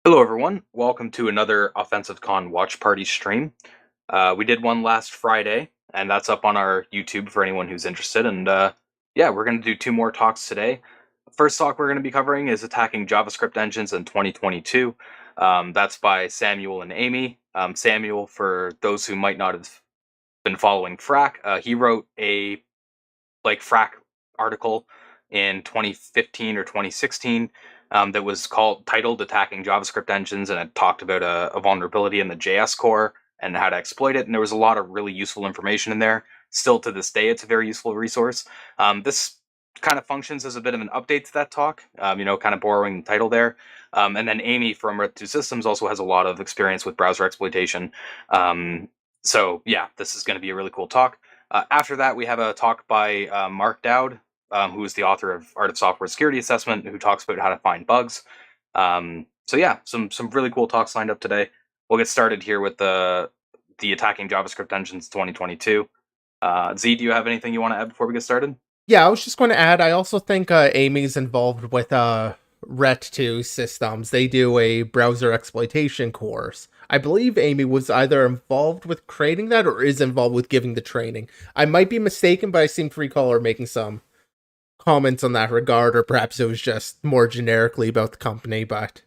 Hello, everyone. Welcome to another OffensiveCon watch party stream. We did one last Friday, and that's up on our YouTube for anyone who's interested. And yeah, we're going to do two more talks today. First talk we're going to be covering is attacking JavaScript engines in 2022. That's by Samuel and Amy. Samuel, for those who might not have been following Frack, he wrote a Frack article in 2015 or 2016 that was titled "Attacking JavaScript Engines," and it talked about a vulnerability in the JS core and how to exploit it. And there was a lot of really useful information in there. Still to this day, it's a very useful resource. This kind of functions as a bit of an update to that talk, kind of borrowing the title there. And then Amy from Red2 Systems also has a lot of experience with browser exploitation. So yeah, this is going to be a really cool talk. After that, we have a talk by Mark Dowd, who is the author of Art of Software Security Assessment, who talks about how to find bugs. So yeah, some really cool talks lined up today. We'll get started here with the attacking JavaScript engines 2022. Z, do you have anything you want to add before we get started? Yeah, I was just going to add, I also think Amy's involved with Ret2 Systems. They do a browser exploitation course. I believe Amy was either involved with creating that or is involved with giving the training. I might be mistaken, but I seem to recall her making some comments on that regard, or perhaps it was just more generically about the company, but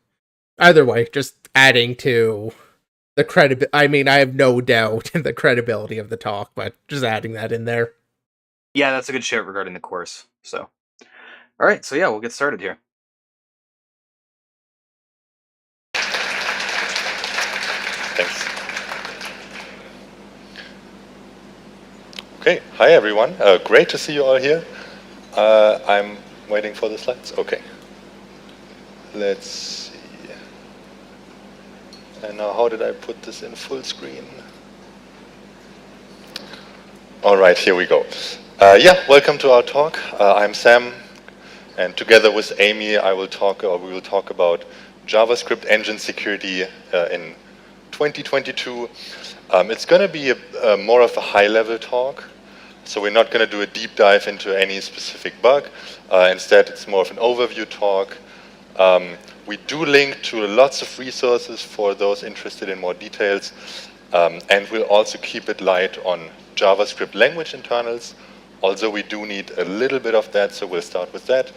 either way, just adding to the credibility. I mean, I have no doubt in the credibility of the talk, but just adding that in there. Yeah, that's a good shout regarding the course. So, all right, so yeah, we'll get started here. Thanks. Okay, hi everyone. Great to see you all here. I'm waiting for the slides. Okay. Let's see. And now how did I put this in full screen? All right, here we go. Yeah, welcome to our talk. I'm Sam, and together with Amy, we will talk about JavaScript engine security in 2022. It's going to be more of a high-level talk, so we're not going to do a deep dive into any specific bug. Instead, it's more of an overview talk. We do link to lots of resources for those interested in more details, and we'll also keep it light on JavaScript language internals. Also, we do need a little bit of that, so we'll start with that.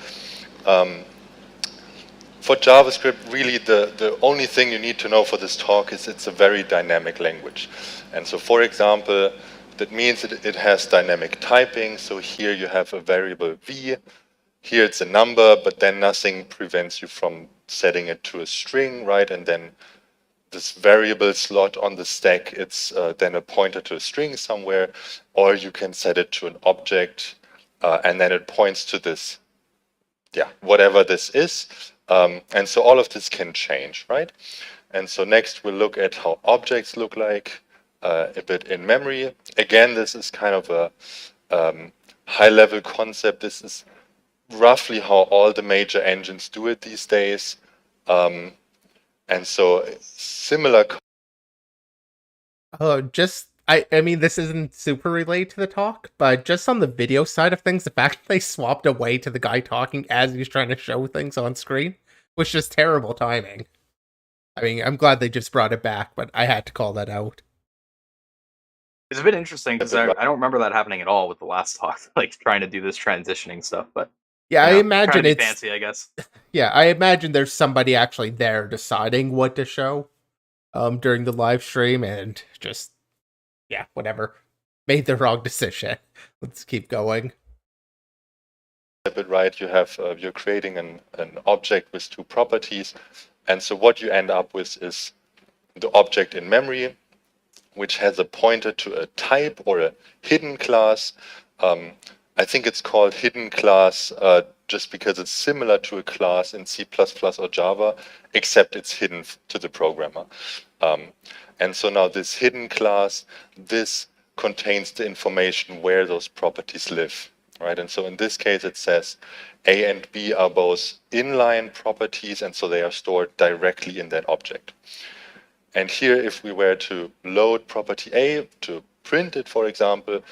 For JavaScript, really the only thing you need to know for this talk is it's a very dynamic language. And so, for example, that means it has dynamic typing. So here you have a variable v. Here it's a number, but then nothing prevents you from setting it to a string, right? And then this variable slot on the stack, it's then a pointer to a string somewhere, or you can set it to an object, and then it points to this, whatever this is. And so all of this can change, right? And so next we'll look at how objects look like a bit in memory. Again, this is kind of a high-level concept. This is roughly how all the major engines do it these days. And so similar. I mean, this isn't super related to the talk, but just on the video side of things, the fact that they swapped away to the guy talking as he's trying to show things on screen was just terrible timing. I mean, I'm glad they just brought it back, but I had to call that out. It's a bit interesting because I don't remember that happening at all with the last talk, like trying to do this transitioning stuff. But yeah, I imagine trying to be it's fancy, I guess. Yeah, I imagine there's somebody actually there deciding what to show during the live stream, and just whatever, made the wrong decision. Let's keep going. Bit right, you have you're creating an object with two properties, and so what you end up with is the object in memory, which has a pointer to a type or a hidden class. I think it's called hidden class just because it's similar to a class in C++ or Java, except it's hidden to the programmer. And so now this hidden class, this contains the information where those properties live, right? And so in this case, it says A and B are both inline properties, and so they are stored directly in that object. And here, if we were to load property A to print it, for example,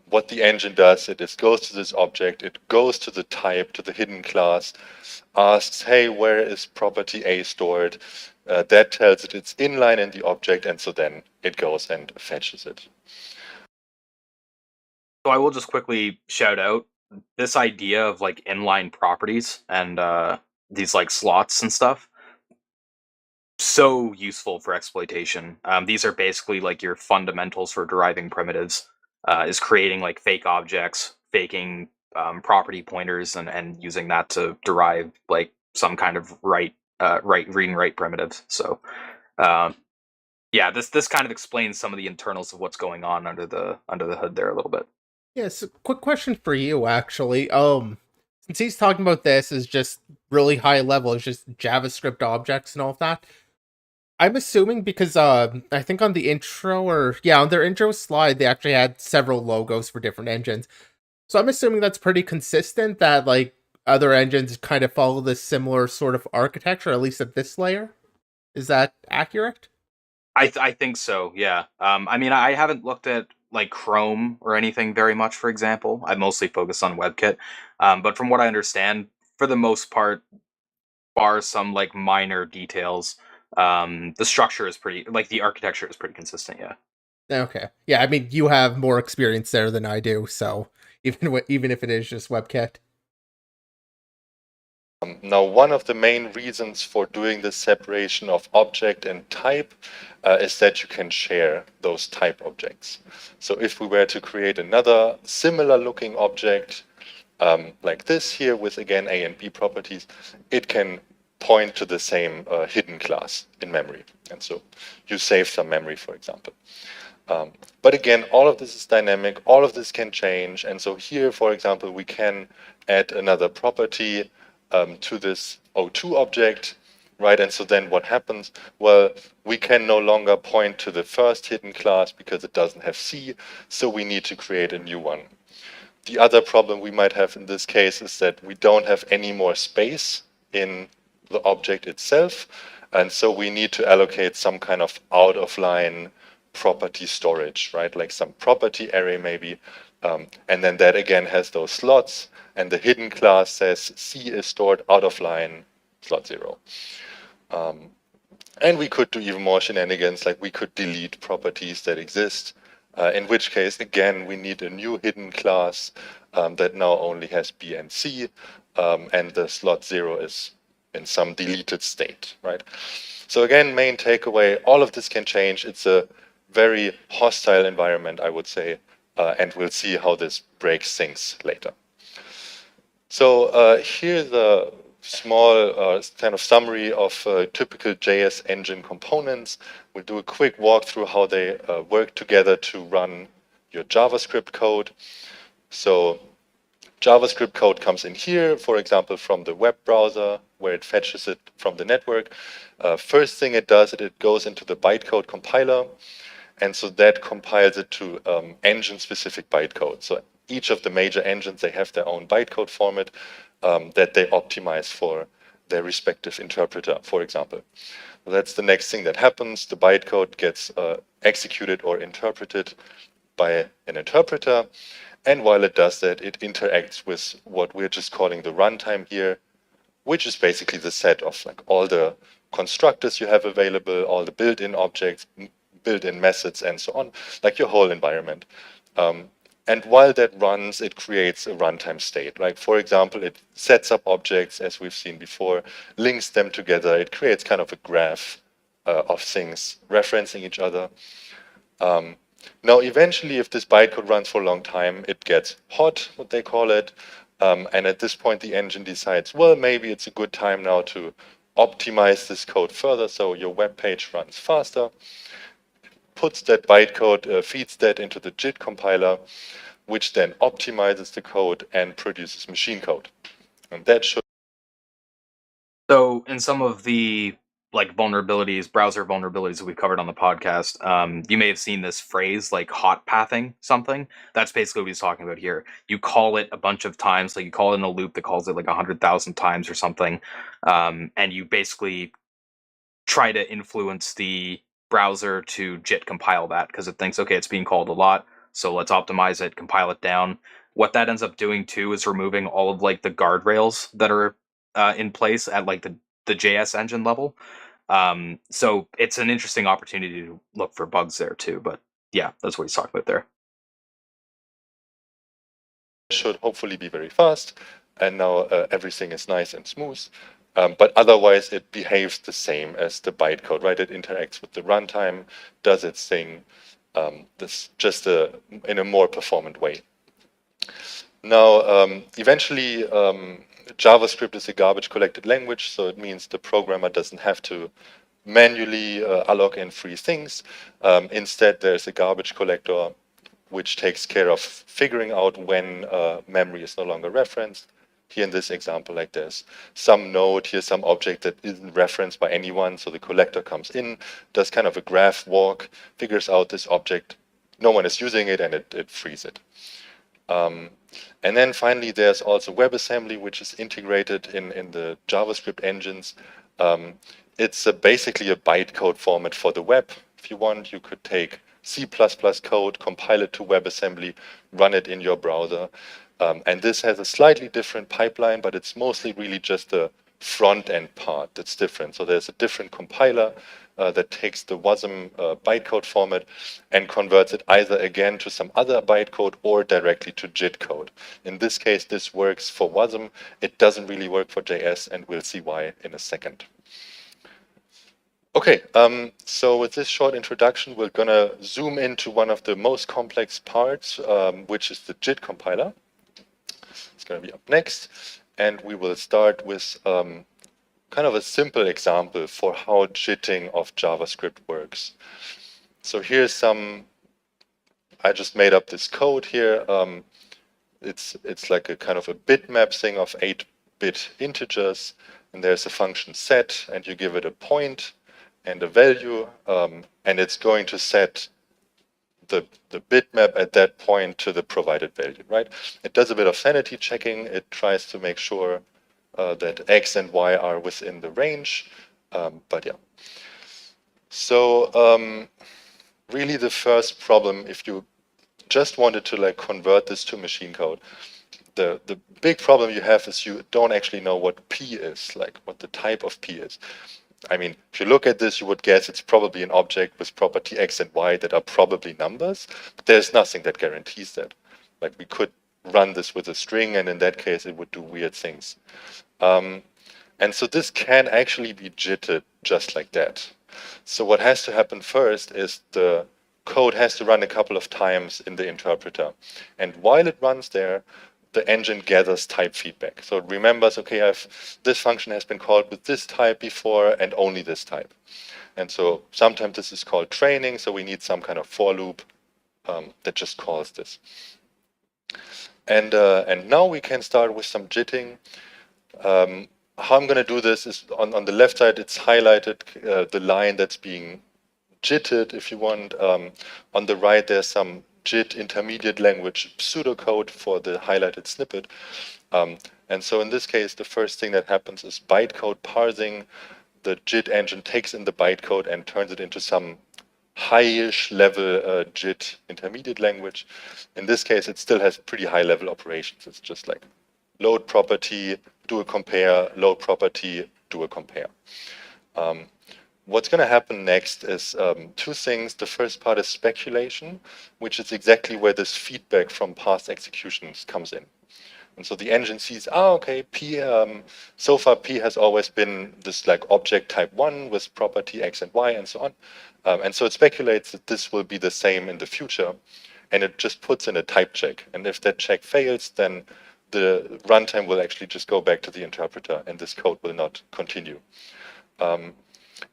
what the engine does, it goes to this object, it goes to the type, to the hidden class, asks, hey, where is property A stored? That tells it it's inline in the object, and so then it goes and fetches it. So I will just quickly shout out this idea of like inline properties and these like slots and stuff. So useful for exploitation. These are basically like your fundamentals for deriving primitives. Is creating like fake objects, faking property pointers, and using that to derive like some kind of read and write primitives. So yeah, this kind of explains some of the internals of what's going on under the hood there a little bit. Yes, quick question for you, actually. Since he's talking about this is just really high level, it's just JavaScript objects and all of that. I'm assuming because I think on the intro on their intro slide they actually had several logos for different engines. So I'm assuming that's pretty consistent that like other engines kind of follow this similar sort of architecture, at least at this layer. Is that accurate? I think so. Yeah. I mean, I haven't looked at like Chrome or anything very much. For example, I mostly focus on WebKit. But from what I understand, for the most part, bar some like minor details, the structure is pretty like the architecture is pretty consistent. Yeah. Okay. Yeah, I mean you have more experience there than I do, so even if it is just WebKit. Now, one of the main reasons for doing this separation of object and type is that you can share those type objects. So if we were to create another similar looking object like this here with, again, A and B properties, it can point to the same hidden class in memory. And so you save some memory, for example. But again, all of this is dynamic, all of this can change. And so here, for example, we can add another property to this O2 object, right? And so then what happens? Well, we can no longer point to the first hidden class because it doesn't have C, so we need to create a new one. The other problem we might have in this case is that we don't have any more space in the object itself, and so we need to allocate some kind of out-of-line property storage, right? Like some property array maybe, and then that again has those slots, and the hidden class says C is stored out of line slot 0. And we could do even more shenanigans, like we could delete properties that exist, in which case, again, we need a new hidden class that now only has B and C, and the slot 0 is in some deleted state, right? So again, main takeaway, all of this can change. It's a very hostile environment, I would say, and we'll see how this breaks things later. So here's a small kind of summary of typical JS engine components. We'll do a quick walk through how they work together to run your JavaScript code. So JavaScript code comes in here, for example, from the web browser, where it fetches it from the network. First thing it does, it goes into the bytecode compiler. And so that compiles it to engine-specific bytecode. So each of the major engines, they have their own bytecode format that they optimize for their respective interpreter, for example. Well, that's the next thing that happens. The bytecode gets executed or interpreted by an interpreter. And while it does that, it interacts with what we're just calling the runtime here, which is basically the set of like all the constructors you have available, all the built-in objects, built-in methods, and so on, like your whole environment. And while that runs, it creates a runtime state. Like, for example, it sets up objects, as we've seen before, links them together. It creates kind of a graph of things referencing each other. Now, eventually, if this bytecode runs for a long time, it gets hot, what they call it. And at this point, the engine decides, well, maybe it's a good time now to optimize this code further so your web page runs faster. Puts that bytecode, feeds that into the JIT compiler, which then optimizes the code and produces machine code. And that should. So in some of the like vulnerabilities, browser vulnerabilities that we've covered on the podcast, you may have seen this phrase like hotpathing something. That's basically what he's talking about here. You call it a bunch of times, like you call it in a loop that calls it like 100,000 times or something, and you basically try to influence the browser to JIT compile that because it thinks, okay, it's being called a lot, so let's optimize it, compile it down. What that ends up doing too is removing all of like the guardrails that are in place at like the JS engine level. So it's an interesting opportunity to look for bugs there too. But yeah, that's what he's talking about there. Should hopefully be very fast, and now everything is nice and smooth. But otherwise, it behaves the same as the bytecode, right? It interacts with the runtime, does its thing, this just in a more performant way. Now, eventually, JavaScript is a garbage collected language, so it means the programmer doesn't have to manually alloc in free things. Instead, there's a garbage collector which takes care of figuring out when memory is no longer referenced. Here in this example, like there's some node, here's some object that isn't referenced by anyone, so the collector comes in, does kind of a graph walk, figures out this object, no one is using it, and it frees it. And then finally, there's also WebAssembly, which is integrated in the JavaScript engines. It's basically a bytecode format for the web. If you want, you could take C++ code, compile it to WebAssembly, run it in your browser. And this has a slightly different pipeline, but it's mostly really just the front-end part that's different. So there's a different compiler that takes the WASM bytecode format and converts it either again to some other bytecode or directly to JIT code. In this case, this works for WASM. It doesn't really work for JS, and we'll see why in a second. Okay, so with this short introduction, we're going to zoom into one of the most complex parts, which is the JIT compiler. It's going to be up next, and we will start with kind of a simple example for how JITting of JavaScript works. So here's some, I just made up this code here. It's like a kind of a bitmap thing of 8-bit integers, and there's a function set, and you give it a point and a value, and it's going to set the bitmap at that point to the provided value, right? It does a bit of sanity checking. It tries to make sure that X and Y are within the range, but yeah. So really the first problem, if you just wanted to like convert this to machine code, the big problem you have is you don't actually know what P is, like what the type of P is. I mean, if you look at this, you would guess it's probably an object with property X and Y that are probably numbers, but there's nothing that guarantees that. Like we could run this with a string, and in that case, it would do weird things. And so this can actually be JITted just like that. So what has to happen first is the code has to run a couple of times in the interpreter. And while it runs there, the engine gathers type feedback. So it remembers, okay, this function has been called with this type before and only this type. And so sometimes this is called training, so we need some kind of for loop that just calls this. And now we can start with some JITting. How I'm going to do this is on the left side, it's highlighted the line that's being JITted, if you want. On the right, there's some JIT intermediate language pseudocode for the highlighted snippet. And so in this case, the first thing that happens is bytecode parsing. The JIT engine takes in the bytecode and turns it into some high-ish level JIT intermediate language. In this case, it still has pretty high level operations. It's just like load property, do a compare, load property, do a compare. What's going to happen next is two things. The first part is speculation, which is exactly where this feedback from past executions comes in. And so the engine sees, okay, P, so far P has always been this like object type 1 with property X and Y and so on. And so it speculates that this will be the same in the future. And it just puts in a type check. And if that check fails, then the runtime will actually just go back to the interpreter and this code will not continue.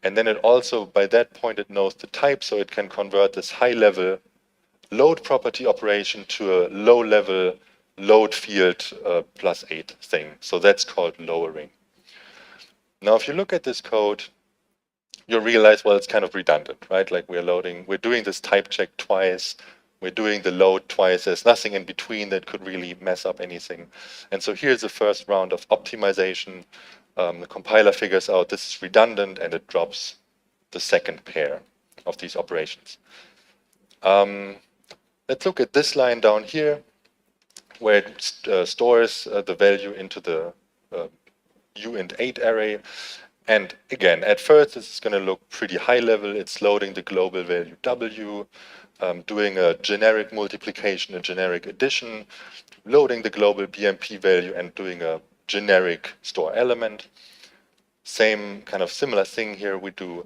And then it also, by that point, it knows the type, so it can convert this high-level load property operation to a low-level load field +8 thing. So that's called lowering. Now, if you look at this code, you realize, well, it's kind of redundant, right? Like we're doing this type check twice, we're doing the load twice, there's nothing in between that could really mess up anything. And so here's the first round of optimization. The compiler figures out this is redundant and it drops the second pair of these operations. Let's look at this line down here, where it stores the value into the uint8 array. And again, at first, this is going to look pretty high level. It's loading the global value w, doing a generic multiplication, a generic addition, loading the global BMP value, and doing a generic store element. Same kind of similar thing here. We do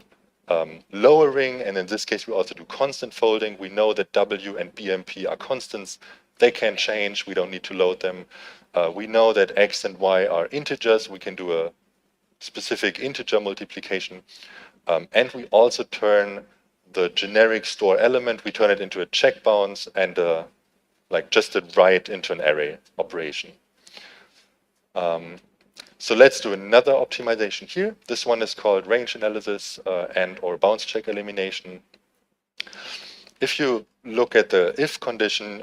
lowering, and in this case, we also do constant folding. We know that W and BMP are constants. They can change. We don't need to load them. We know that X and Y are integers. We can do a specific integer multiplication. And we also turn the generic store element, we turn it into a check bounce and like just a write into an array operation. So let's do another optimization here. This one is called range analysis and or bounce check elimination. If you look at the if condition,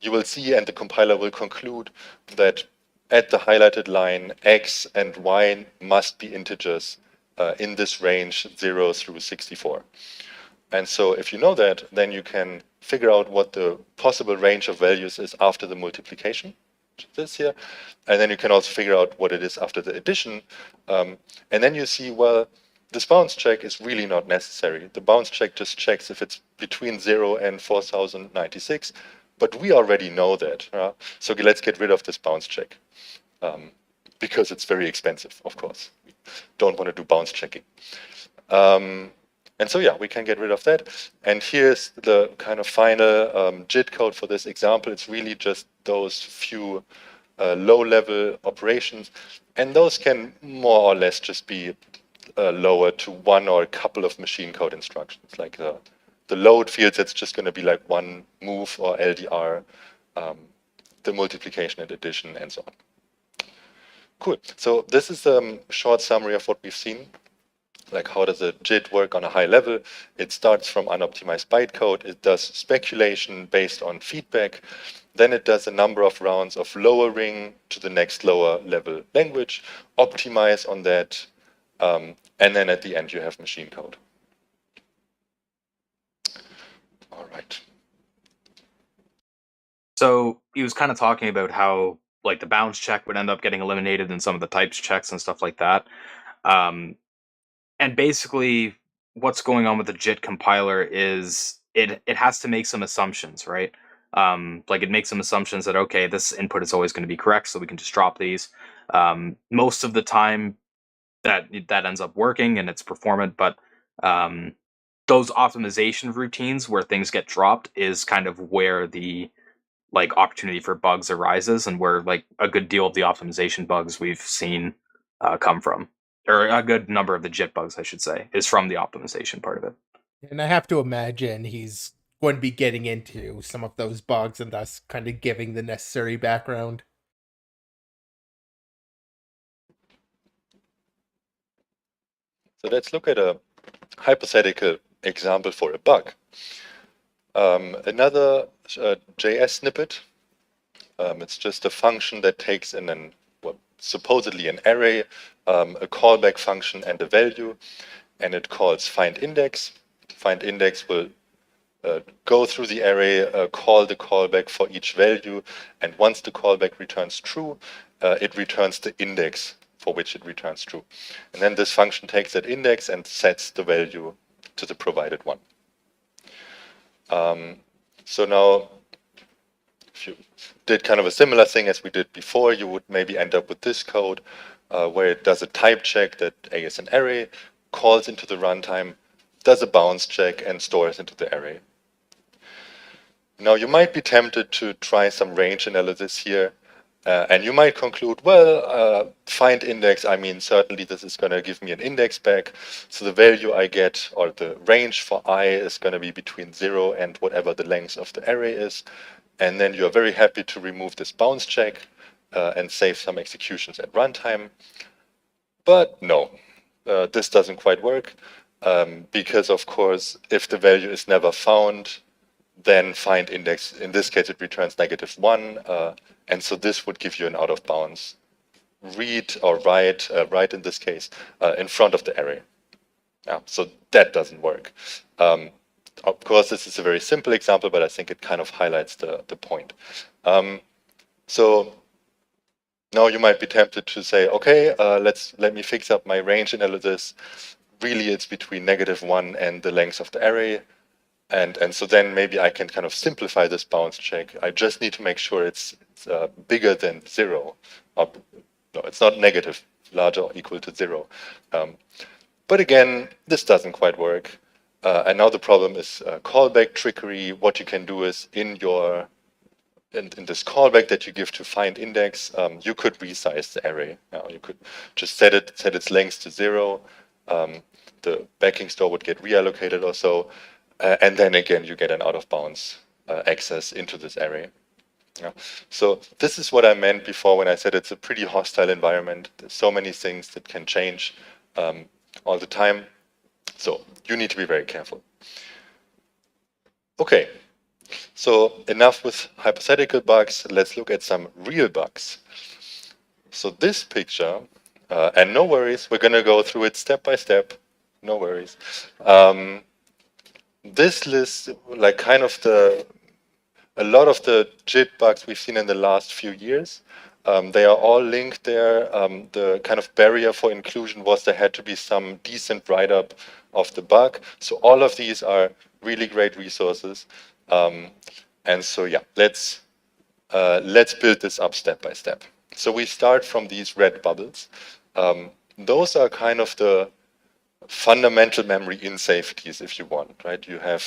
you will see, and the compiler will conclude, that at the highlighted line, X and Y must be integers in this range 0 through 64. And so if you know that, then you can figure out what the possible range of values is after the multiplication, which is this here. And then you can also figure out what it is after the addition. And then you see, well, this bounce check is really not necessary. The bounce check just checks if it's between 0 and 4096. But we already know that. So let's get rid of this bounce check. Because it's very expensive, of course. We don't want to do bounce checking. And so, yeah, we can get rid of that. And here's the kind of final JIT code for this example. It's really just those few low-level operations. And those can more or less just be lowered to one or a couple of machine code instructions. Like the load fields, it's just going to be like one move or LDR, the multiplication and addition, and so on. Cool. So this is a short summary of what we've seen. Like, how does a JIT work on a high level? It starts from unoptimized bytecode. It does speculation based on feedback. Then it does a number of rounds of lowering to the next lower level language, optimize on that, and then at the end you have machine code. All right. So he was kind of talking about how like the bounds check would end up getting eliminated in some of the types checks and stuff like that. And basically what's going on with the JIT compiler is it has to make some assumptions, right? Like it makes some assumptions that, okay, this input is always going to be correct, so we can just drop these. Most of the time that ends up working and it's performant, but those optimization routines where things get dropped is kind of where the like opportunity for bugs arises, and where like a good deal of the optimization bugs we've seen come from, or a good number of the JIT bugs, I should say, is from the optimization part of it. And I have to imagine he's going to be getting into some of those bugs and thus kind of giving the necessary background. So let's look at a hypothetical example for a bug. Another JS snippet. It's just a function that takes in supposedly an array, a callback function and a value, and it calls findIndex. FindIndex will go through the array, call the callback for each value, and once the callback returns true, it returns the index for which it returns true. And then this function takes that index and sets the value to the provided one. So now, if you did kind of a similar thing as we did before, you would maybe end up with this code where it does a type check that A is an array, calls into the runtime, does a bounce check, and stores into the array. Now, you might be tempted to try some range analysis here, and you might conclude, well, find index, I mean, certainly this is going to give me an index back. So the value I get, or the range for I, is going to be between 0 and whatever the length of the array is. And then you're very happy to remove this bounce check and save some executions at runtime. But no, this doesn't quite work. Because, of course, if the value is never found, then find index, in this case, it returns -1. And so this would give you an out of bounds read or write in this case, in front of the array. Yeah, so that doesn't work. Of course, this is a very simple example, but I think it kind of highlights the point. So now you might be tempted to say, okay, let me fix up my range analysis. Really, it's between -1 and the length of the array. And so then maybe I can kind of simplify this bounds check. I just need to make sure it's bigger than 0. No, it's not negative, larger or equal to 0. But again, this doesn't quite work. And now the problem is callback trickery. What you can do is in this callback that you give to find index, you could resize the array. You could just set its length to 0. The backing store would get reallocated or so. And then again, you get an out of bounds access into this array. So this is what I meant before when I said it's a pretty hostile environment. There's so many things that can change all the time. So you need to be very careful. Okay, so enough with hypothetical bugs. Let's look at some real bugs. So this picture, and no worries, we're going to go through it step by step. No worries. This lists like kind of a lot of the JIT bugs we've seen in the last few years. They are all linked there. The kind of barrier for inclusion was there had to be some decent write-up of the bug. So all of these are really great resources. And so yeah, let's build this up step by step. So we start from these red bubbles. Those are kind of the fundamental memory in safeties, if you want, right? You have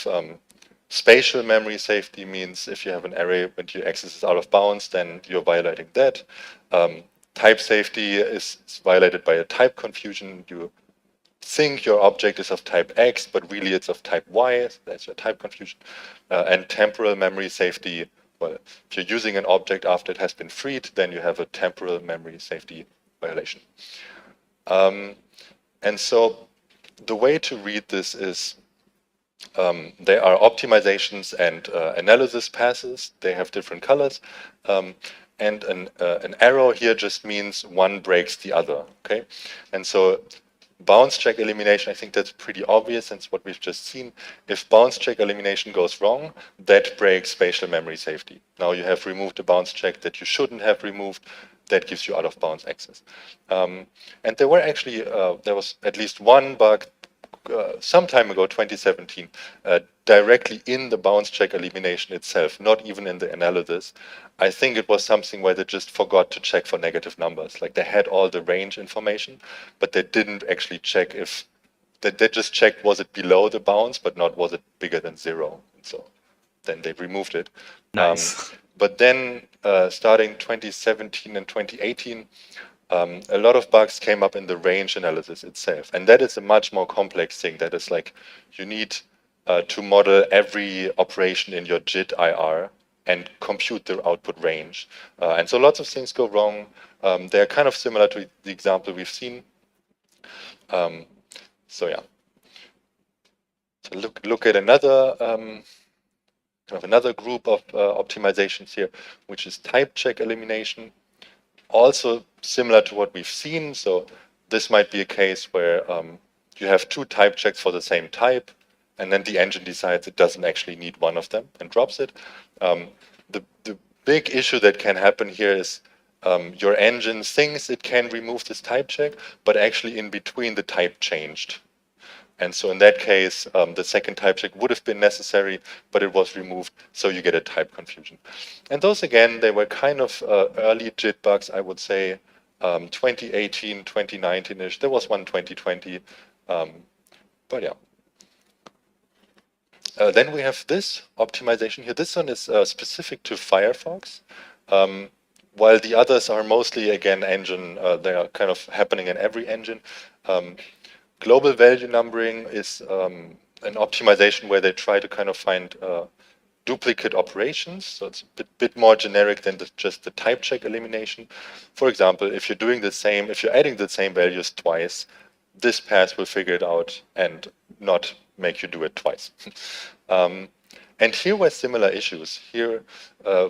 spatial memory safety means if you have an array when you access is out of bounds, then you're violating that. Type safety is violated by a type confusion. You think your object is of type X, but really it's of type Y. So that's your type confusion. And temporal memory safety, well, if you're using an object after it has been freed, then you have a temporal memory safety violation. And so the way to read this is there are optimizations and analysis passes. They have different colors. And an arrow here just means one breaks the other, okay? And so bounds check elimination, I think that's pretty obvious. That's what we've just seen. If bounds check elimination goes wrong, that breaks spatial memory safety. Now you have removed a bounds check that you shouldn't have removed. That gives you out of bounds access. And there were actually, there was at least one bug some time ago, 2017, directly in the bounds check elimination itself, not even in the analysis. I think it was something where they just forgot to check for negative numbers. Like they had all the range information, but they didn't actually check if, they just checked was it below the bounds, but not was it bigger than 0. So then they removed it. Nice. But then starting 2017 and 2018, a lot of bugs came up in the range analysis itself. And that is a much more complex thing. That is like you need to model every operation in your JIT IR and compute the output range. And so lots of things go wrong. They're kind of similar to the example we've seen. So yeah. So look at another kind of another group of optimizations here, which is type check elimination. Also similar to what we've seen. So this might be a case where you have two type checks for the same type, and then the engine decides it doesn't actually need one of them and drops it. The big issue that can happen here is your engine thinks it can remove this type check, but actually in between the type changed. And so in that case, the second type check would have been necessary, but it was removed, so you get a type confusion. And those, again, they were kind of early JIT bugs, I would say, 2018, 2019-ish. There was one 2020, but yeah. Then we have this optimization here. This one is specific to Firefox, while the others are mostly, again, engine. They are kind of happening in every engine. Global value numbering is an optimization where they try to kind of find duplicate operations. So it's a bit more generic than just the type check elimination. For example, if you're doing the same, if you're adding the same values twice, this pass will figure it out and not make you do it twice. And here were similar issues. Here,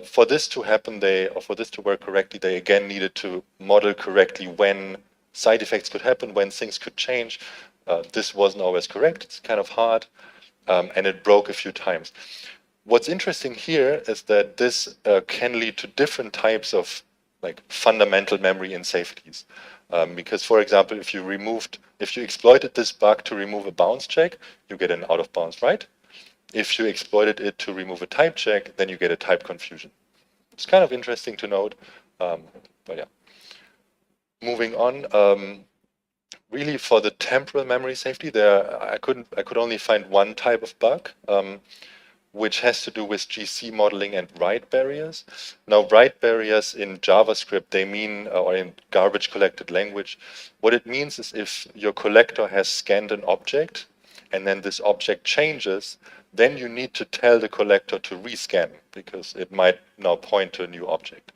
for this to happen, or for this to work correctly, they again needed to model correctly when side effects could happen, when things could change. this wasn't always correct, it's kind of hard, and it broke a few times. What's interesting here is that this can lead to different types of like fundamental memory insafeties. Because, for example, if you exploited this bug to remove a bounce check, you get an out of bounds write. If you exploited it to remove a type check, then you get a type confusion. It's kind of interesting to note, but yeah. Moving on, really for the temporal memory safety, I could only find one type of bug, which has to do with GC modeling and write barriers. Now, write barriers in JavaScript, they mean, or in garbage collected language, what it means is if your collector has scanned an object and then this object changes, then you need to tell the collector to rescan because it might now point to a new object.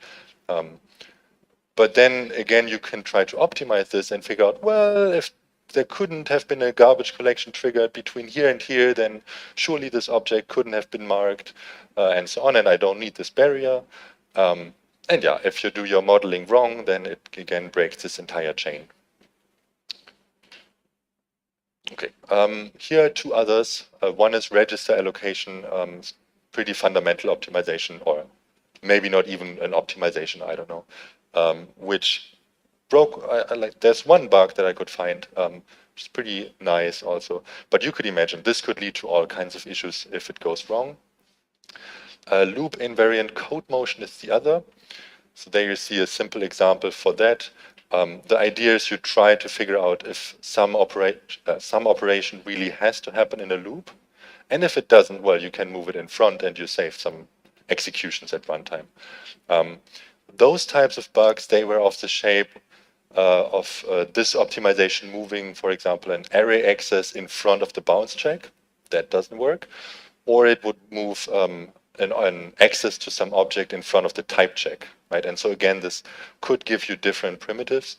But then again, you can try to optimize this and figure out, well, if there couldn't have been a garbage collection triggered between here and here, then surely this object couldn't have been marked, and so on, and I don't need this barrier. And yeah, if you do your modeling wrong, then it again breaks this entire chain. Okay, here are two others. One is register allocation, pretty fundamental optimization, or maybe not even an optimization, I don't know, which broke. There's one bug that I could find, which is pretty nice also. But you could imagine this could lead to all kinds of issues if it goes wrong. Loop invariant code motion is the other. So there you see a simple example for that. The idea is you try to figure out if some operation really has to happen in a loop. And if it doesn't, well, you can move it in front and you save some executions at runtime. Those types of bugs, they were of the shape of this optimization moving, for example, an array access in front of the bounce check. That doesn't work. Or it would move an access to some object in front of the type check, right? And so again, this could give you different primitives.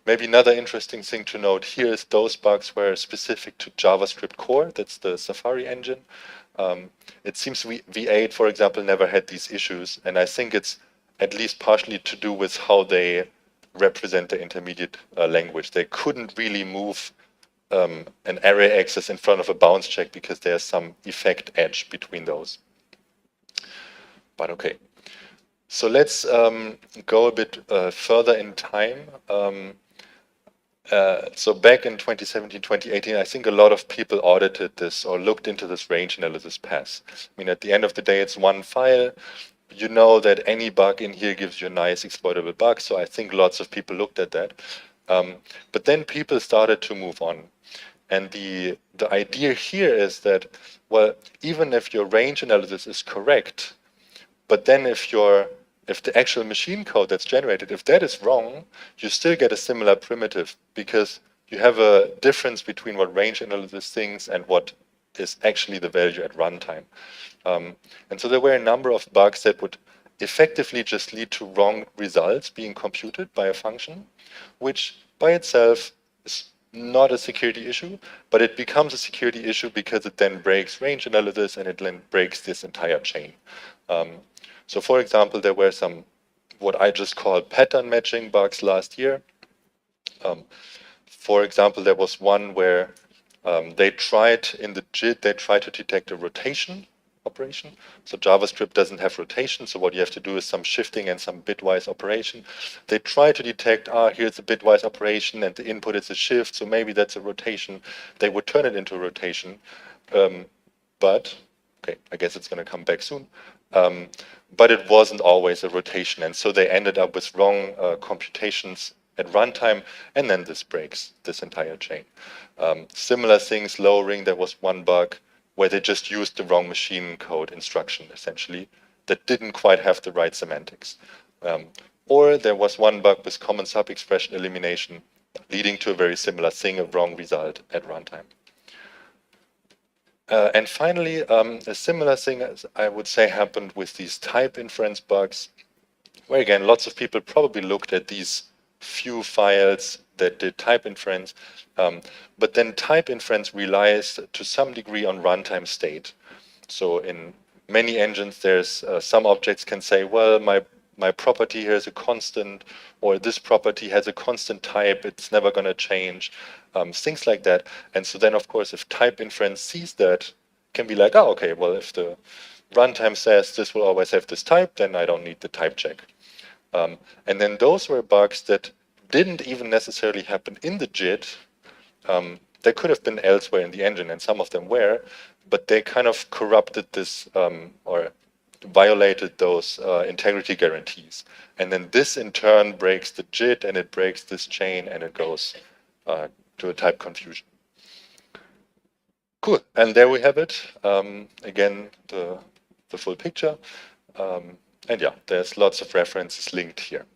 Maybe another interesting thing to note here is those bugs were specific to JavaScript core. That's the Safari engine. It seems V8, for example, never had these issues, and I think it's at least partially to do with how they represent the intermediate language. They couldn't really move an array access in front of a bounce check because there's some effect edge between those. But okay, so let's go a bit further in time. So back in 2017, 2018, I think a lot of people audited this or looked into this range analysis pass. I mean, at the end of the day, it's one file. You know that any bug in here gives you a nice exploitable bug. So I think lots of people looked at that. But then people started to move on. And the idea here is that, well, even if your range analysis is correct, but then if the actual machine code that's generated, if that is wrong, you still get a similar primitive because you have a difference between what range analysis thinks and what is actually the value at runtime. And so there were a number of bugs that would effectively just lead to wrong results being computed by a function, which by itself is not a security issue, but it becomes a security issue because it then breaks range analysis and it then breaks this entire chain. So for example, there were some, what I just call pattern matching bugs last year. For example, there was one where they tried in the JIT, they tried to detect a rotation operation. So JavaScript doesn't have rotation, so what you have to do is some shifting and some bitwise operation. They try to detect, here's a bitwise operation and the input is a shift, so maybe that's a rotation. They would turn it into a rotation, but, okay, I guess it's going to come back soon. But it wasn't always a rotation, and so they ended up with wrong computations at runtime, and then this breaks this entire chain. Similar things, lowering, there was one bug where they just used the wrong machine code instruction, essentially, that didn't quite have the right semantics. Or there was one bug with common sub-expression elimination, leading to a very similar thing, a wrong result at runtime. And finally, a similar thing, as I would say, happened with these type inference bugs, where again, lots of people probably looked at these few files that did type inference, but then type inference relies to some degree on runtime state. So in many engines, there's some objects can say, well, my property here is a constant, or this property has a constant type, it's never going to change, things like that. And so then, of course, if type inference sees that, can be like, oh, okay, well, if the runtime says this will always have this type, then I don't need the type check. And then those were bugs that didn't even necessarily happen in the JIT. They could have been elsewhere in the engine, and some of them were, but they kind of corrupted this or violated those integrity guarantees. And then this in turn breaks the JIT, and it breaks this chain, and it goes to a type confusion. Cool, and there we have it. Again, the full picture. And yeah, there's lots of references linked here.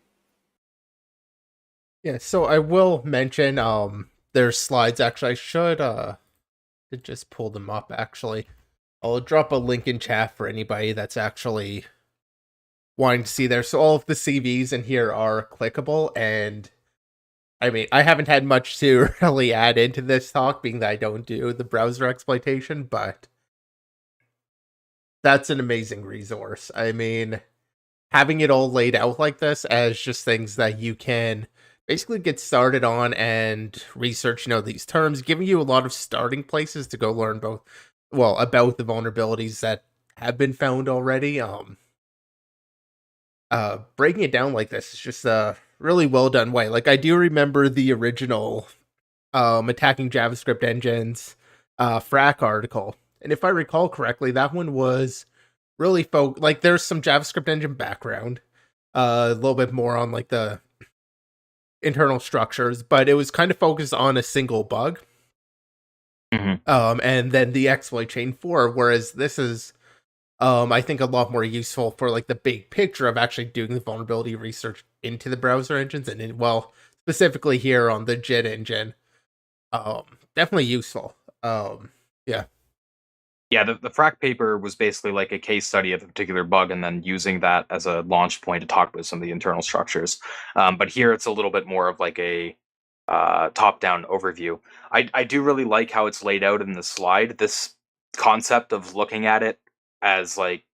Yeah, so I will mention there's slides. Actually, I should just pull them up. Actually, I'll drop a link in chat for anybody that's actually wanting to see there. So all of the CVs in here are clickable, and I mean, I haven't had much to really add into this talk, being that I don't do the browser exploitation, but that's an amazing resource. I mean, having it all laid out like this as just things that you can basically get started on and research, these terms, giving you a lot of starting places to go learn about the vulnerabilities that have been found already. Breaking it down like this is just a really well done way. Like, I do remember the original attacking JavaScript engines FRAC article, and if I recall correctly, that one was really like there's some JavaScript engine background, a little bit more on like the internal structures, but it was kind of focused on a single bug. And then the exploit chain for, whereas this is I think a lot more useful for like the big picture of actually doing the vulnerability research into the browser engines, and specifically here on the JIT engine. Definitely useful. Yeah. Yeah, the FRAC paper was basically like a case study of a particular bug and then using that as a launch point to talk about some of the internal structures. But here it's a little bit more of like a top-down overview. I do really like how it's laid out in the slide. This concept of looking at it as like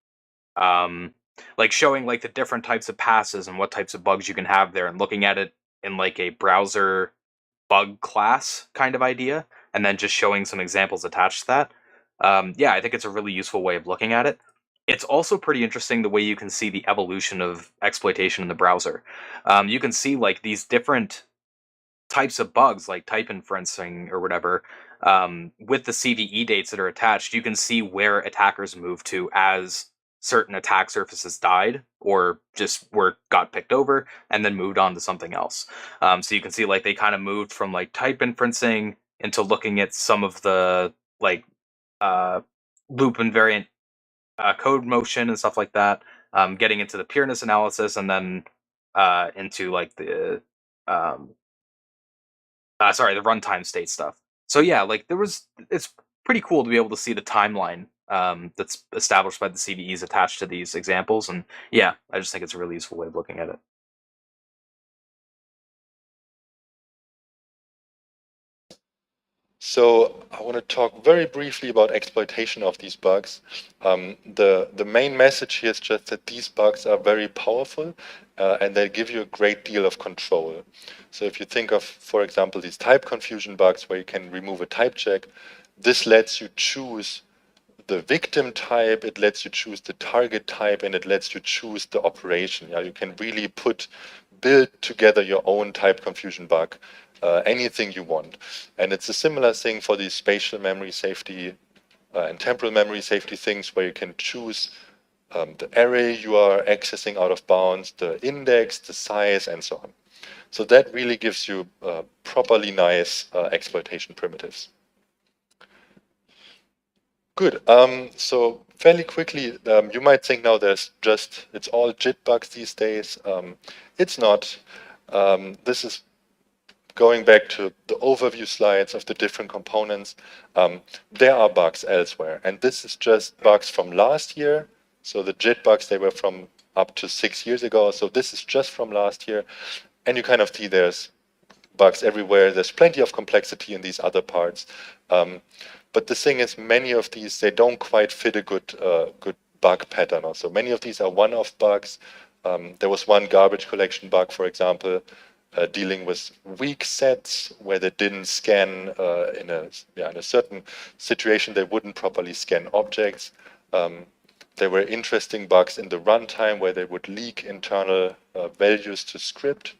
showing like the different types of passes and what types of bugs you can have there, and looking at it in like a browser bug class kind of idea, and then just showing some examples attached to that. Yeah, I think it's a really useful way of looking at it. It's also pretty interesting the way you can see the evolution of exploitation in the browser. You can see like these different types of bugs, like type inferencing or whatever, with the CVE dates that are attached. You can see where attackers move to as certain attack surfaces died or just got picked over and then moved on to something else. So you can see like they kind of moved from like type inferencing into looking at some of the like loop invariant code motion and stuff like that, getting into the pureness analysis, and then into like the the runtime state stuff. So yeah, like it's pretty cool to be able to see the timeline that's established by the CVEs attached to these examples, and yeah, I just think it's a really useful way of looking at it. So I want to talk very briefly about exploitation of these bugs. The main message here is just that these bugs are very powerful and they give you a great deal of control. So if you think of, for example, these type confusion bugs where you can remove a type check, this lets you choose the victim type, it lets you choose the target type, and it lets you choose the operation. Yeah, you can really build together your own type confusion bug, anything you want. And it's a similar thing for these spatial memory safety and temporal memory safety things, where you can choose the array you are accessing out of bounds, the index, the size, and so on. So that really gives you properly nice exploitation primitives. Good. So fairly quickly, you might think now it's all JIT bugs these days. It's not. This is going back to the overview slides of the different components. There are bugs elsewhere, and this is just bugs from last year. So the JIT bugs, they were from up to 6 years ago. So this is just from last year. And you kind of see there's bugs everywhere. There's plenty of complexity in these other parts. But the thing is, many of these, they don't quite fit a good bug pattern. Also, many of these are one-off bugs. There was one garbage collection bug, for example, dealing with weak sets where they didn't scan in a certain situation, they wouldn't properly scan objects. There were interesting bugs in the runtime where they would leak internal values to script.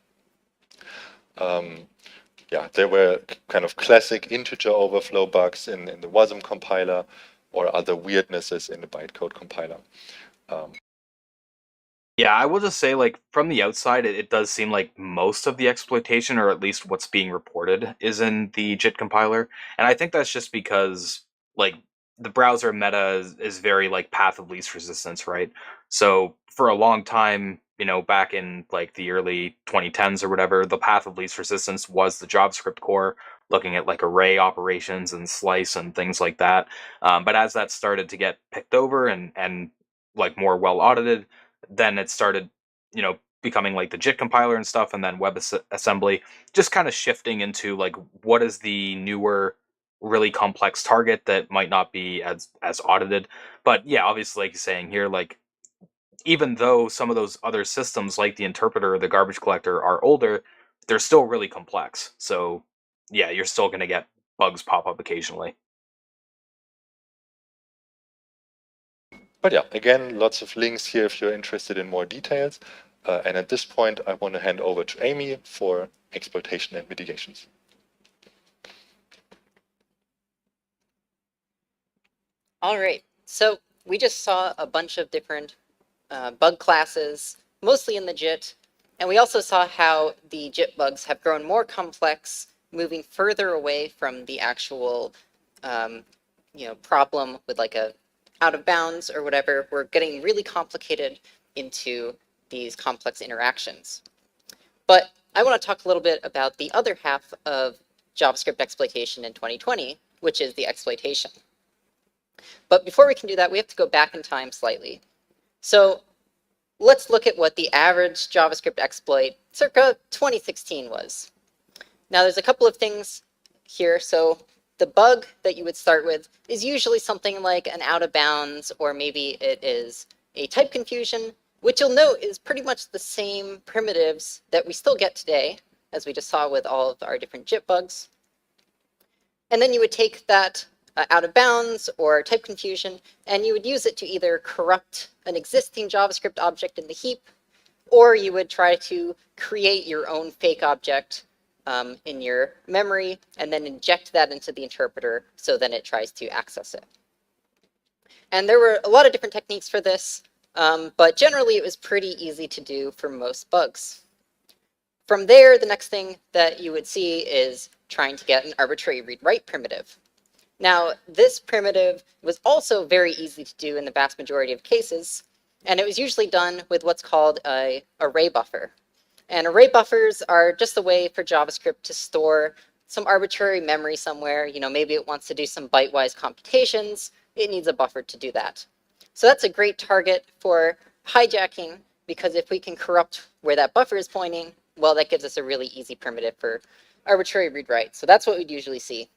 There were kind of classic integer overflow bugs in the WASM compiler or other weirdnesses in the bytecode compiler. Yeah, I will just say, like, from the outside, it does seem like most of the exploitation, or at least what's being reported, is in the JIT compiler. And I think that's just because, like, the browser meta is very, like, path of least resistance, right? So for a long time, back in, like, the early 2010s or whatever, the path of least resistance was the JavaScript core, looking at, like, array operations and slice and things like that. But as that started to get picked over and like, more well audited, then it started, becoming like the JIT compiler and stuff, and then WebAssembly, just kind of shifting into like what is the newer, really complex target that might not be as audited. But yeah, obviously, like you're saying here, like even though some of those other systems, like the interpreter or the garbage collector, are older, they're still really complex. So yeah, you're still going to get bugs pop up occasionally. But yeah, again, lots of links here if you're interested in more details. And at this point, I want to hand over to Amy for exploitation and mitigations. All right, so we just saw a bunch of different bug classes, mostly in the JIT, and we also saw how the JIT bugs have grown more complex, moving further away from the actual problem with like a out of bounds or whatever. We're getting really complicated into these complex interactions. But I want to talk a little bit about the other half of JavaScript exploitation in 2020, which is the exploitation. But before we can do that, we have to go back in time slightly. So let's look at what the average JavaScript exploit circa 2016 was. Now there's a couple of things here. So the bug that you would start with is usually something like an out of bounds, or maybe it is a type confusion, which you'll note is pretty much the same primitives that we still get today, as we just saw with all of our different JIT bugs. And then you would take that out of bounds or type confusion, and you would use it to either corrupt an existing JavaScript object in the heap, or you would try to create your own fake object in your memory and then inject that into the interpreter so then it tries to access it. And there were a lot of different techniques for this, but generally it was pretty easy to do for most bugs. From there, the next thing that you would see is trying to get an arbitrary read-write primitive. Now, this primitive was also very easy to do in the vast majority of cases, and it was usually done with what's called an array buffer. And array buffers are just a way for JavaScript to store some arbitrary memory somewhere. Maybe it wants to do some byte-wise computations. It needs a buffer to do that. So that's a great target for hijacking, because if we can corrupt where that buffer is pointing, well, that gives us a really easy primitive for arbitrary read-write. So that's what we'd usually see.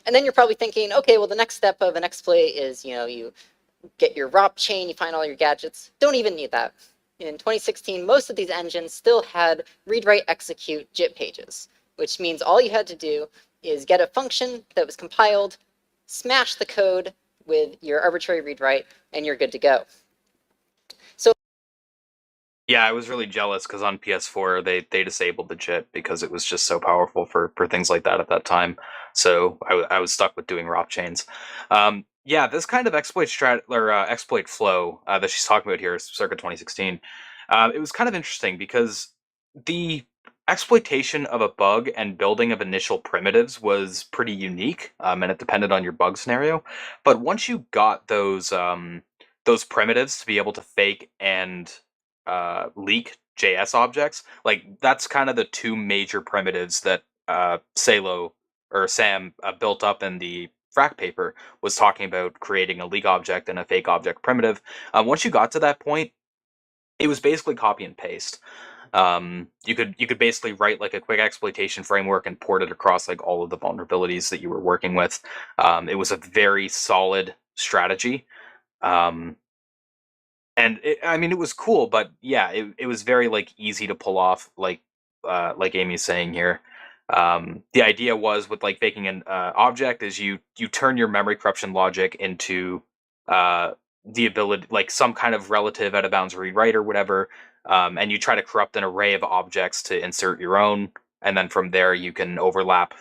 And then you're probably thinking, okay, well, the next step of an exploit is, you get your ROP chain, you find all your gadgets. Don't even need that. In 2016, most of these engines still had read-write execute JIT pages, which means all you had to do is get a function that was compiled, smash the code with your arbitrary read-write, and you're good to go. So Yeah, I was really jealous because on PS4 they disabled the JIT because it was just so powerful for things like that at that time. So I was stuck with doing ROP chains. Yeah, this kind of exploit flow that she's talking about here is circa 2016. It was kind of interesting because the exploitation of a bug and building of initial primitives was pretty unique, and it depended on your bug scenario. But once you got those primitives to be able to fake and leak JS objects, like that's kind of the two major primitives that Sam built up in the frac paper, was talking about creating a leak object and a fake object primitive. Once you got to that point, it was basically copy and paste. You could basically write like a quick exploitation framework and port it across like all of the vulnerabilities that you were working with. It was a very solid strategy. And I mean, it was cool, but yeah, it was very like easy to pull off, like Amy's saying here. The idea was with like faking an object is you turn your memory corruption logic into the ability, like some kind of relative out of bounds read write or whatever, and you try to corrupt an array of objects to insert your own, and then from there you can overlap.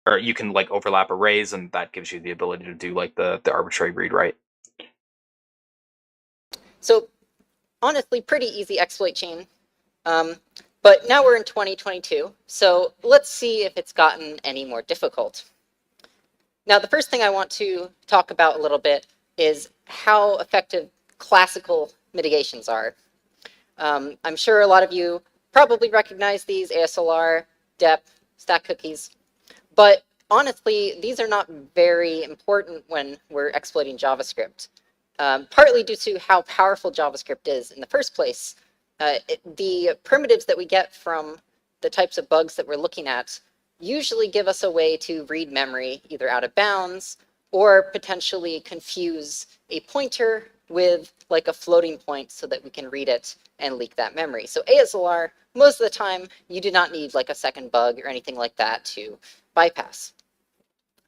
Or you can like overlap arrays, and that gives you the ability to do like the arbitrary read write. So honestly, pretty easy exploit chain. But now we're in 2022, so let's see if it's gotten any more difficult. Now, the first thing I want to talk about a little bit is how effective classical mitigations are. I'm sure a lot of you probably recognize these: ASLR, dep, stack cookies. But honestly, these are not very important when we're exploiting JavaScript, partly due to how powerful JavaScript is in the first place. The primitives that we get from the types of bugs that we're looking at usually give us a way to read memory either out of bounds or potentially confuse a pointer with like a floating point so that we can read it and leak that memory. So ASLR, most of the time, you do not need like a second bug or anything like that to bypass.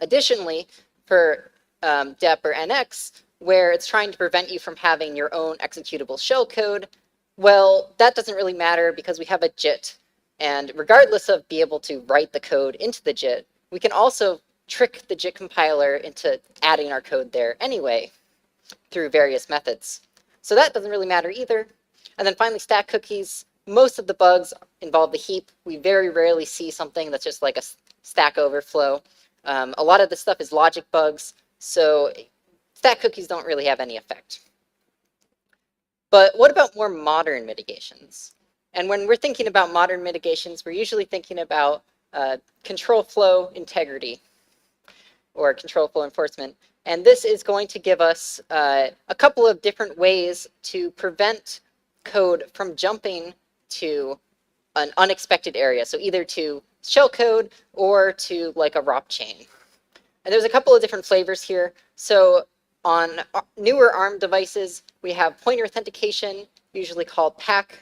Additionally, for dep or NX, where it's trying to prevent you from having your own executable shellcode, well, that doesn't really matter because we have a JIT. And regardless of being able to write the code into the JIT, we can also trick the JIT compiler into adding our code there anyway through various methods. So that doesn't really matter either. And then finally, stack cookies. Most of the bugs involve the heap. We very rarely see something that's just like a stack overflow. A lot of this stuff is logic bugs, so stack cookies don't really have any effect. But what about more modern mitigations? And when we're thinking about modern mitigations, we're usually thinking about control flow integrity or control flow enforcement. And this is going to give us a couple of different ways to prevent code from jumping to an unexpected area. So either to shellcode or to like a ROP chain. And there's a couple of different flavors here. So on newer ARM devices, we have pointer authentication, usually called PAC.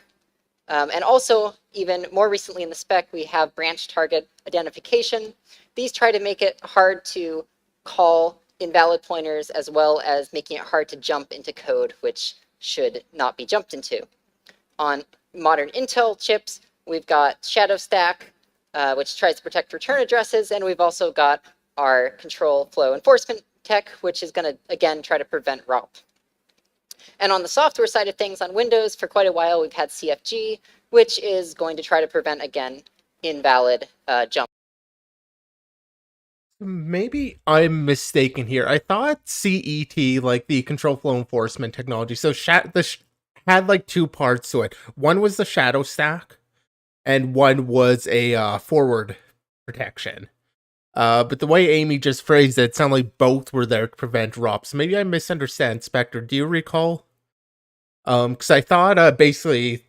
And also, even more recently in the spec, we have branch target identification. These try to make it hard to call invalid pointers as well as making it hard to jump into code, which should not be jumped into. On modern Intel chips, we've got Shadow Stack, which tries to protect return addresses, and we've also got our control flow enforcement tech, which is going to, again, try to prevent ROP. And on the software side of things, on Windows, for quite a while, we've had CFG, which is going to try to prevent, again, invalid jump. Maybe I'm mistaken here. I thought CET, like the control flow enforcement technology, so had like two parts to it. One was the shadow stack, and one was a forward protection. But the way Amy just phrased it sounded like both were there to prevent ROPs. Maybe I misunderstand. Spectre, do you recall? Because I thought basically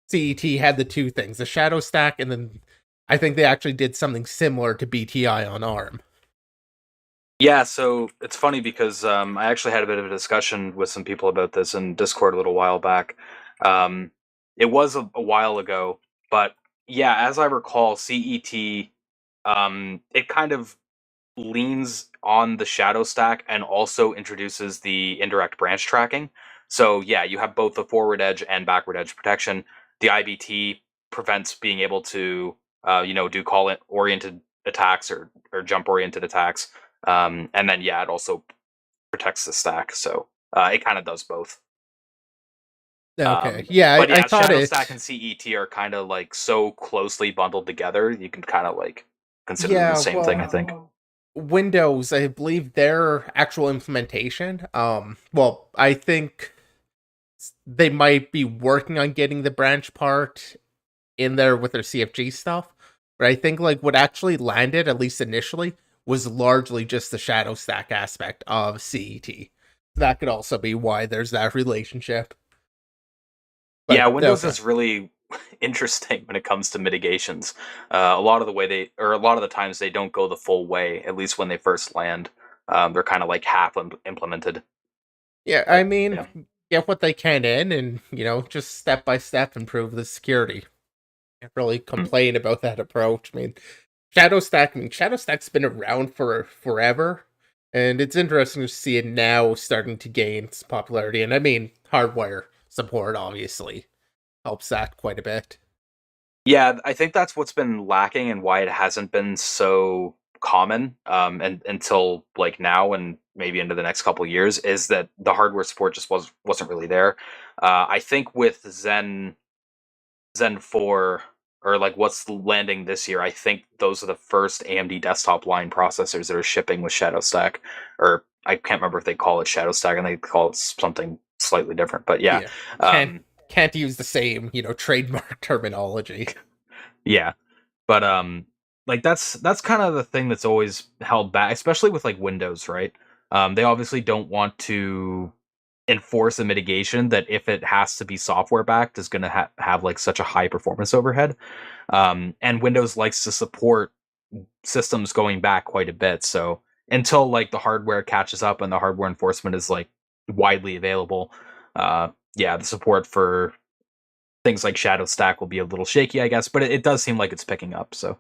CET had the two things, the shadow stack, and then I think they actually did something similar to BTI on ARM. Yeah, so it's funny because I actually had a bit of a discussion with some people about this in Discord a little while back. It was a while ago, but yeah, as I recall, CET it kind of leans on the shadow stack and also introduces the indirect branch tracking. So yeah, you have both the forward edge and backward edge protection. The IBT prevents being able to do call oriented attacks or jump oriented attacks. And then yeah, it also protects the stack. So it kind of does both. Okay, yeah, but yeah, I thought Shadow it. Stack and CET are kind of like so closely bundled together. You can kind of like consider them the same thing, I think. Windows, I believe their actual implementation. Well, I think they might be working on getting the branch part in there with their CFG stuff. But I think like what actually landed, at least initially, was largely just the shadow stack aspect of CET. That could also be why there's that relationship. But, yeah, Windows okay. is really interesting when it comes to mitigations. A lot of the times they don't go the full way, at least when they first land. They're kind of like half implemented. Yeah, I mean, Yeah. get what they can in and, just step by step improve the security. Can't really complain about that approach. I mean, Shadow Stack's been around for forever, and it's interesting to see it now starting to gain some popularity. And I mean, hardware support obviously helps that quite a bit. Yeah, I think that's what's been lacking and why it hasn't been so common and until like now and maybe into the next couple of years is that the hardware support just wasn't really there. I think with Zen 4 or like what's landing this year, I think those are the first AMD desktop line processors that are shipping with Shadow Stack, or I can't remember if they call it Shadow Stack and they call it something slightly different. But yeah, Yeah, um, can't use the same trademark terminology. yeah. But like that's kind of the thing that's always held back, especially with like Windows, right? They obviously don't want to enforce a mitigation that if it has to be software backed is going to have like such a high performance overhead. And Windows likes to support systems going back quite a bit. So until like the hardware catches up and the hardware enforcement is like widely available, yeah, the support for things like Shadow Stack will be a little shaky, I guess, but it does seem like it's picking up. So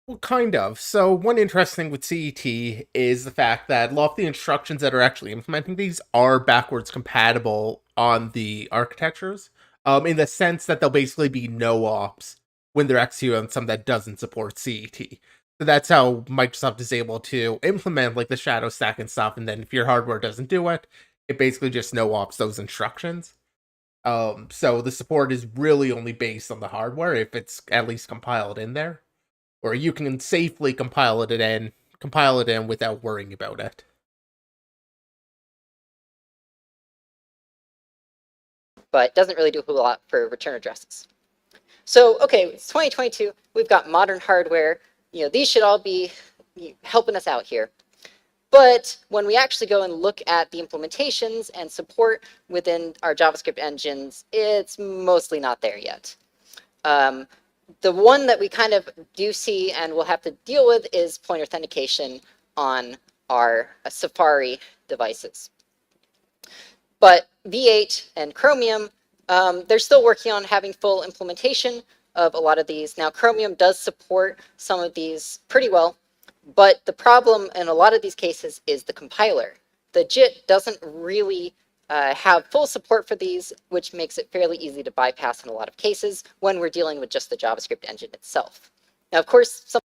Well, kind of. So, one interesting with CET is the fact that a lot of the instructions that are actually implementing these are backwards compatible on the architectures, in the sense that there'll basically be no ops when they're executed on something that doesn't support CET. So that's how Microsoft is able to implement like the shadow stack and stuff, and then if your hardware doesn't do it, it basically just no ops those instructions. So the support is really only based on the hardware if it's at least compiled in there, or you can safely compile it in without worrying about it. But doesn't really do a whole lot for return addresses. So, okay, it's 2022. We've got modern hardware. These should all be helping us out here. But when we actually go and look at the implementations and support within our JavaScript engines, it's mostly not there yet. The one that we kind of do see and we'll have to deal with is point authentication on our Safari devices. But V8 and Chromium, they're still working on having full implementation of a lot of these. Now, Chromium does support some of these pretty well, but the problem in a lot of these cases is the compiler. The JIT doesn't really have full support for these, which makes it fairly easy to bypass in a lot of cases when we're dealing with just the JavaScript engine itself. Now, of course, some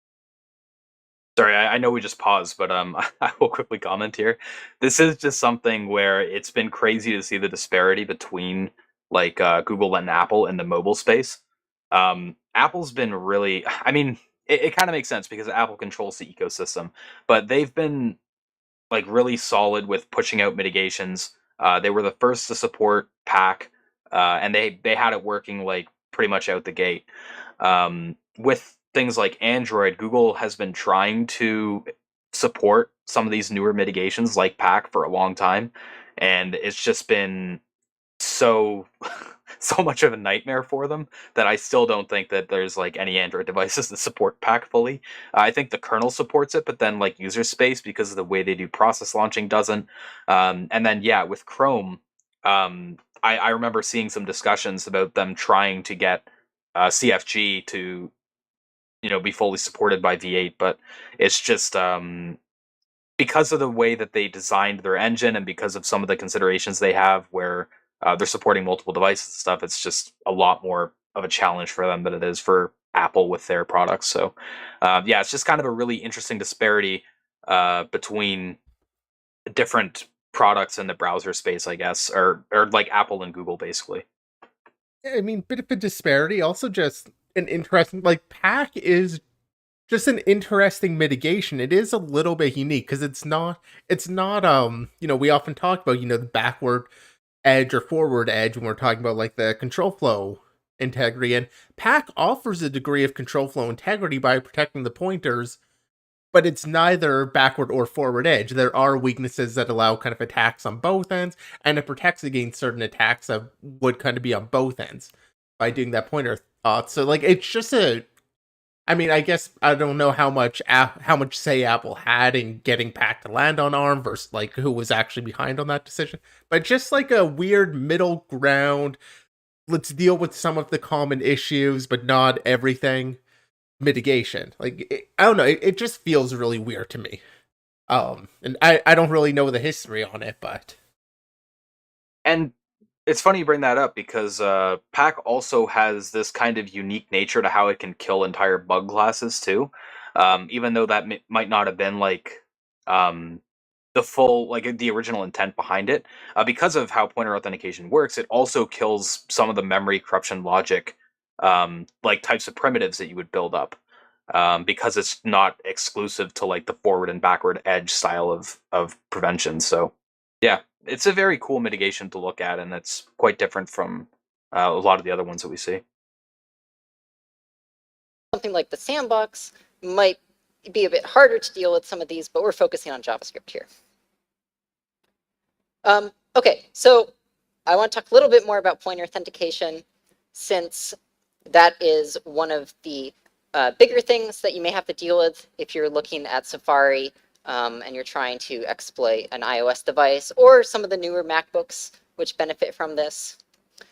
sorry, I know we just paused, but I will quickly comment here. This is just something where it's been crazy to see the disparity between like Google and Apple in the mobile space. Apple's been really, I mean, it kind of makes sense because Apple controls the ecosystem, but they've been like really solid with pushing out mitigations. They were the first to support pack, and they had it working like pretty much out the gate. With things like Android, Google has been trying to support some of these newer mitigations like pack for a long time, and it's just been so so much of a nightmare for them that I still don't think that there's like any Android devices that support pack fully. I think the kernel supports it, but then like user space because of the way they do process launching doesn't. And then yeah, with Chrome, I remember seeing some discussions about them trying to get CFG to be fully supported by V8, but it's just because of the way that they designed their engine and because of some of the considerations they have where they're supporting multiple devices and stuff, it's just a lot more of a challenge for them than it is for Apple with their products. So, yeah, it's just kind of a really interesting disparity between different products in the browser space, I guess, or like Apple and Google, basically. I mean, bit of a disparity. Also, just an interesting like pack is just an interesting mitigation. It is a little bit unique because it's not we often talk about the backward edge or forward edge when we're talking about like the control flow integrity, and pack offers a degree of control flow integrity by protecting the pointers, but it's neither backward or forward edge. There are weaknesses that allow kind of attacks on both ends, and it protects against certain attacks that would kind of be on both ends by doing that pointer. So like it's just I mean, I guess I don't know how much say Apple had in getting Pac to land on ARM versus like who was actually behind on that decision, but just like a weird middle ground. Let's deal with some of the common issues, but not everything. Mitigation, I don't know. It just feels really weird to me. And I don't really know the history on it, but And it's funny you bring that up because Pack also has this kind of unique nature to how it can kill entire bug classes too. Even though that might not have been like um, the full, like the original intent behind it, because of how pointer authentication works, it also kills some of the memory corruption logic, like types of primitives that you would build up. Because it's not exclusive to like the forward and backward edge style of prevention. So yeah, it's a very cool mitigation to look at, and it's quite different from a lot of the other ones that we see. Something like the sandbox might be a bit harder to deal with some of these, but we're focusing on JavaScript here. Okay, so I want to talk a little bit more about pointer authentication, since that is one of the bigger things that you may have to deal with if you're looking at Safari and you're trying to exploit an iOS device or some of the newer MacBooks which benefit from this.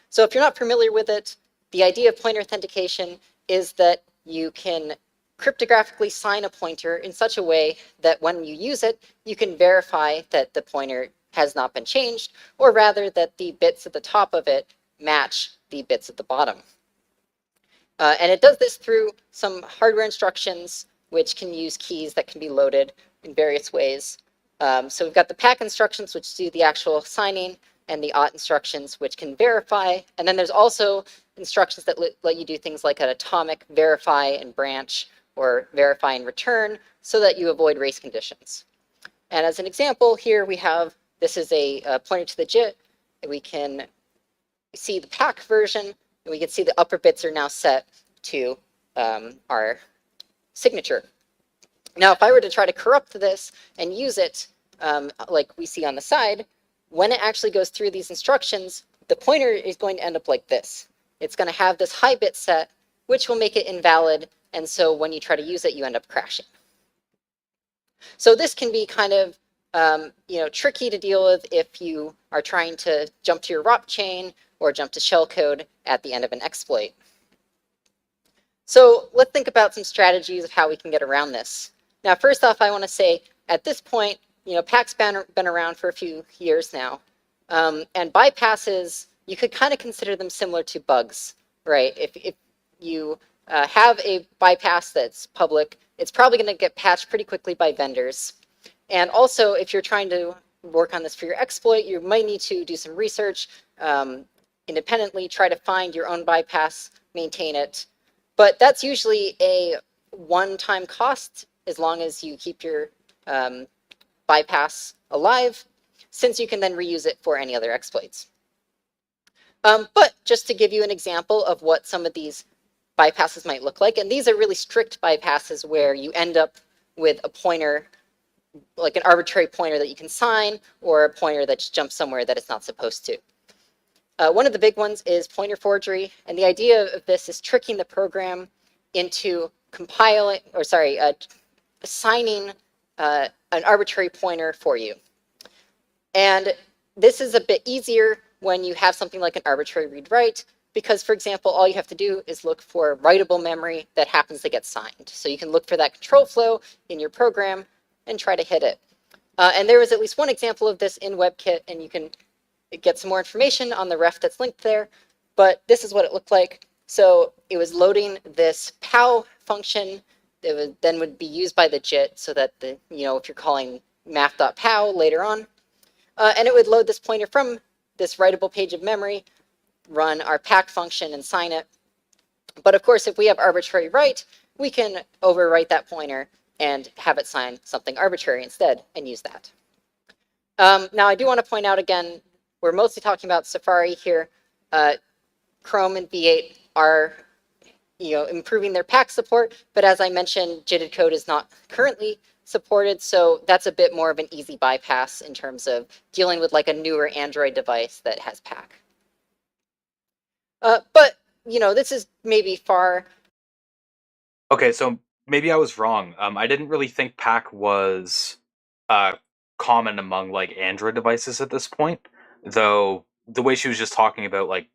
So if you're not familiar with it, the idea of pointer authentication is that you can cryptographically sign a pointer in such a way that when you use it, you can verify that the pointer has not been changed, or rather that the bits at the top of it match the bits at the bottom. And it does this through some hardware instructions, which can use keys that can be loaded in various ways. So we've got the pack instructions, which do the actual signing, and the auth instructions, which can verify. And then there's also instructions that let you do things like an atomic verify and branch, or verify and return, so that you avoid race conditions. And as an example, here we have, this is a pointer to the JIT. We can see the pack version, and we can see the upper bits are now set to our signature. Now, if I were to try to corrupt this and use it like we see on the side, when it actually goes through these instructions, the pointer is going to end up like this. It's going to have this high bit set, which will make it invalid, and so when you try to use it, you end up crashing. So this can be kind of tricky to deal with if you are trying to jump to your ROP chain or jump to shellcode at the end of an exploit. So let's think about some strategies of how we can get around this. Now, first off, I want to say at this point, Pack's been around for a few years now, and bypasses, you could kind of consider them similar to bugs, right? If you have a bypass that's public, it's probably going to get patched pretty quickly by vendors. And also, if you're trying to work on this for your exploit, you might need to do some research independently, try to find your own bypass, maintain it. But that's usually a one-time cost as long as you keep your bypass alive, since you can then reuse it for any other exploits. But just to give you an example of what some of these bypasses might look like, and these are really strict bypasses where you end up with a pointer, like an arbitrary pointer that you can sign, or a pointer that just jumps somewhere that it's not supposed to. One of the big ones is pointer forgery, and the idea of this is tricking the program into assigning an arbitrary pointer for you. And this is a bit easier when you have something like an arbitrary read-write, because, for example, all you have to do is look for writable memory that happens to get signed. So you can look for that control flow in your program and try to hit it. And there was at least one example of this in WebKit, and you can get some more information on the ref that's linked there. But this is what it looked like. So it was loading this POW function that then would be used by the JIT, so that if you're calling math.pow later on, and it would load this pointer from this writable page of memory, run our pack function and sign it. But of course, if we have arbitrary write, we can overwrite that pointer and have it sign something arbitrary instead and use that. Now, I do want to point out again, we're mostly talking about Safari here. Chrome and V8 are improving their pack support, but as I mentioned, JITted code is not currently supported, so that's a bit more of an easy bypass in terms of dealing with like a newer Android device that has pack. But this is maybe far Okay, so maybe I was wrong. I didn't really think pack was common among like Android devices at this point, though the way she was just talking about like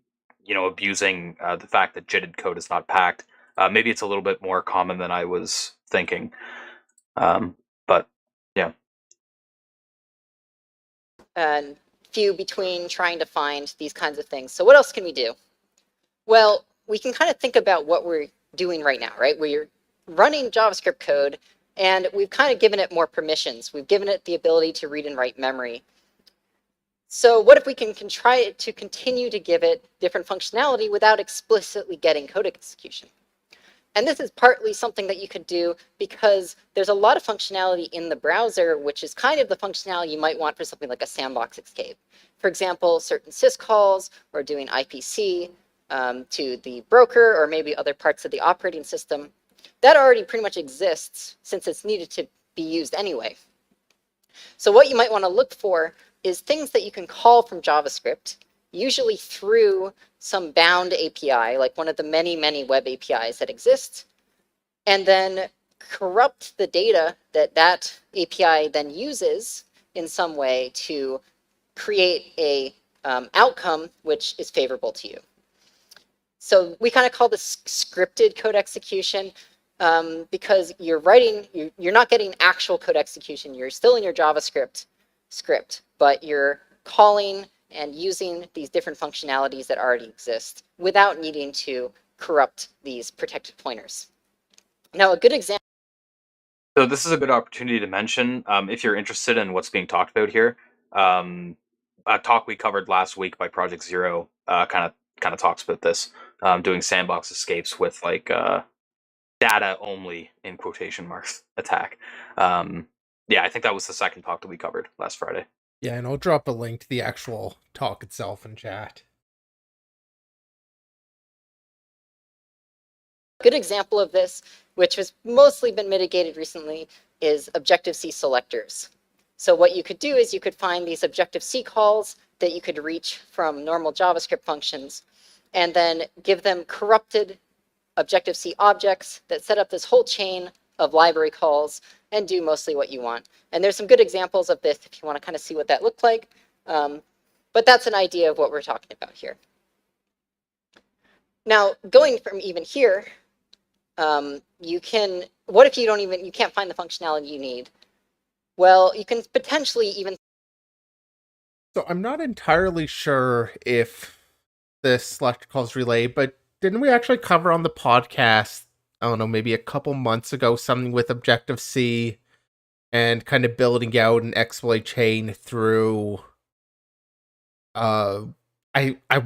abusing the fact that JIT code is not packed, maybe it's a little bit more common than I was thinking. But yeah. And few between trying to find these kinds of things. So what else can we do? Well, we can kind of think about what we're doing right now, right? We're running JavaScript code, and we've kind of given it more permissions. We've given it the ability to read and write memory. So what if we can try to continue to give it different functionality without explicitly getting code execution? And this is partly something that you could do because there's a lot of functionality in the browser, which is kind of the functionality you might want for something like a sandbox escape. For example, certain syscalls or doing IPC to the broker or maybe other parts of the operating system. That already pretty much exists since it's needed to be used anyway. So what you might want to look for is things that you can call from JavaScript, usually through some bound API, like one of the many, many web APIs that exist, and then corrupt the data that that API then uses in some way to create a outcome which is favorable to you. So we kind of call this scripted code execution because you're not getting actual code execution. You're still in your JavaScript script, but you're calling and using these different functionalities that already exist without needing to corrupt these protected pointers. Now, a good example. So this is a good opportunity to mention, if you're interested in what's being talked about here, a talk we covered last week by Project Zero kind of talks about this, doing sandbox escapes with like data only in quotation marks attack. Yeah, I think that was the second talk that we covered last Friday. Yeah, and I'll drop a link to the actual talk itself in chat. A good example of this, which has mostly been mitigated recently, is Objective-C selectors. So what you could do is you could find these Objective-C calls that you could reach from normal JavaScript functions, and then give them corrupted Objective-C objects that set up this whole chain of library calls and do mostly what you want. And there's some good examples of this if you want to kind of see what that looked like. But that's an idea of what we're talking about here. Now, going from even here, what if you can't find the functionality you need? Well, you can potentially even. So I'm not entirely sure if this select calls relay, but didn't we actually cover on the podcast, I don't know, maybe a couple months ago, something with Objective-C and kind of building out an exploit chain through, I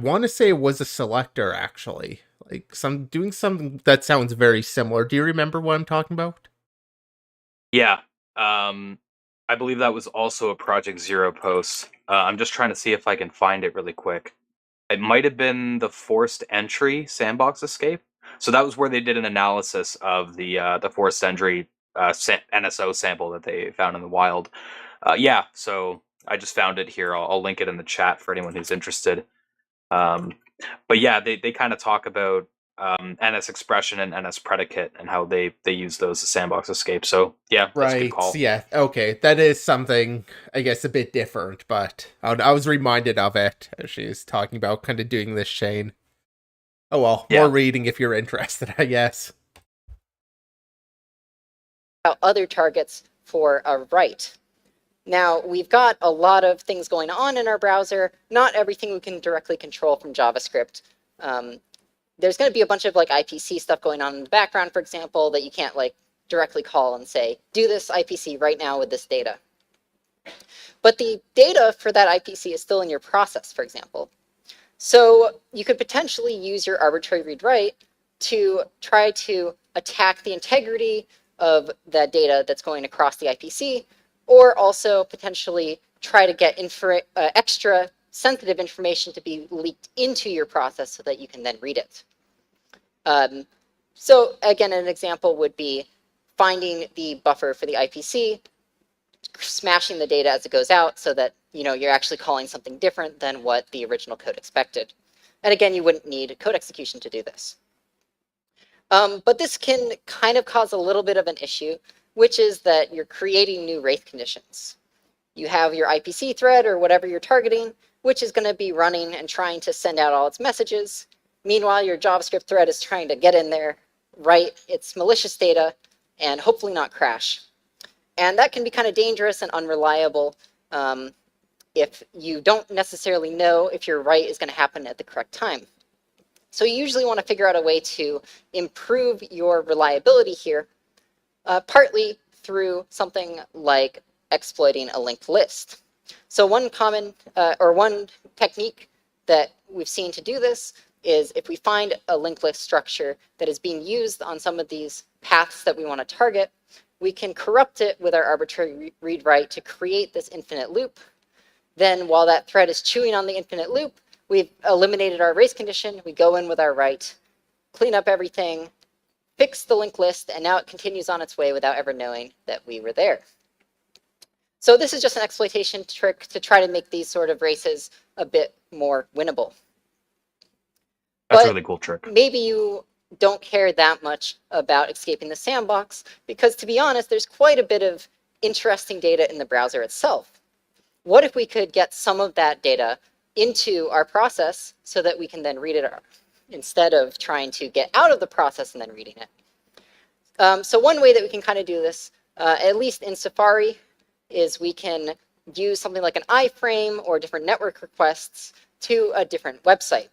want to say it was a selector, actually. Like, doing something that sounds very similar. Do you remember what I'm talking about? Yeah, I believe that was also a Project Zero post. I'm just trying to see if I can find it really quick. It might have been the forced entry sandbox escape. So that was where they did an analysis of the forced entry NSO sample that they found in the wild. Yeah, so I just found it here. I'll link it in the chat for anyone who's interested. But yeah, they kind of talk about NS expression and NS predicate and how they use those as sandbox escape. So yeah, that's a good call. Yeah, okay. That is something, I guess, a bit different, but I was reminded of it as she's talking about kind of doing this chain. Oh well, Yeah. More reading if you're interested, I guess. Other targets for a write. Now, we've got a lot of things going on in our browser. Not everything we can directly control from JavaScript. There's going to be a bunch of like IPC stuff going on in the background, for example, that you can't like directly call and say, do this IPC right now with this data. But the data for that IPC is still in your process, for example. So you could potentially use your arbitrary read-write to try to attack the integrity of that data that's going across the IPC, or also potentially try to get extra sensitive information to be leaked into your process so that you can then read it. So again, an example would be finding the buffer for the IPC, smashing the data as it goes out so that you're actually calling something different than what the original code expected. And again, you wouldn't need code execution to do this. But this can kind of cause a little bit of an issue, which is that you're creating new race conditions. You have your IPC thread or whatever you're targeting, which is going to be running and trying to send out all its messages. Meanwhile, your JavaScript thread is trying to get in there, write its malicious data, and hopefully not crash. And that can be kind of dangerous and unreliable if you don't necessarily know if your write is going to happen at the correct time. So you usually want to figure out a way to improve your reliability here, partly through something like exploiting a linked list. So one common or one technique that we've seen to do this is if we find a linked list structure that is being used on some of these paths that we want to target, we can corrupt it with our arbitrary read-write to create this infinite loop. Then while that thread is chewing on the infinite loop, we've eliminated our race condition. We go in with our write, clean up everything, fix the linked list, and now it continues on its way without ever knowing that we were there. So this is just an exploitation trick to try to make these sort of races a bit more winnable. That's a really cool trick. Maybe you don't care that much about escaping the sandbox, because to be honest, there's quite a bit of interesting data in the browser itself. What if we could get some of that data into our process so that we can then read it instead of trying to get out of the process and then reading it? So one way that we can kind of do this, at least in Safari, is we can use something like an iframe or different network requests to a different website.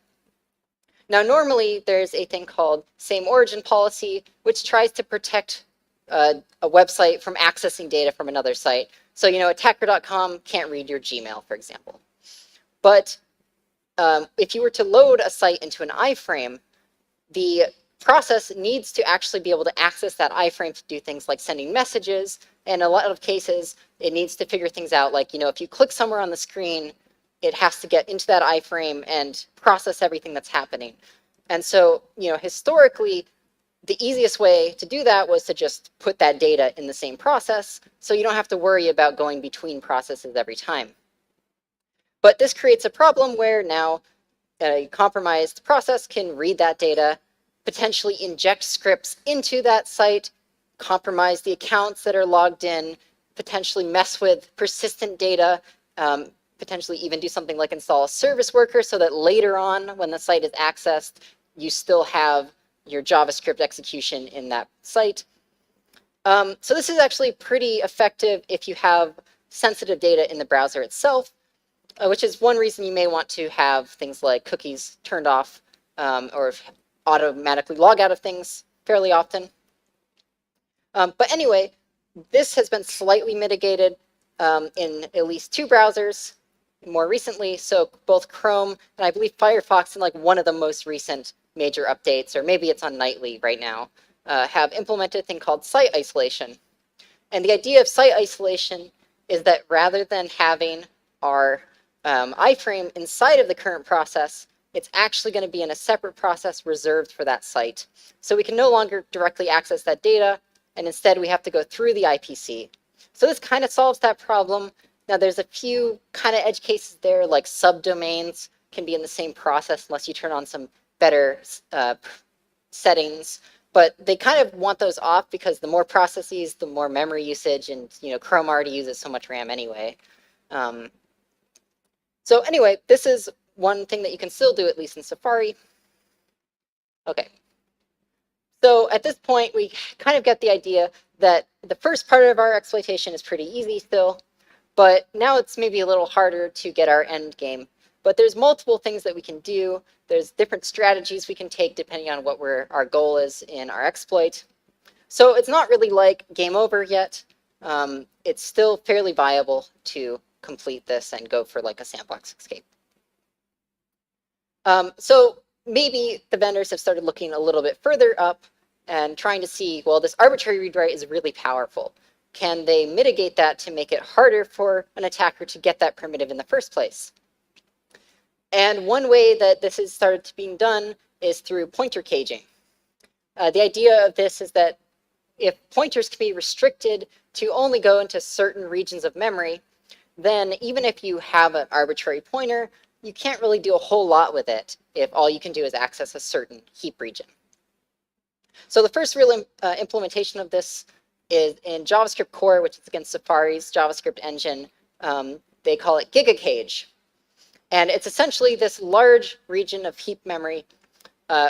Now, normally there's a thing called same origin policy, which tries to protect a website from accessing data from another site. So, attacker.com can't read your Gmail, for example. But if you were to load a site into an iframe, the process needs to actually be able to access that iframe to do things like sending messages. And in a lot of cases, it needs to figure things out like, if you click somewhere on the screen, it has to get into that iframe and process everything that's happening. And so, historically, the easiest way to do that was to just put that data in the same process, so you don't have to worry about going between processes every time. But this creates a problem where now a compromised process can read that data, potentially inject scripts into that site, compromise the accounts that are logged in, potentially mess with persistent data, potentially even do something like install a service worker so that later on when the site is accessed, you still have your JavaScript execution in that site. So this is actually pretty effective if you have sensitive data in the browser itself, which is one reason you may want to have things like cookies turned off or automatically log out of things fairly often. But anyway, this has been slightly mitigated in at least 2 browsers more recently. So both Chrome and I believe Firefox in like one of the most recent major updates, or maybe it's on nightly right now, have implemented a thing called site isolation. And the idea of site isolation is that rather than having our iframe inside of the current process, it's actually going to be in a separate process reserved for that site. So we can no longer directly access that data, and instead we have to go through the IPC. So this kind of solves that problem. Now there's a few kind of edge cases there, like subdomains can be in the same process unless you turn on some better settings. But they kind of want those off because the more processes, the more memory usage, and Chrome already uses so much RAM anyway. So anyway, this is one thing that you can still do, at least in Safari. Okay. So at this point, we kind of get the idea that the first part of our exploitation is pretty easy still, but now it's maybe a little harder to get our end game. But there's multiple things that we can do. There's different strategies we can take depending on what our goal is in our exploit. So it's not really like game over yet. It's still fairly viable to complete this and go for like a sandbox escape. So maybe the vendors have started looking a little bit further up and trying to see, well, this arbitrary read-write is really powerful. Can they mitigate that to make it harder for an attacker to get that primitive in the first place? And one way that this has started to being done is through pointer caging. The idea of this is that if pointers can be restricted to only go into certain regions of memory, then even if you have an arbitrary pointer, you can't really do a whole lot with it if all you can do is access a certain heap region. So the first real implementation of this is in JavaScript core, which is again Safari's JavaScript engine. They call it GigaCage. And it's essentially this large region of heap memory,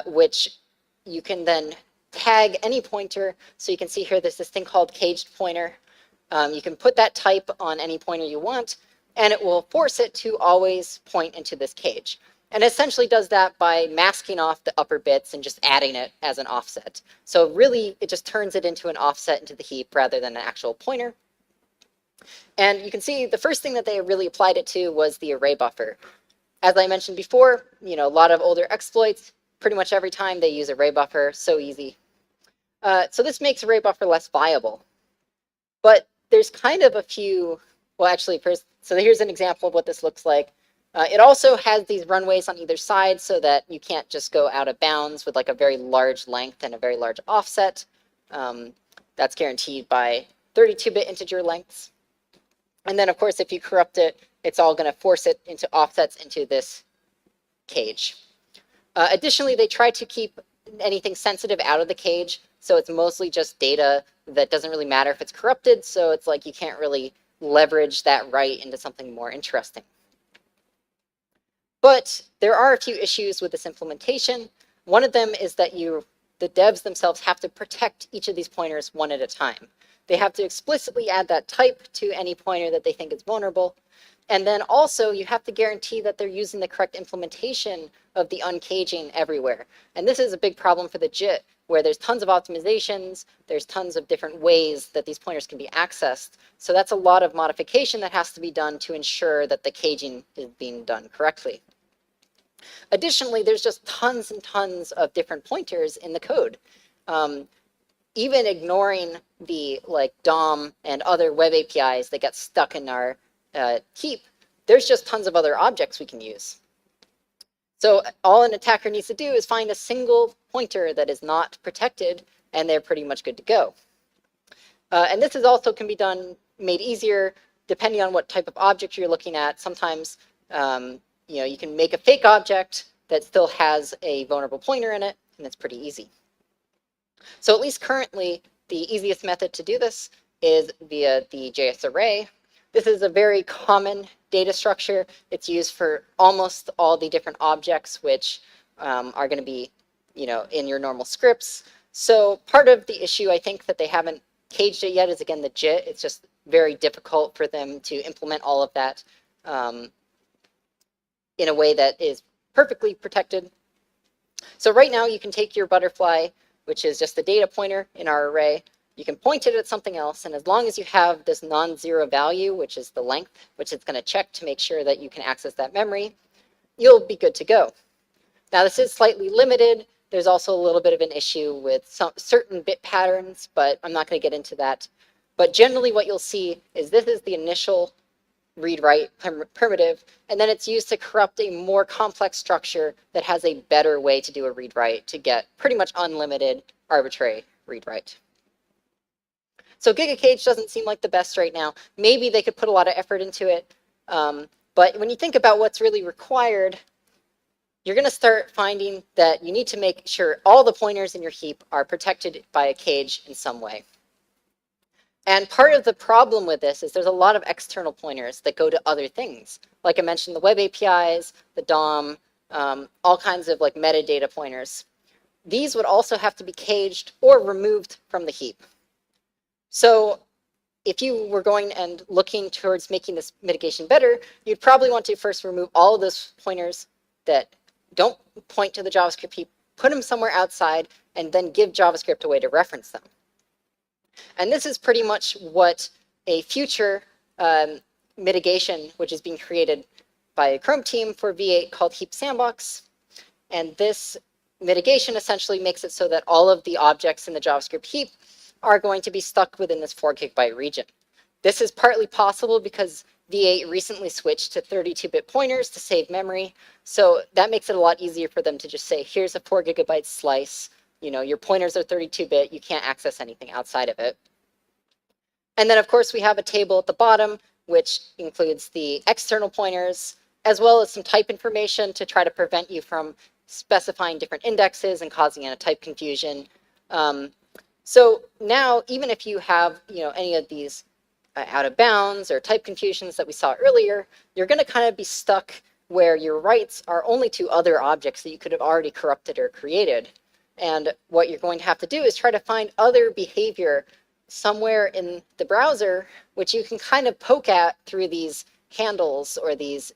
which you can then tag any pointer. So you can see here, there's this thing called caged pointer. You can put that type on any pointer you want, and it will force it to always point into this cage. And it essentially does that by masking off the upper bits and just adding it as an offset. So really, it just turns it into an offset into the heap rather than an actual pointer. And you can see the first thing that they really applied it to was the array buffer. As I mentioned before, a lot of older exploits, pretty much every time they use array buffer, so easy. So this makes array buffer less viable. But there's kind of a few, well, actually, first, so here's an example of what this looks like. It also has these runways on either side so that you can't just go out of bounds with like a very large length and a very large offset. That's guaranteed by 32-bit integer lengths. And then, of course, if you corrupt it, it's all going to force it into offsets into this cage. Additionally, they try to keep anything sensitive out of the cage. So it's mostly just data that doesn't really matter if it's corrupted. So it's like you can't really leverage that right into something more interesting. But there are a few issues with this implementation. One of them is that the devs themselves have to protect each of these pointers one at a time. They have to explicitly add that type to any pointer that they think is vulnerable. And then also you have to guarantee that they're using the correct implementation of the uncaging everywhere. And this is a big problem for the JIT, where there's tons of optimizations, there's tons of different ways that these pointers can be accessed. So that's a lot of modification that has to be done to ensure that the caging is being done correctly. Additionally, there's just tons and tons of different pointers in the code. Even ignoring the DOM and other web APIs that get stuck in our heap, there's just tons of other objects we can use. So all an attacker needs to do is find a single pointer that is not protected, and they're pretty much good to go. And this is also can be made easier depending on what type of object you're looking at. Sometimes you can make a fake object that still has a vulnerable pointer in it, and it's pretty easy. So at least currently, the easiest method to do this is via the JS array. This is a very common data structure. It's used for almost all the different objects which are going to be in your normal scripts. So part of the issue I think that they haven't caged it yet is, again, the JIT. It's just very difficult for them to implement all of that in a way that is perfectly protected. So right now you can take your butterfly, which is just the data pointer in our array. You can point it at something else, and as long as you have this non-zero value, which is the length, which it's going to check to make sure that you can access that memory, you'll be good to go. Now this is slightly limited. There's also a little bit of an issue with some certain bit patterns, but I'm not going to get into that. But generally what you'll see is this is the initial read-write primitive, and then it's used to corrupt a more complex structure that has a better way to do a read-write to get pretty much unlimited arbitrary read-write. So GigaCage doesn't seem like the best right now. Maybe they could put a lot of effort into it, but when you think about what's really required, you're going to start finding that you need to make sure all the pointers in your heap are protected by a cage in some way. And part of the problem with this is there's a lot of external pointers that go to other things. Like I mentioned, the web APIs, the DOM, all kinds of metadata pointers. These would also have to be caged or removed from the heap. So if you were going and looking towards making this mitigation better, you'd probably want to first remove all of those pointers that don't point to the JavaScript heap, put them somewhere outside, and then give JavaScript a way to reference them. And this is pretty much what a future mitigation, which is being created by a Chrome team for V8 called Heap Sandbox. And this mitigation essentially makes it so that all of the objects in the JavaScript heap are going to be stuck within this 4 GB region. This is partly possible because V8 recently switched to 32-bit pointers to save memory. So that makes it a lot easier for them to just say, here's a 4 GB slice. Your pointers are 32-bit. You can't access anything outside of it. And then, of course, we have a table at the bottom, which includes the external pointers, as well as some type information to try to prevent you from specifying different indexes and causing a type confusion. So now, even if you have, any of these out of bounds or type confusions that we saw earlier, you're going to kind of be stuck where your writes are only to other objects that you could have already corrupted or created. And what you're going to have to do is try to find other behavior somewhere in the browser, which you can kind of poke at through these handles or these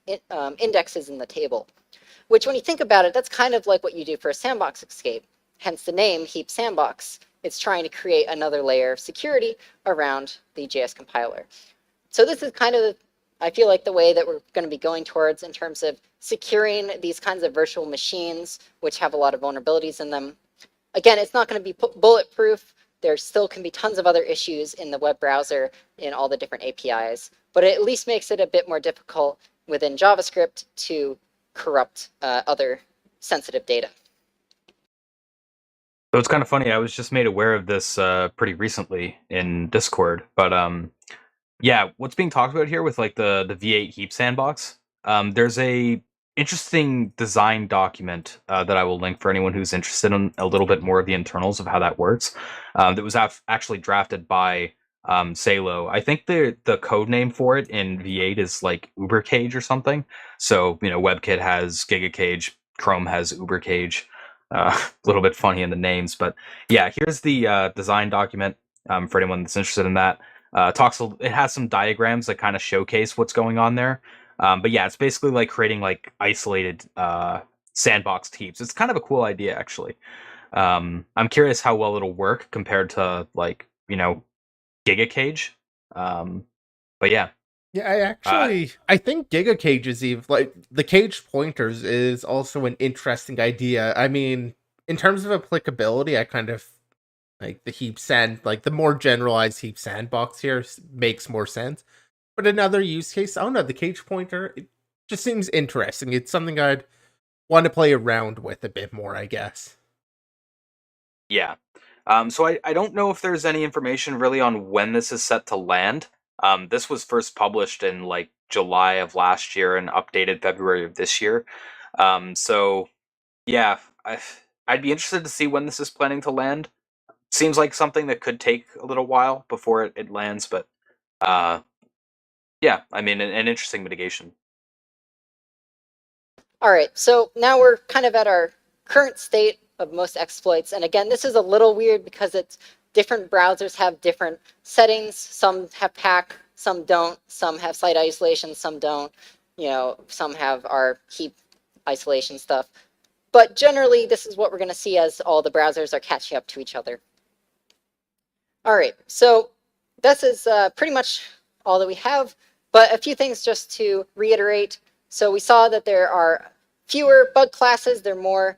indexes in the table. Which, when you think about it, that's kind of like what you do for a sandbox escape. Hence the name heap sandbox. It's trying to create another layer of security around the JS compiler. So this is kind of, I feel like, the way that we're going to be going towards in terms of securing these kinds of virtual machines, which have a lot of vulnerabilities in them. Again, it's not going to be bulletproof. There still can be tons of other issues in the web browser in all the different APIs, but it at least makes it a bit more difficult within JavaScript to corrupt other sensitive data. So it's kind of funny. I was just made aware of this pretty recently in Discord, but yeah, what's being talked about here with like the V8 heap sandbox? There's a interesting design document that I will link for anyone who's interested in a little bit more of the internals of how that works. That was actually drafted by Salo. I think the code name for it in V8 is like UberCage or something. So WebKit has GigaCage, Chrome has UberCage. A little bit funny in the names, but yeah, here's the design document for anyone that's interested in that. It has some diagrams that kind of showcase what's going on there. But yeah, it's basically like creating like isolated sandboxed heaps. It's kind of a cool idea, actually. I'm curious how well it'll work compared to like GigaCage. But yeah. Yeah, I think Giga Cages, even like the cage pointers, is also an interesting idea. I mean, in terms of applicability, I kind of like the like the more generalized heap sandbox here makes more sense. But another use case, I don't know, the cage pointer, it just seems interesting. It's something I'd want to play around with a bit more, I guess. Yeah. So I don't know if there's any information really on when this is set to land. This was first published in like July of last year and updated February of this year. So yeah, I'd be interested to see when this is planning to land. Seems like something that could take a little while before it lands, but yeah, I mean, an interesting mitigation. All right, so now we're kind of at our current state of most exploits. And again, this is a little weird because it's different browsers have different settings. Some have pack, some don't. Some have site isolation, some don't. Some have our heap isolation stuff. But generally, this is what we're going to see as all the browsers are catching up to each other. All right, so this is pretty much all that we have, but a few things just to reiterate. So we saw that there are fewer bug classes. They're more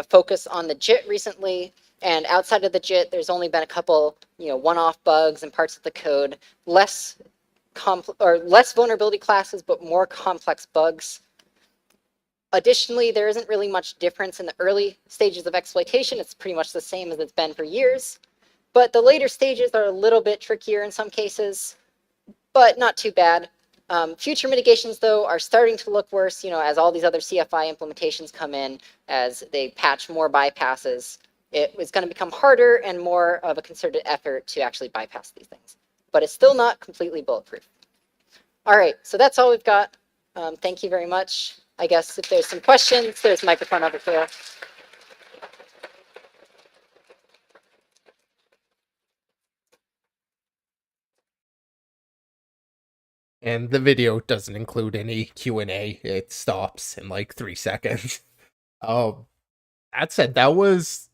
focused on the JIT recently, and outside of the JIT, there's only been a couple one-off bugs and parts of the code. Less vulnerability classes, but more complex bugs. Additionally, there isn't really much difference in the early stages of exploitation. It's pretty much the same as it's been for years. But the later stages are a little bit trickier in some cases, but not too bad. Future mitigations, though, are starting to look worse, as all these other CFI implementations come in, as they patch more bypasses. It is going to become harder and more of a concerted effort to actually bypass these things. But it's still not completely bulletproof. All right, so that's all we've got. Thank you very much. I guess if there's some questions, there's a microphone over here. And the video doesn't include any Q&A. It stops in like 3 seconds. That said, that was...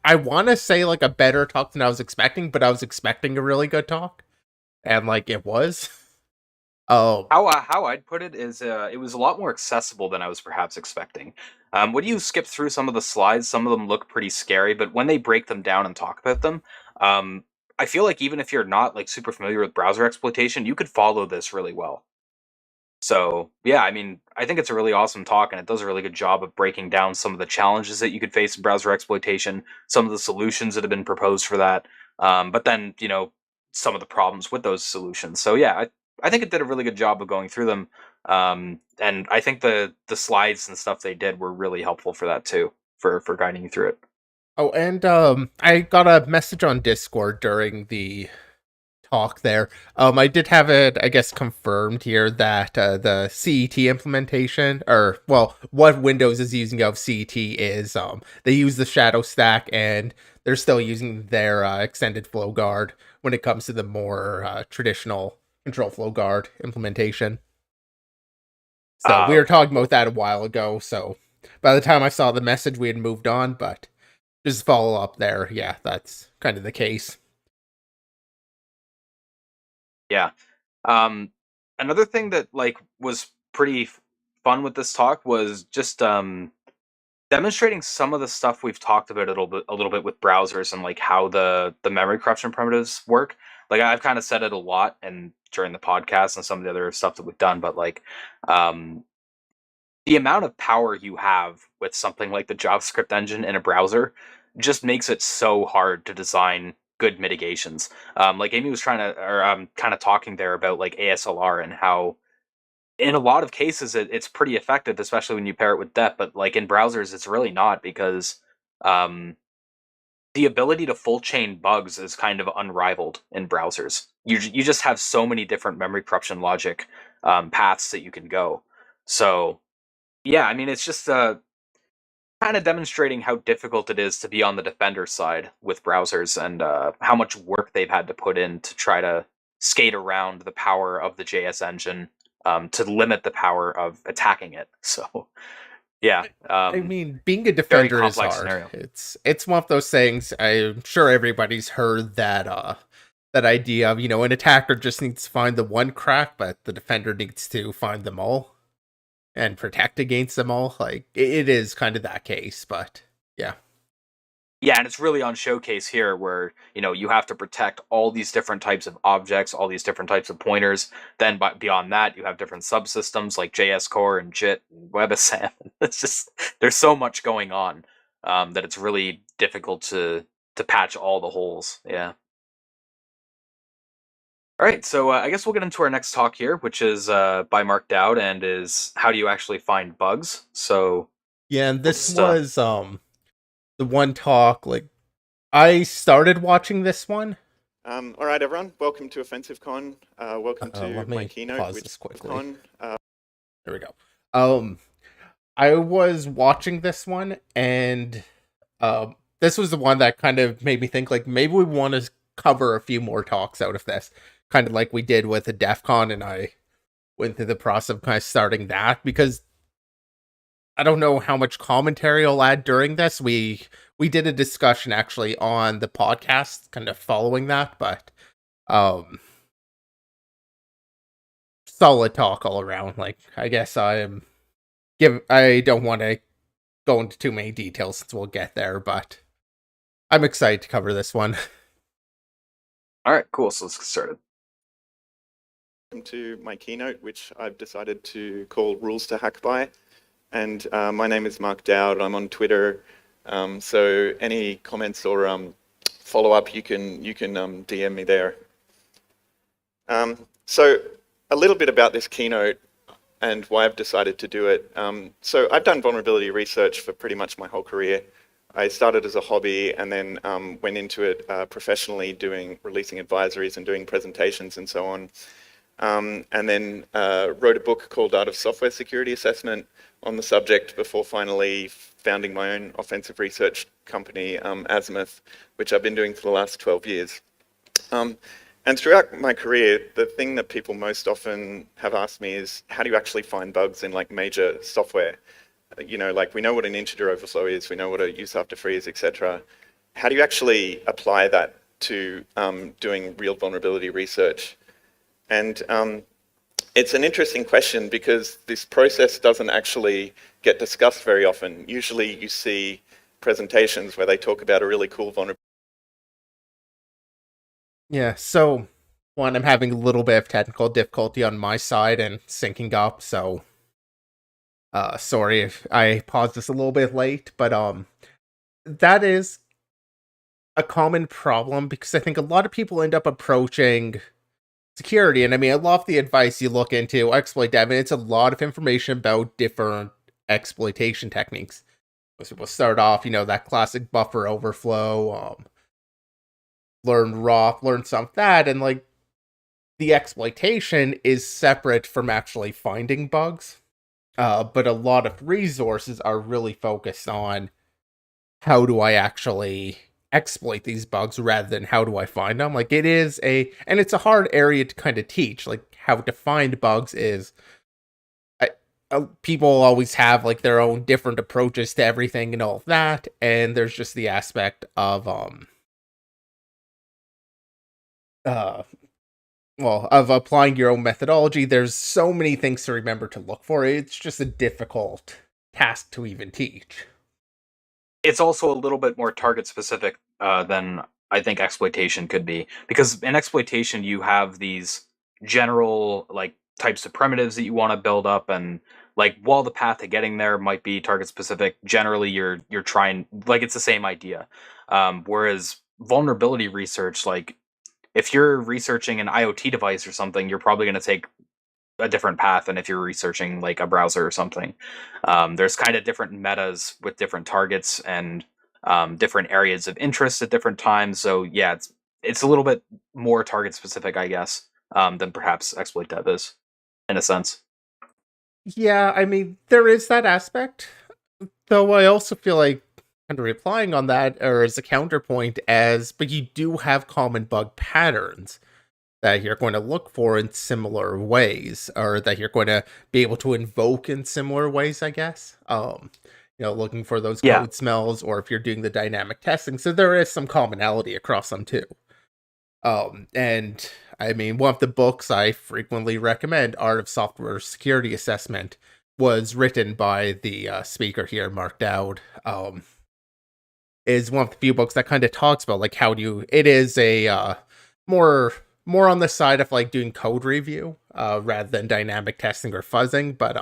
I want to say like a better talk than I was expecting, but I was expecting a really good talk. And like it was. Oh. How I'd put it is it was a lot more accessible than I was perhaps expecting. When you skip through some of the slides, some of them look pretty scary, but when they break them down and talk about them, I feel like even if you're not like super familiar with browser exploitation, you could follow this really well. So yeah, I mean, I think it's a really awesome talk, and it does a really good job of breaking down some of the challenges that you could face in browser exploitation, some of the solutions that have been proposed for that, but then some of the problems with those solutions. So yeah, I think it did a really good job of going through them, and I think the slides and stuff they did were really helpful for that too, for guiding you through it. Oh, and I got a message on Discord during the talk there. I did have it, I guess, confirmed here that the CET implementation, or well, what Windows is using of CET is they use the shadow stack, and they're still using their extended flow guard when it comes to the more traditional control flow guard implementation. So we were Okay, talking cool. about that a while ago. So by the time I saw the message, we had moved on, but just follow up there. Yeah, that's kind of the case. Yeah. Another thing that like was pretty fun with this talk was just demonstrating some of the stuff we've talked about a little bit with browsers and like how the memory corruption primitives work. Like I've kind of said it a lot and during the podcast and some of the other stuff that we've done, but like um the amount of power you have with something like the JavaScript engine in a browser just makes it so hard to design good mitigations. Like Amy was trying to, or kind of talking there about like ASLR and how, in a lot of cases, it's pretty effective, especially when you pair it with depth. But like in browsers, it's really not because um, the ability to full chain bugs is kind of unrivaled in browsers. You just have so many different memory corruption logic paths that you can go. So yeah, I mean, it's just kind of demonstrating how difficult it is to be on the defender side with browsers and how much work they've had to put in to try to skate around the power of the JS engine to limit the power of attacking it. So, yeah, I mean, being a very defender is complex hard. scenario. It's one of those things. I'm sure everybody's heard that that idea of, an attacker just needs to find the one crack, but the defender needs to find them all and protect against them all. Like it is kind of that case, but yeah. Yeah, and it's really on showcase here where, you have to protect all these different types of objects, all these different types of pointers. Then beyond that, you have different subsystems like JS Core and JIT and WebAssembly. It's just there's so much going on that it's really difficult to patch all the holes. Yeah. All right, so I guess we'll get into our next talk here, which is by Mark Dowd and is how do you actually find bugs? So Yeah, and we'll this just was the one talk, like I started watching this one. All right, everyone. Welcome to OffensiveCon. Welcome to Let my me keynote, pause which this is quickly. Con. There we go. I was watching this one, and this was the one that kind of made me think, like, maybe we want to cover a few more talks out of this, kind of like we did with the DEF CON, and I went through the process of kind of starting that, because I don't know how much commentary I'll add during this. We did a discussion actually on the podcast, kind of following that, but um, solid talk all around. Like, I guess I don't want to go into too many details since we'll get there, but I'm excited to cover this one. all right, cool. So let's get started. Welcome to my keynote, which I've decided to call Rules to Hack By. And my name is Mark Dowd. I'm on Twitter. So any comments or follow-up, you can DM me there. So a little bit about this keynote and why I've decided to do it. So I've done vulnerability research for pretty much my whole career. I started as a hobby and then went into it professionally, releasing advisories and doing presentations and so on. And then wrote a book called Art of Software Security Assessment on the subject before finally founding my own offensive research company, Azimuth, which I've been doing for the last 12 years. And throughout my career, the thing that people most often have asked me is, how do you actually find bugs in like major software? Like we know what an integer overflow is, we know what a use after free is, etc. How do you actually apply that to doing real vulnerability research? And it's an interesting question because this process doesn't actually get discussed very often. Usually you see presentations where they talk about a really cool vulnerability. Yeah, so one, I'm having a little bit of technical difficulty on my side and syncing up, so sorry if I paused this a little bit late, but that is a common problem because I think a lot of people end up approaching security, and I mean, I love the advice you look into exploit dev, and it's a lot of information about different exploitation techniques. We'll start off, that classic buffer overflow, learn ROP, learn some of that, and like the exploitation is separate from actually finding bugs. But a lot of resources are really focused on how do I actually exploit these bugs rather than how do I find them. Like and it's a hard area to kind of teach. Like how to find bugs is, people always have like their own different approaches to everything and all of that. And there's just the aspect of, of applying your own methodology. There's so many things to remember to look for. It's just a difficult task to even teach. It's also a little bit more target specific than I think exploitation could be, because in exploitation you have these general like types of primitives that you want to build up, and like while the path to getting there might be target specific, generally you're trying, like, it's the same idea. Whereas vulnerability research, like if you're researching an IoT device or something, you're probably going to take a different path than if you're researching like a browser or something. There's kind of different metas with different targets and different areas of interest at different times. So yeah, it's a little bit more target specific, I guess, than perhaps exploit dev is, in a sense. Yeah, I mean, there is that aspect. Though I also feel like kind of replying on that, or as a counterpoint, but you do have common bug patterns that you're going to look for in similar ways, or that you're going to be able to invoke in similar ways, I guess. Looking for those Yeah. code smells, or if you're doing the dynamic testing. So there is some commonality across them too. And I mean, one of the books I frequently recommend, Art of Software Security Assessment, was written by the speaker here, Mark Dowd. Is one of the few books that kind of talks about like it is a more on the side of like doing code review rather than dynamic testing or fuzzing, but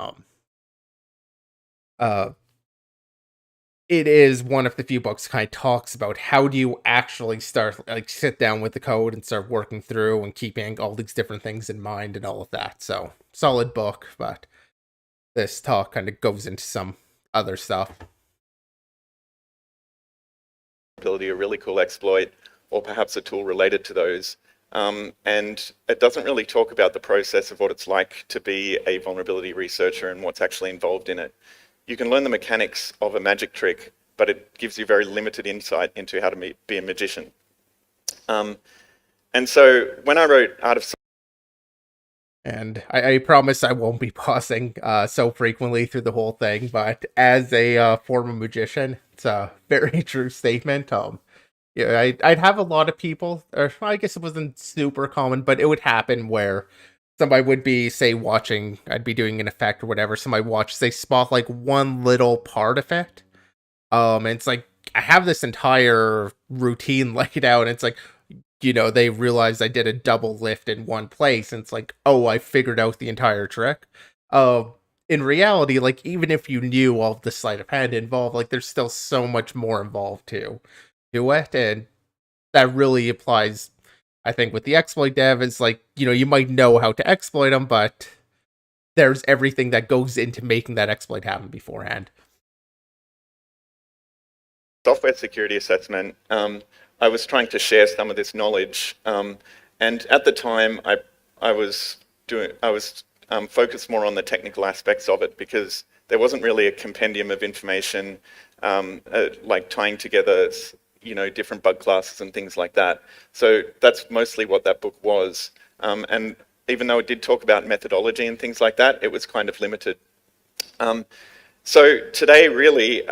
it is one of the few books kind of talks about how do you actually start, like, sit down with the code and start working through and keeping all these different things in mind and all of that. So solid book, but this talk kind of goes into some other stuff. A really cool exploit, or perhaps a tool related to those. And it doesn't really talk about the process of what it's like to be a vulnerability researcher and what's actually involved in it. You can learn the mechanics of a magic trick, but it gives you very limited insight into how to be a magician. And so when I wrote Art of... And I promise I won't be pausing so frequently through the whole thing, but as a former magician, it's a very true statement. Yeah, I'd have a lot of people, or I guess it wasn't super common, but it would happen where somebody would be, say, watching, I'd be doing an effect or whatever, somebody watches, they spot like one little part of it. And it's like, I have this entire routine laid out, and it's like, they realized I did a double lift in one place, and it's like, oh, I figured out the entire trick. In reality, like, even if you knew all of the sleight of hand involved, like, there's still so much more involved to it, and that really applies, I think, with the exploit dev. Is like, you might know how to exploit them, but there's everything that goes into making that exploit happen beforehand. Software security assessment, I was trying to share some of this knowledge, and at the time I was focused more on the technical aspects of it, because there wasn't really a compendium of information like tying together different bug classes and things like that. So that's mostly what that book was. And even though it did talk about methodology and things like that, it was kind of limited. So today, really,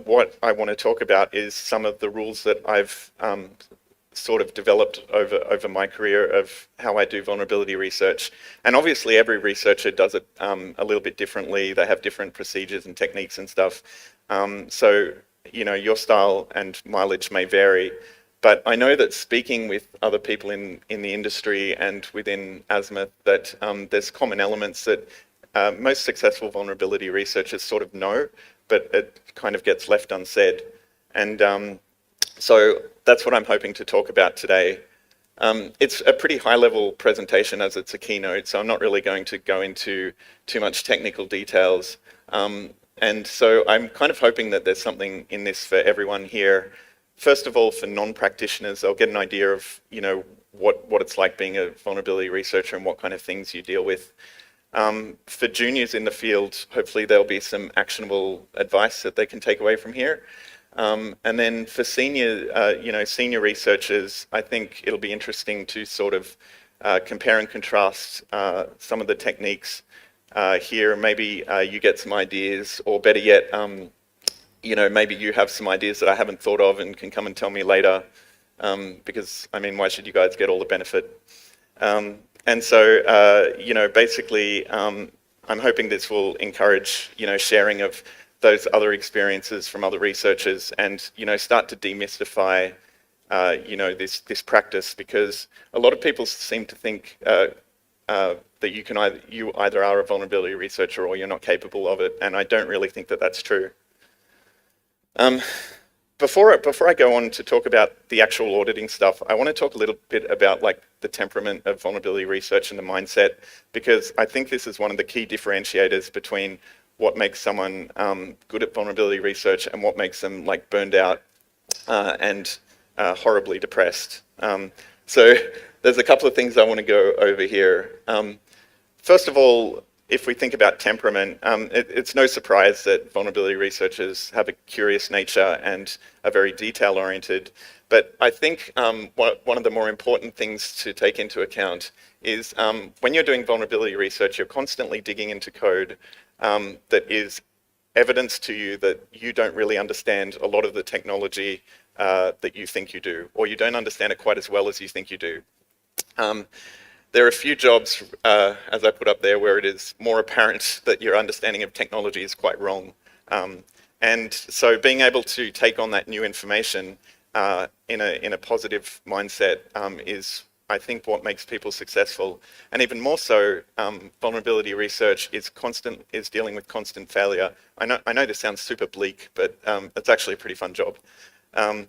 what I want to talk about is some of the rules that I've sort of developed over my career of how I do vulnerability research. And obviously, every researcher does it a little bit differently. They have different procedures and techniques and stuff. So your style and mileage may vary, but I know that speaking with other people in the industry and within Azimuth, that there's common elements that most successful vulnerability researchers sort of know, but it kind of gets left unsaid. And so that's what I'm hoping to talk about today. It's a pretty high-level presentation as it's a keynote, so I'm not really going to go into too much technical details. And so I'm kind of hoping that there's something in this for everyone here. First of all, for non-practitioners, they'll get an idea of, what it's like being a vulnerability researcher and what kind of things you deal with. For juniors in the field, hopefully there'll be some actionable advice that they can take away from here. And then for senior researchers, I think it'll be interesting to sort of compare and contrast some of the techniques here. Maybe you get some ideas, or better yet, maybe you have some ideas that I haven't thought of and can come and tell me later. Because, I mean, why should you guys get all the benefit? And so, basically, I'm hoping this will encourage, sharing of those other experiences from other researchers, and start to demystify, this practice, because a lot of people seem to think that you either are a vulnerability researcher or you're not capable of it, and I don't really think that that's true. Before I go on to talk about the actual auditing stuff, I want to talk a little bit about the temperament of vulnerability research and the mindset, because I think this is one of the key differentiators between what makes someone good at vulnerability research and what makes them burned out and horribly depressed. So there's a couple of things I want to go over here. First of all, if we think about temperament, it's no surprise that vulnerability researchers have a curious nature and are very detail-oriented. But I think one of the more important things to take into account is when you're doing vulnerability research, you're constantly digging into code that is evidence to you that you don't really understand a lot of the technology that you think you do, or you don't understand it quite as well as you think you do. There are a few jobs, as I put up there, where it is more apparent that your understanding of technology is quite wrong. And so being able to take on that new information in a positive mindset is, I think, what makes people successful. And even more so, vulnerability research is dealing with constant failure. I know this sounds super bleak, but it's actually a pretty fun job. And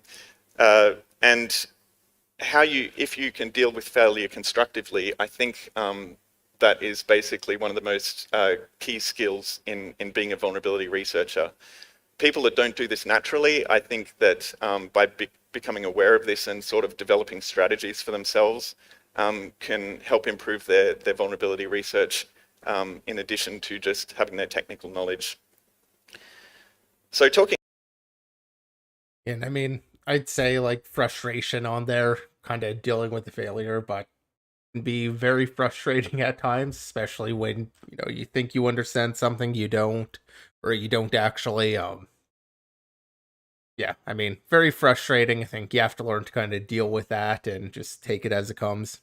if you can deal with failure constructively, I think that is basically one of the most key skills in being a vulnerability researcher. People that don't do this naturally, I think that by becoming aware of this and sort of developing strategies for themselves can help improve their vulnerability research in addition to just having their technical knowledge. So talking... And I mean, I'd say frustration on there, kind of dealing with the failure, but can be very frustrating at times, especially when you think you understand something you don't, or you don't actually. Yeah, I mean, very frustrating. I think you have to learn to kind of deal with that and just take it as it comes.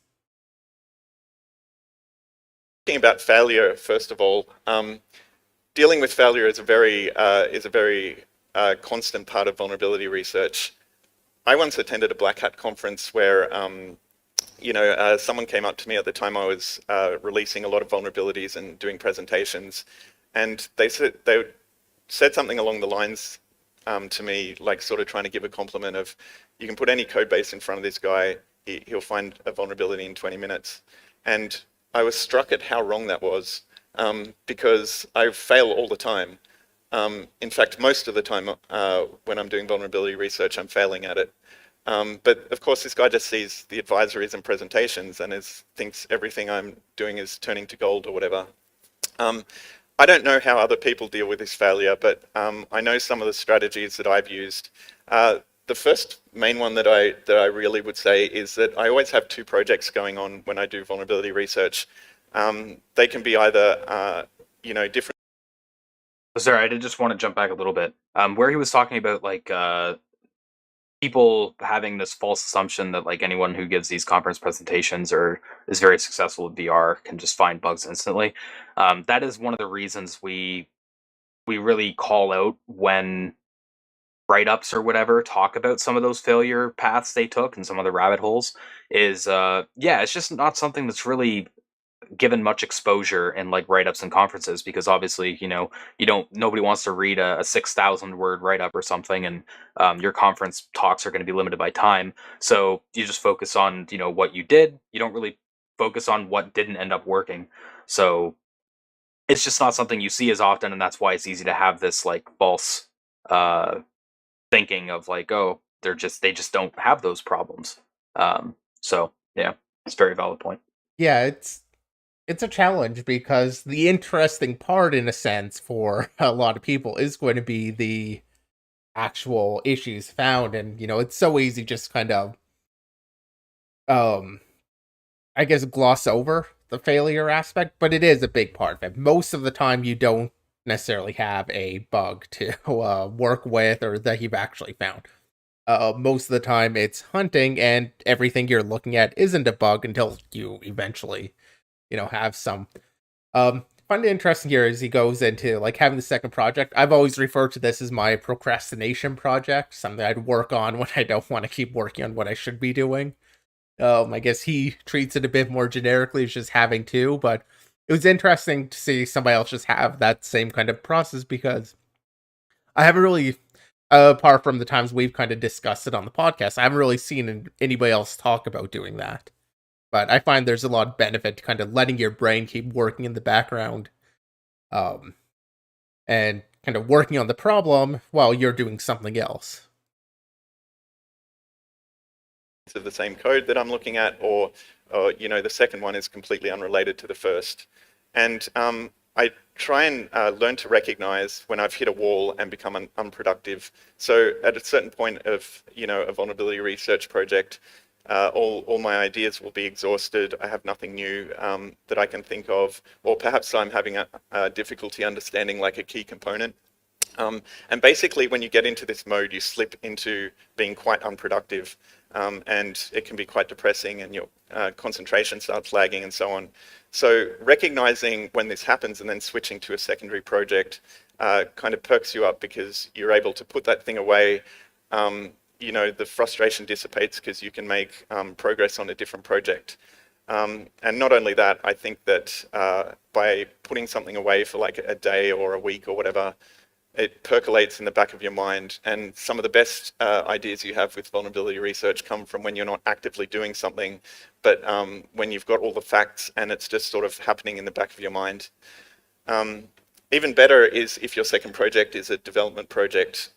Talking about failure, first of all, dealing with failure is a very constant part of vulnerability research. I once attended a Black Hat conference where, someone came up to me at the time I was releasing a lot of vulnerabilities and doing presentations, and they said something along the lines to me, sort of trying to give a compliment of, you can put any code base in front of this guy, he'll find a vulnerability in 20 minutes. And I was struck at how wrong that was, because I fail all the time. In fact, most of the time when I'm doing vulnerability research, I'm failing at it. But of course, this guy just sees the advisories and presentations and thinks everything I'm doing is turning to gold or whatever. I don't know how other people deal with this failure, but I know some of the strategies that I've used. The first main one that I really would say is that I always have two projects going on when I do vulnerability research. They can be either different. Sorry, I did just want to jump back a little bit. Where he was talking about people having this false assumption that anyone who gives these conference presentations or is very successful with VR can just find bugs instantly. That is one of the reasons we really call out when write-ups or whatever talk about some of those failure paths they took and some of the rabbit holes. It's just not something that's really given much exposure in write-ups and conferences, because obviously nobody wants to read a 6,000 word write-up or something, and your conference talks are going to be limited by time, so you just focus on what you did. You don't really focus on what didn't end up working. So it's just not something you see as often, and that's why it's easy to have this like false thinking of like, oh, they just don't have those problems. So yeah, it's a very valid point. Yeah, it's a challenge because the interesting part, in a sense, for a lot of people is going to be the actual issues found, and it's so easy just kind of um I guess gloss over the failure aspect, but it is a big part of it. Most of the time you don't necessarily have a bug to work with or that you've actually found. Most of the time it's hunting, and everything you're looking at isn't a bug until you eventually have some. Find it interesting here as he goes into like having the second project. I've always referred to this as my procrastination project, something I'd work on when I don't want to keep working on what I should be doing. I guess he treats it a bit more generically as just having to, but it was interesting to see somebody else just have that same kind of process, because I haven't really, apart from the times we've kind of discussed it on the podcast, I haven't really seen anybody else talk about doing that. But I find there's a lot of benefit to kind of letting your brain keep working in the background, um, and kind of working on the problem while you're doing something else. Of the same code that I'm looking at, or the second one is completely unrelated to the first. And I try and learn to recognize when I've hit a wall and become unproductive. So at a certain point of a vulnerability research project, all my ideas will be exhausted. I have nothing new that I can think of, or perhaps I'm having a difficulty understanding like a key component. And basically, when you get into this mode, you slip into being quite unproductive, and it can be quite depressing, and your concentration starts lagging and so on. So recognizing when this happens and then switching to a secondary project kind of perks you up, because you're able to put that thing away. The frustration dissipates because you can make progress on a different project. And not only that, I think that by putting something away for like a day or a week or whatever, it percolates in the back of your mind. And some of the best ideas you have with vulnerability research come from when you're not actively doing something, but when you've got all the facts and it's just sort of happening in the back of your mind. Even better is if your second project is a development project,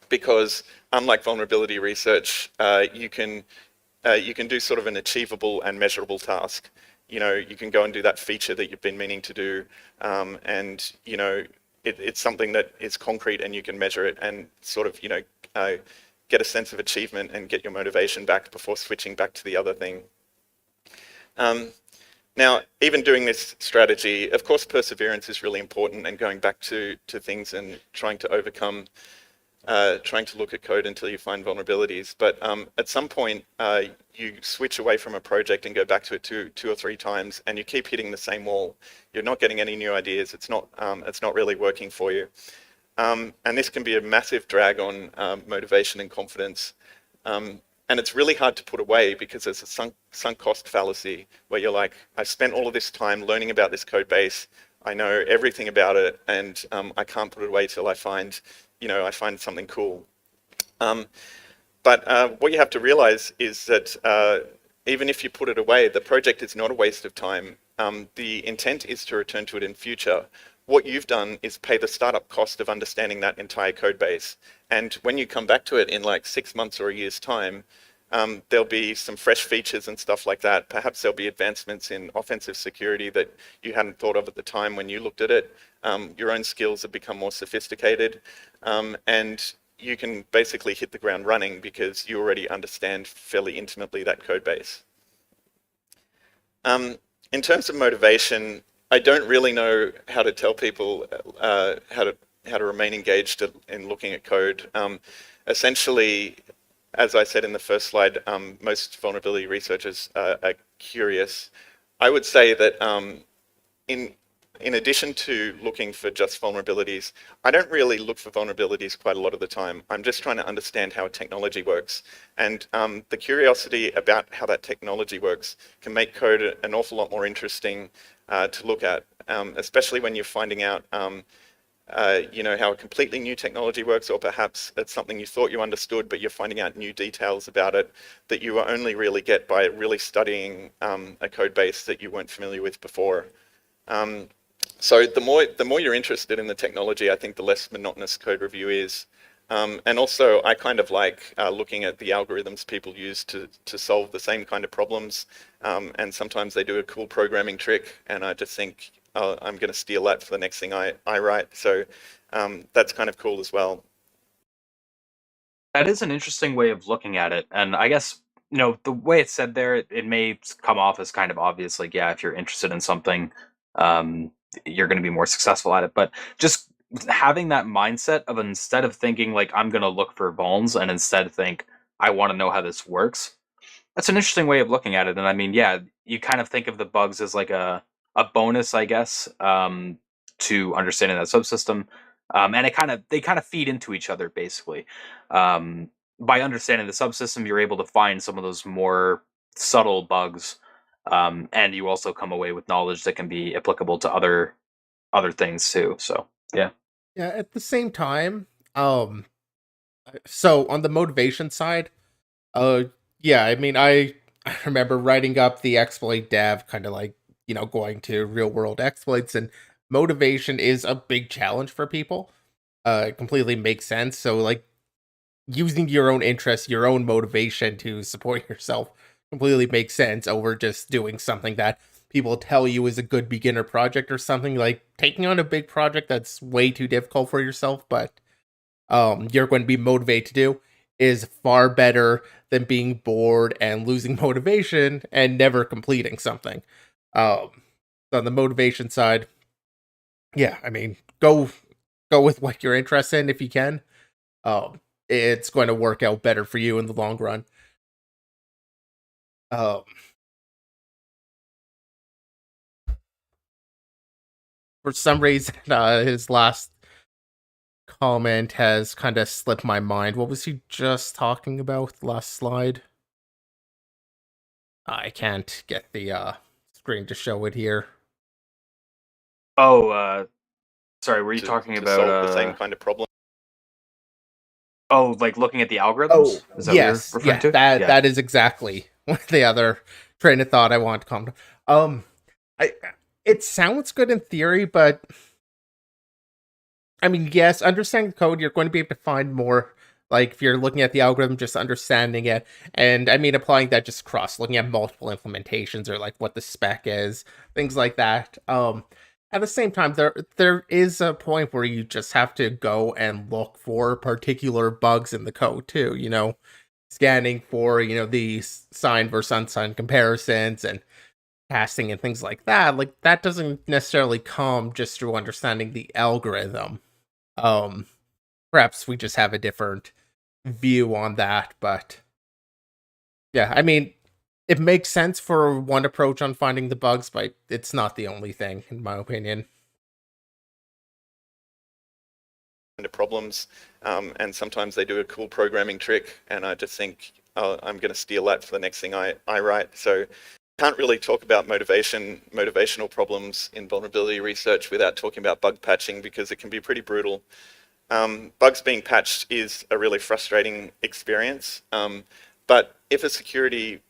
because unlike vulnerability research, you can do sort of an achievable and measurable task. You can go and do that feature that you've been meaning to do, and it's something that is concrete and you can measure it and sort of, get a sense of achievement and get your motivation back before switching back to the other thing. Now, even doing this strategy, of course, perseverance is really important, and going back to things and trying to overcome, trying to look at code until you find vulnerabilities. But at some point, you switch away from a project and go back to it two or three times, and you keep hitting the same wall. You're not getting any new ideas. It's not really working for you. And this can be a massive drag on motivation and confidence. And it's really hard to put away, because there's a sunk cost fallacy where you're like, I've spent all of this time learning about this code base. I know everything about it, and I can't put it away till I find something cool. But what you have to realize is that even if you put it away, the project is not a waste of time. The intent is to return to it in future. What you've done is pay the startup cost of understanding that entire code base. And when you come back to it in like 6 months or a year's time, there'll be some fresh features and stuff like that. Perhaps there'll be advancements in offensive security that you hadn't thought of at the time when you looked at it. Your own skills have become more sophisticated, and you can basically hit the ground running because you already understand fairly intimately that code base. In terms of motivation, I don't really know how to tell people how to remain engaged in looking at code. Essentially, as I said in the first slide, most vulnerability researchers are curious. I would say that in addition to looking for just vulnerabilities, I don't really look for vulnerabilities quite a lot of the time. I'm just trying to understand how a technology works. And the curiosity about how that technology works can make code an awful lot more interesting to look at, especially when you're finding out how a completely new technology works, or perhaps it's something you thought you understood, but you're finding out new details about it that you will only really get by really studying a code base that you weren't familiar with before. So the more you're interested in the technology, I think the less monotonous code review is. And also, I kind of like looking at the algorithms people use to solve the same kind of problems. And sometimes they do a cool programming trick, and I just think, oh, I'm going to steal that for the next thing I write. So that's kind of cool as well. That is an interesting way of looking at it, and I guess the way it's said there, it may come off as kind of obvious, like yeah, if you're interested in something, um, you're going to be more successful at it. But just having that mindset of instead of thinking like I'm going to look for vulns, and instead think I want to know how this works. That's an interesting way of looking at it, and I mean, yeah, you kind of think of the bugs as like a bonus, I guess, to understanding that subsystem, and they kind of feed into each other basically. By understanding the subsystem, you're able to find some of those more subtle bugs, and you also come away with knowledge that can be applicable to other things too. So yeah. Yeah, at the same time, so on the motivation side, uh, yeah, I mean, I remember writing up the exploit dev, kind of like, going to real world exploits, and motivation is a big challenge for people. It completely makes sense. So, like, using your own interest, your own motivation to support yourself completely makes sense over just doing something that people tell you is a good beginner project or something. Like taking on a big project that's way too difficult for yourself, but you're going to be motivated to do, is far better than being bored and losing motivation and never completing something. Um, so on the motivation side, yeah, I mean, go with what you're interested in if you can. It's going to work out better for you in the long run. Um, for some reason, his last comment has kind of slipped my mind. What was he just talking about with the last slide? I can't get the screen to show it here. Oh, sorry, were you To talking about solve the same kind of problem. Oh, like looking at the algorithms? Oh, Is that what you're yes, referring yeah, to? that is exactly what the other train of thought I want to come to. I it sounds good in theory, but I mean, yes, understanding the code, you're going to be able to find more. Like if you're looking at the algorithm, just understanding it, and I mean applying that just across, looking at multiple implementations or like what the spec is, things like that. At the same time, there is a point where you just have to go and look for particular bugs in the code too. Scanning for the signed versus unsigned comparisons and casting and things like that. Like that doesn't necessarily come just through understanding the algorithm. Um, Perhaps we just have a different view on that, but yeah, I mean, it makes sense for one approach on finding the bugs, but it's not the only thing, in my opinion. Into problems, and sometimes they do a cool programming trick, and I just think, oh, I'm going to steal that for the next thing I write. So can't really talk about motivational problems in vulnerability research without talking about bug patching, because it can be pretty brutal. Bugs being patched is a really frustrating experience, but if a security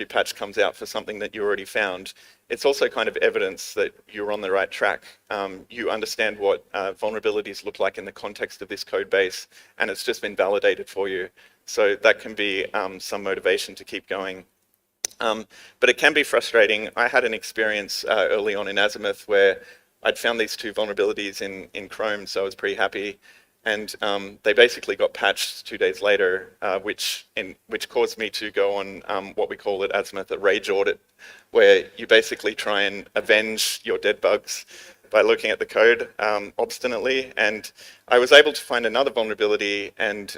patch comes out for something that you already found, it's also kind of evidence that you're on the right track. You understand what vulnerabilities look like in the context of this code base, and it's just been validated for you. So that can be some motivation to keep going. But it can be frustrating. I had an experience early on in Azimuth where I'd found these two vulnerabilities in Chrome, so I was pretty happy. And they basically got patched 2 days later, which caused me to go on what we call at Azimuth a rage audit, where you basically try and avenge your dead bugs by looking at the code obstinately. And I was able to find another vulnerability and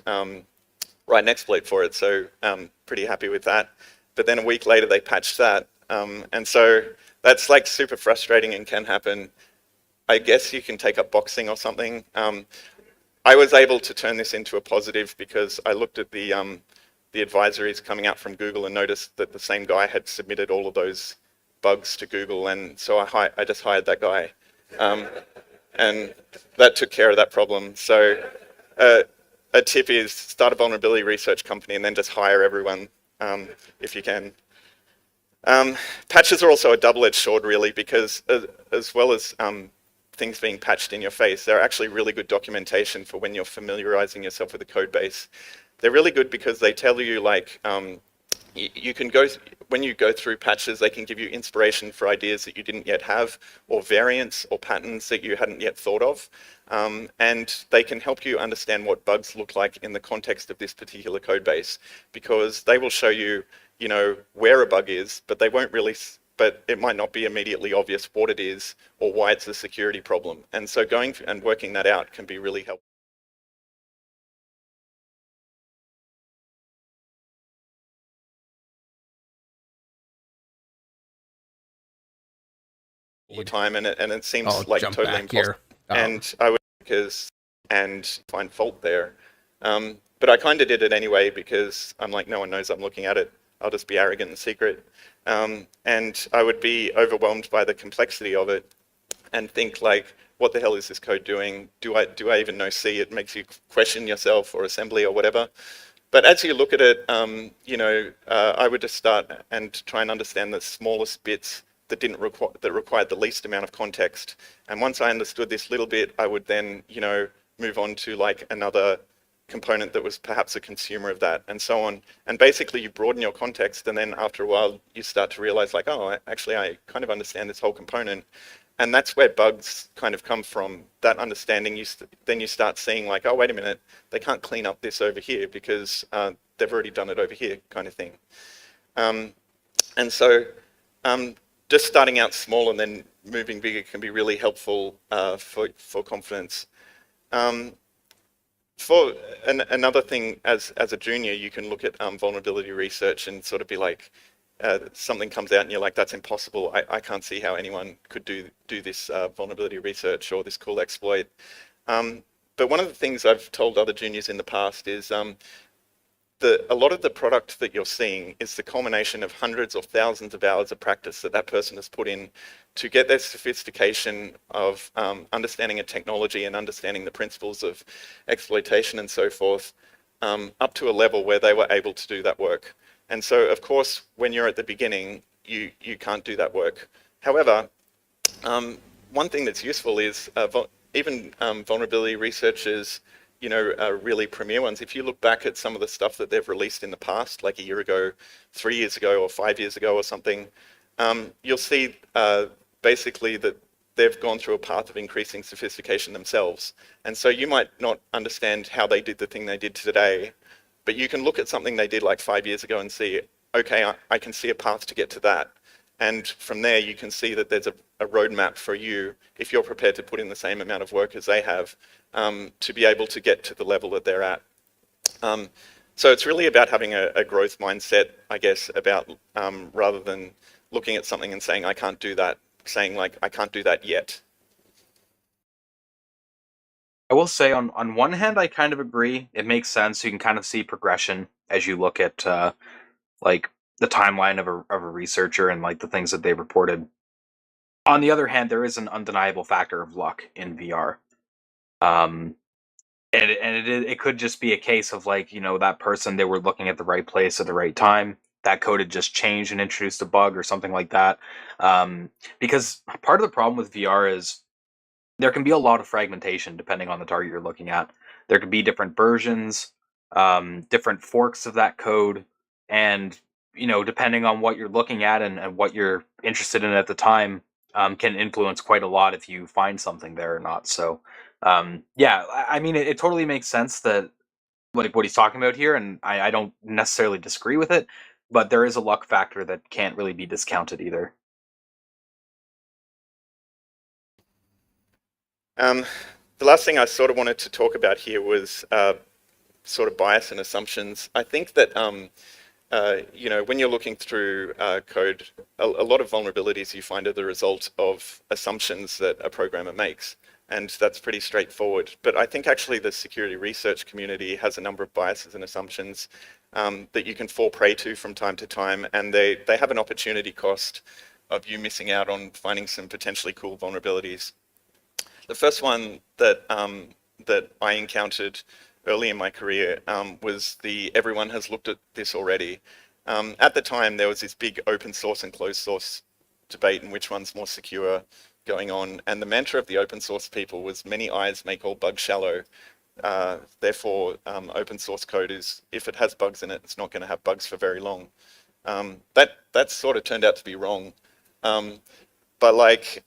write an exploit for it, so pretty happy with that. But then a week later they patched that, and so that's like super frustrating and can happen. I guess you can take up boxing or something. I was able to turn this into a positive because I looked at the advisories coming out from Google and noticed that the same guy had submitted all of those bugs to Google, and so I just hired that guy, and that took care of that problem. So a tip is start a vulnerability research company and then just hire everyone if you can. Patches are also a double-edged sword, really, because as well as things being patched in your face, they're actually really good documentation for when you're familiarizing yourself with the code base. They're really good because they tell you, like, you can go, when you go through patches, they can give you inspiration for ideas that you didn't yet have, or variants or patterns that you hadn't yet thought of. And they can help you understand what bugs look like in the context of this particular code base, because they will show you, you know, where a bug is, but they won't really, but it might not be immediately obvious what it is or why it's a security problem. And so going and working that out can be really helpful. Time, and it seems like totally impossible. And I would and find fault there. But I kind of did it anyway because I'm like, no one knows I'm looking at it. I'll just be arrogant and secret. And I would be overwhelmed by the complexity of it and think like, what the hell is this code doing? Do I even know C? It makes you question yourself, or assembly or whatever. But as you look at it, you know, I would just start and try and understand the smallest bits that required the least amount of context. And once I understood this little bit, I would then, you know, move on to like another component that was perhaps a consumer of that, and so on. And basically you broaden your context, and then after a while you start to realize like, oh, actually I kind of understand this whole component. And that's where bugs kind of come from, that understanding. Then you start seeing like, oh, wait a minute, they can't clean up this over here because they've already done it over here, kind of thing. And so just starting out small and then moving bigger can be really helpful for confidence. Another thing, as a junior, you can look at vulnerability research and sort of be like, something comes out and you're like, that's impossible. I can't see how anyone could do this vulnerability research or this cool exploit. But one of the things I've told other juniors in the past is a lot of the product that you're seeing is the culmination of hundreds or thousands of hours of practice that person has put in to get their sophistication of understanding a technology and understanding the principles of exploitation and so forth up to a level where they were able to do that work. And so, of course, when you're at the beginning, you can't do that work. However, one thing that's useful is even vulnerability researchers, you know, really premier ones. If you look back at some of the stuff that they've released in the past, like a year ago, 3 years ago, or 5 years ago or something, you'll see basically that they've gone through a path of increasing sophistication themselves. And so you might not understand how they did the thing they did today, but you can look at something they did like 5 years ago and see, okay, I can see a path to get to that. And from there, you can see that there's a roadmap for you, if you're prepared to put in the same amount of work as they have, to be able to get to the level that they're at. So it's really about having a growth mindset, I guess, about rather than looking at something and saying, I can't do that, saying like, I can't do that yet. I will say on one hand, I kind of agree. It makes sense. You can kind of see progression as you look at like the timeline of a researcher and like the things that they've reported. On the other hand, there is an undeniable factor of luck in VR. And it could just be a case of like, you know, that person, they were looking at the right place at the right time. That code had just changed and introduced a bug or something like that. Because part of the problem with VR is there can be a lot of fragmentation depending on the target you're looking at. There could be different versions, different forks of that code, and you know, depending on what you're looking at and what you're interested in at the time, can influence quite a lot if you find something there or not. So, yeah, I mean, it totally makes sense that like what he's talking about here, and I don't necessarily disagree with it, but there is a luck factor that can't really be discounted either. The last thing I sort of wanted to talk about here was sort of bias and assumptions. I think that you know, when you're looking through code, a lot of vulnerabilities you find are the result of assumptions that a programmer makes, and that's pretty straightforward. But I think actually the security research community has a number of biases and assumptions that you can fall prey to from time to time, and they have an opportunity cost of you missing out on finding some potentially cool vulnerabilities. The first one that that I encountered early in my career was everyone has looked at this already. At the time, there was this big open source and closed source debate in which one's more secure going on. And the mantra of the open source people was many eyes make all bugs shallow. Therefore, open source code is, if it has bugs in it, it's not going to have bugs for very long. That sort of turned out to be wrong. But like,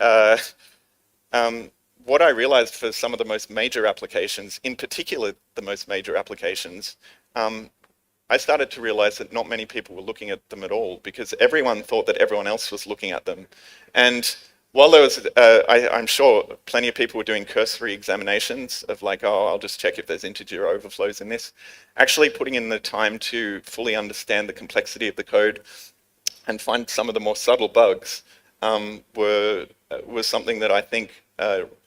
what I realized for some of the most major applications, in particular the most major applications, I started to realize that not many people were looking at them at all because everyone thought that everyone else was looking at them. And while there was, I'm sure plenty of people were doing cursory examinations of like, oh, I'll just check if there's integer overflows in this. Actually putting in the time to fully understand the complexity of the code and find some of the more subtle bugs was something that I think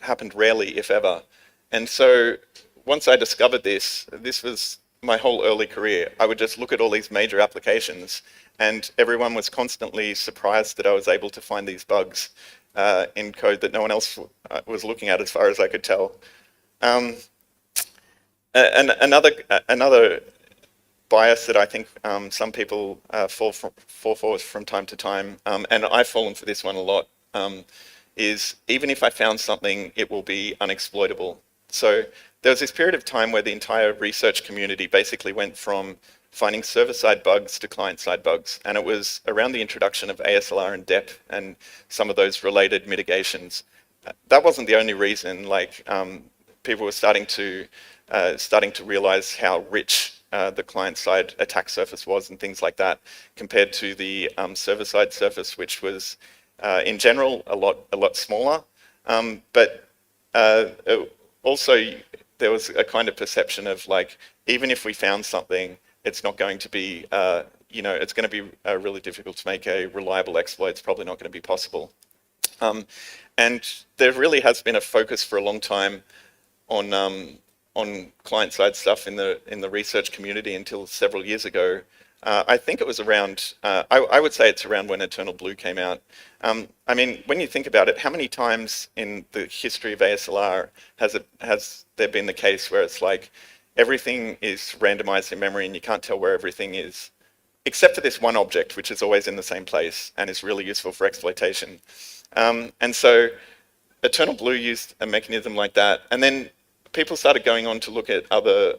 happened rarely, if ever. And so once I discovered this was my whole early career. I would just look at all these major applications and everyone was constantly surprised that I was able to find these bugs in code that no one else was looking at as far as I could tell. And another bias that I think some people fall for from time to time, and I've fallen for this one a lot, is even if I found something, it will be unexploitable. So there was this period of time where the entire research community basically went from finding server-side bugs to client-side bugs, and it was around the introduction of ASLR and DEP and some of those related mitigations. That wasn't the only reason. Like people were starting to realize how rich the client-side attack surface was and things like that, compared to the server-side surface, which was in general a lot smaller. But also there was a kind of perception of like, even if we found something, it's not going to be, it's going to be really difficult to make a reliable exploit. It's probably not going to be possible. And there really has been a focus for a long time on client-side stuff in the research community until several years ago. I think it was around, I would say it's around when Eternal Blue came out. I mean, when you think about it, how many times in the history of ASLR has there been the case where it's like everything is randomized in memory and you can't tell where everything is, except for this one object, which is always in the same place and is really useful for exploitation. And so Eternal Blue used a mechanism like that. And then people started going on to look at other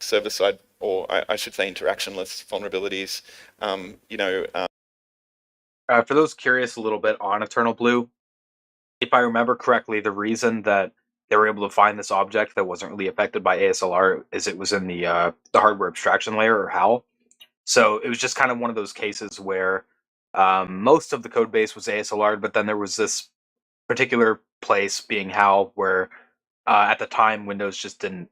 server-side, or I should say interactionless vulnerabilities. For those curious a little bit on Eternal Blue, if I remember correctly, the reason that they were able to find this object that wasn't really affected by ASLR is it was in the hardware abstraction layer, or HAL. So it was just kind of one of those cases where most of the code base was ASLR, but then there was this particular place being HAL where at the time Windows just didn't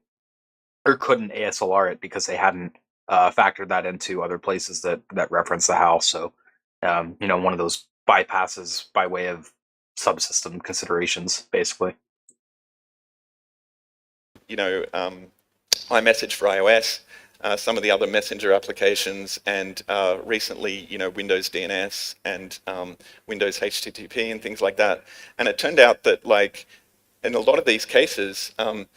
or couldn't ASLR it because they hadn't factored that into other places that reference the HAL. So one of those bypasses by way of subsystem considerations, basically. iMessage for iOS, some of the other messenger applications, and recently, Windows DNS and Windows HTTP and things like that. And it turned out that, like, in a lot of these cases, some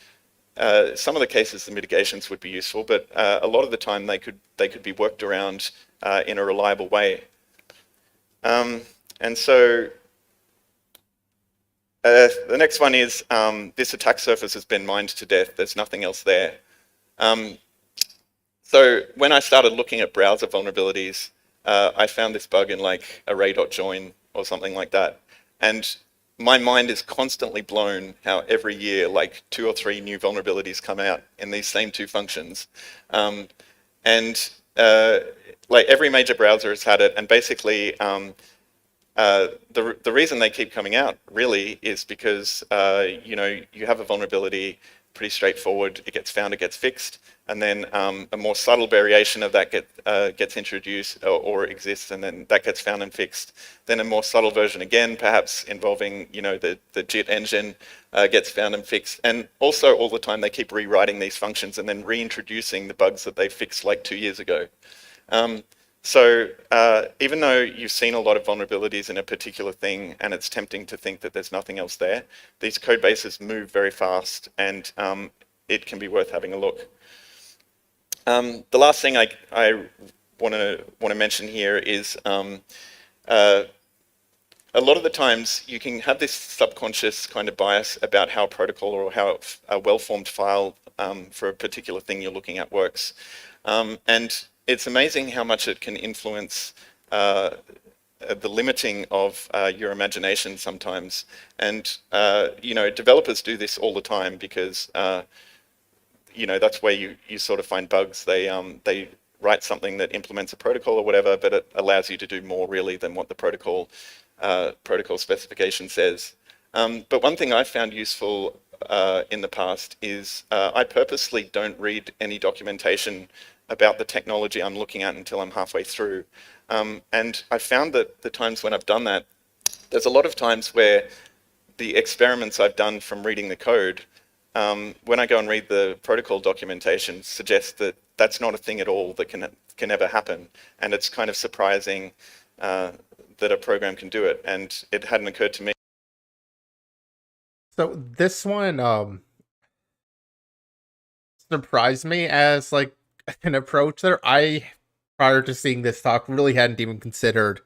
of the cases the mitigations would be useful, but a lot of the time they could be worked around in a reliable way. And so the next one is this attack surface has been mined to death. There's nothing else there. So when I started looking at browser vulnerabilities, I found this bug in like array.join or something like that. And my mind is constantly blown how every year like 2 or 3 new vulnerabilities come out in these same 2 functions. Like every major browser has had it, and basically the reason they keep coming out really is because you have a vulnerability, pretty straightforward, it gets found, it gets fixed, and then a more subtle variation of that gets introduced or exists, and then that gets found and fixed. Then a more subtle version again, perhaps involving the JIT engine, gets found and fixed. And also all the time they keep rewriting these functions and then reintroducing the bugs that they fixed like 2 years ago. So even though you've seen a lot of vulnerabilities in a particular thing and it's tempting to think that there's nothing else there, these code bases move very fast, and it can be worth having a look. The last thing I want to mention here is a lot of the times you can have this subconscious kind of bias about how a protocol or how a well-formed file for a particular thing you're looking at works. And it's amazing how much it can influence the limiting of your imagination sometimes. And, developers do this all the time because, that's where you sort of find bugs. They write something that implements a protocol or whatever, but it allows you to do more really than what the protocol specification says. But one thing I've found useful in the past is I purposely don't read any documentation about the technology I'm looking at until I'm halfway through. And I found that the times when I've done that, there's a lot of times where the experiments I've done from reading the code, when I go and read the protocol documentation, suggest that that's not a thing at all that can ever happen. And it's kind of surprising that a program can do it, and it hadn't occurred to me. So this one surprised me as like an approach there. I, prior to seeing this talk, really hadn't even considered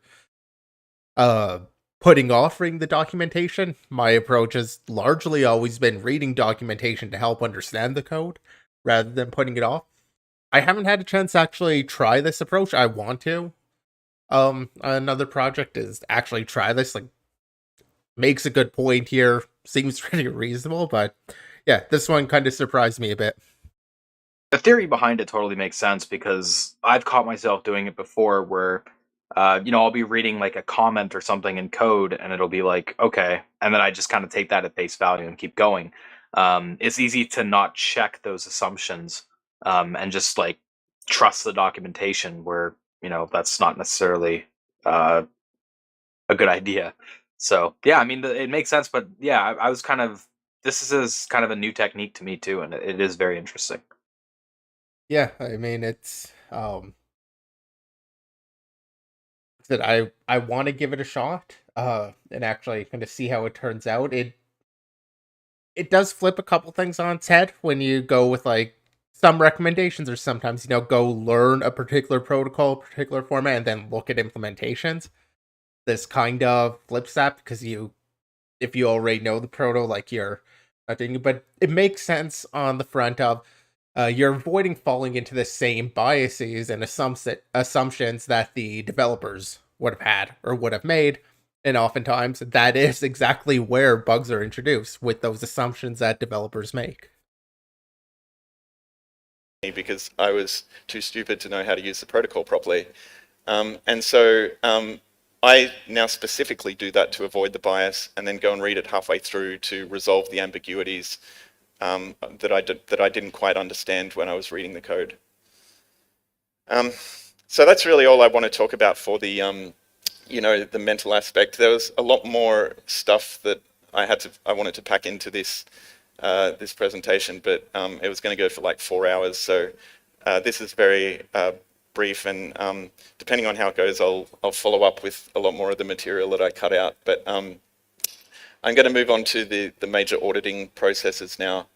putting off reading the documentation. My approach has largely always been reading documentation to help understand the code rather than putting it off. I haven't had a chance to actually try this approach. I want to. Another project is actually try this. Like, makes a good point here. Seems pretty reasonable, but yeah, this one kind of surprised me a bit. The theory behind it totally makes sense because I've caught myself doing it before where, I'll be reading like a comment or something in code and it'll be like, okay. And then I just kind of take that at face value and keep going. It's easy to not check those assumptions and just like trust the documentation where, that's not necessarily a good idea. So yeah, I mean, it makes sense, but yeah, I was this is kind of a new technique to me too, and it is very interesting. Yeah, I mean it's that I want to give it a shot and actually kind of see how it turns out. It does flip a couple things on its head when you go with like some recommendations, or sometimes go learn a particular protocol, particular format, and then look at implementations. This kind of flips that because if you already know the proto, like you're not doing it, but it makes sense on the front of you're avoiding falling into the same biases and assumptions that the developers would have had or would have made. And oftentimes that is exactly where bugs are introduced, with those assumptions that developers make. Because I was too stupid to know how to use the protocol properly. And so I now specifically do that to avoid the bias and then go and read it halfway through to resolve the ambiguities that I didn't quite understand when I was reading the code. So that's really all I want to talk about for the the mental aspect. There was a lot more stuff that I wanted to pack into this this presentation, but it was going to go for like 4 hours. So this is very brief, and depending on how it goes, I'll follow up with a lot more of the material that I cut out. But I'm going to move on to the major auditing processes now.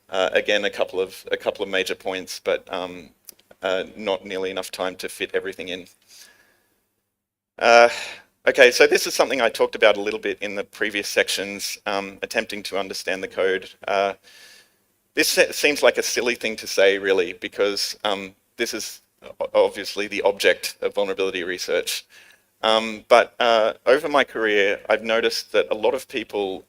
Again, a couple of major points, but not nearly enough time to fit everything in. Okay, so this is something I talked about a little bit in the previous sections, attempting to understand the code. This seems like a silly thing to say, really, because this is obviously the object of vulnerability research. But over my career, I've noticed that a lot of people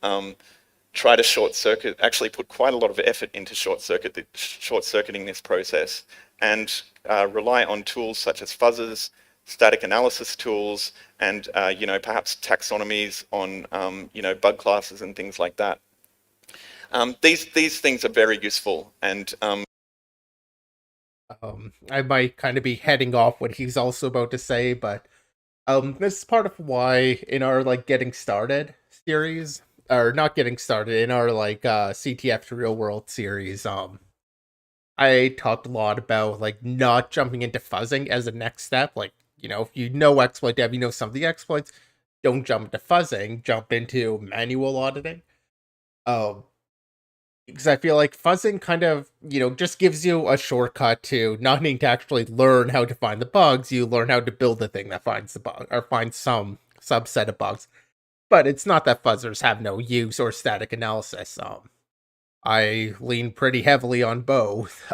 try to actually put quite a lot of effort into short-circuiting this process, and rely on tools such as fuzzes, static analysis tools, and perhaps taxonomies on bug classes and things like that. These things are very useful, and I might kind of be heading off what he's also about to say, but this is part of why in our like getting started series, or not getting started, in our like CTF to real world series, I talked a lot about like not jumping into fuzzing as a next step. Like, if you know exploit dev, you know some of the exploits, don't jump into fuzzing, jump into manual auditing. because I feel like fuzzing kind of, just gives you a shortcut to not needing to actually learn how to find the bugs. You learn how to build the thing that finds the bug, or finds some subset of bugs. But it's not that fuzzers have no use or static analysis. I lean pretty heavily on both.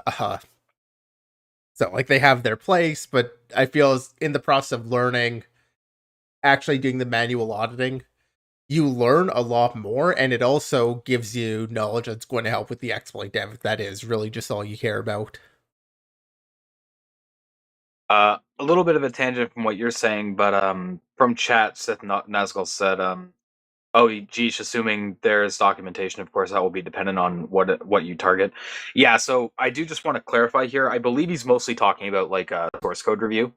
So, like, they have their place, but I feel in the process of learning, actually doing the manual auditing, you learn a lot more, and it also gives you knowledge that's going to help with the exploit dev if that is really just all you care about. A little bit of a tangent from what you're saying, but from chat, Seth Nazgul said, "Oh, geez, assuming there's documentation, of course, that will be dependent on what you target." Yeah, so I do just want to clarify here. I believe he's mostly talking about like source code review,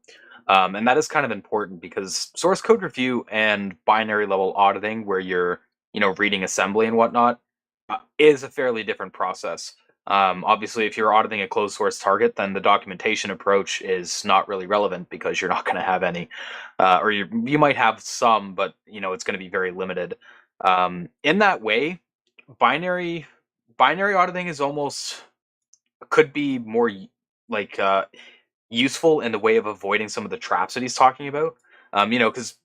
and that is kind of important because source code review and binary level auditing, where you're reading assembly and whatnot, is a fairly different process. Obviously, if you're auditing a closed source target, then the documentation approach is not really relevant because you're not going to have any, or you might have some, but it's going to be very limited. In that way, binary binary auditing is almost could be more like useful in the way of avoiding some of the traps that he's talking about. Because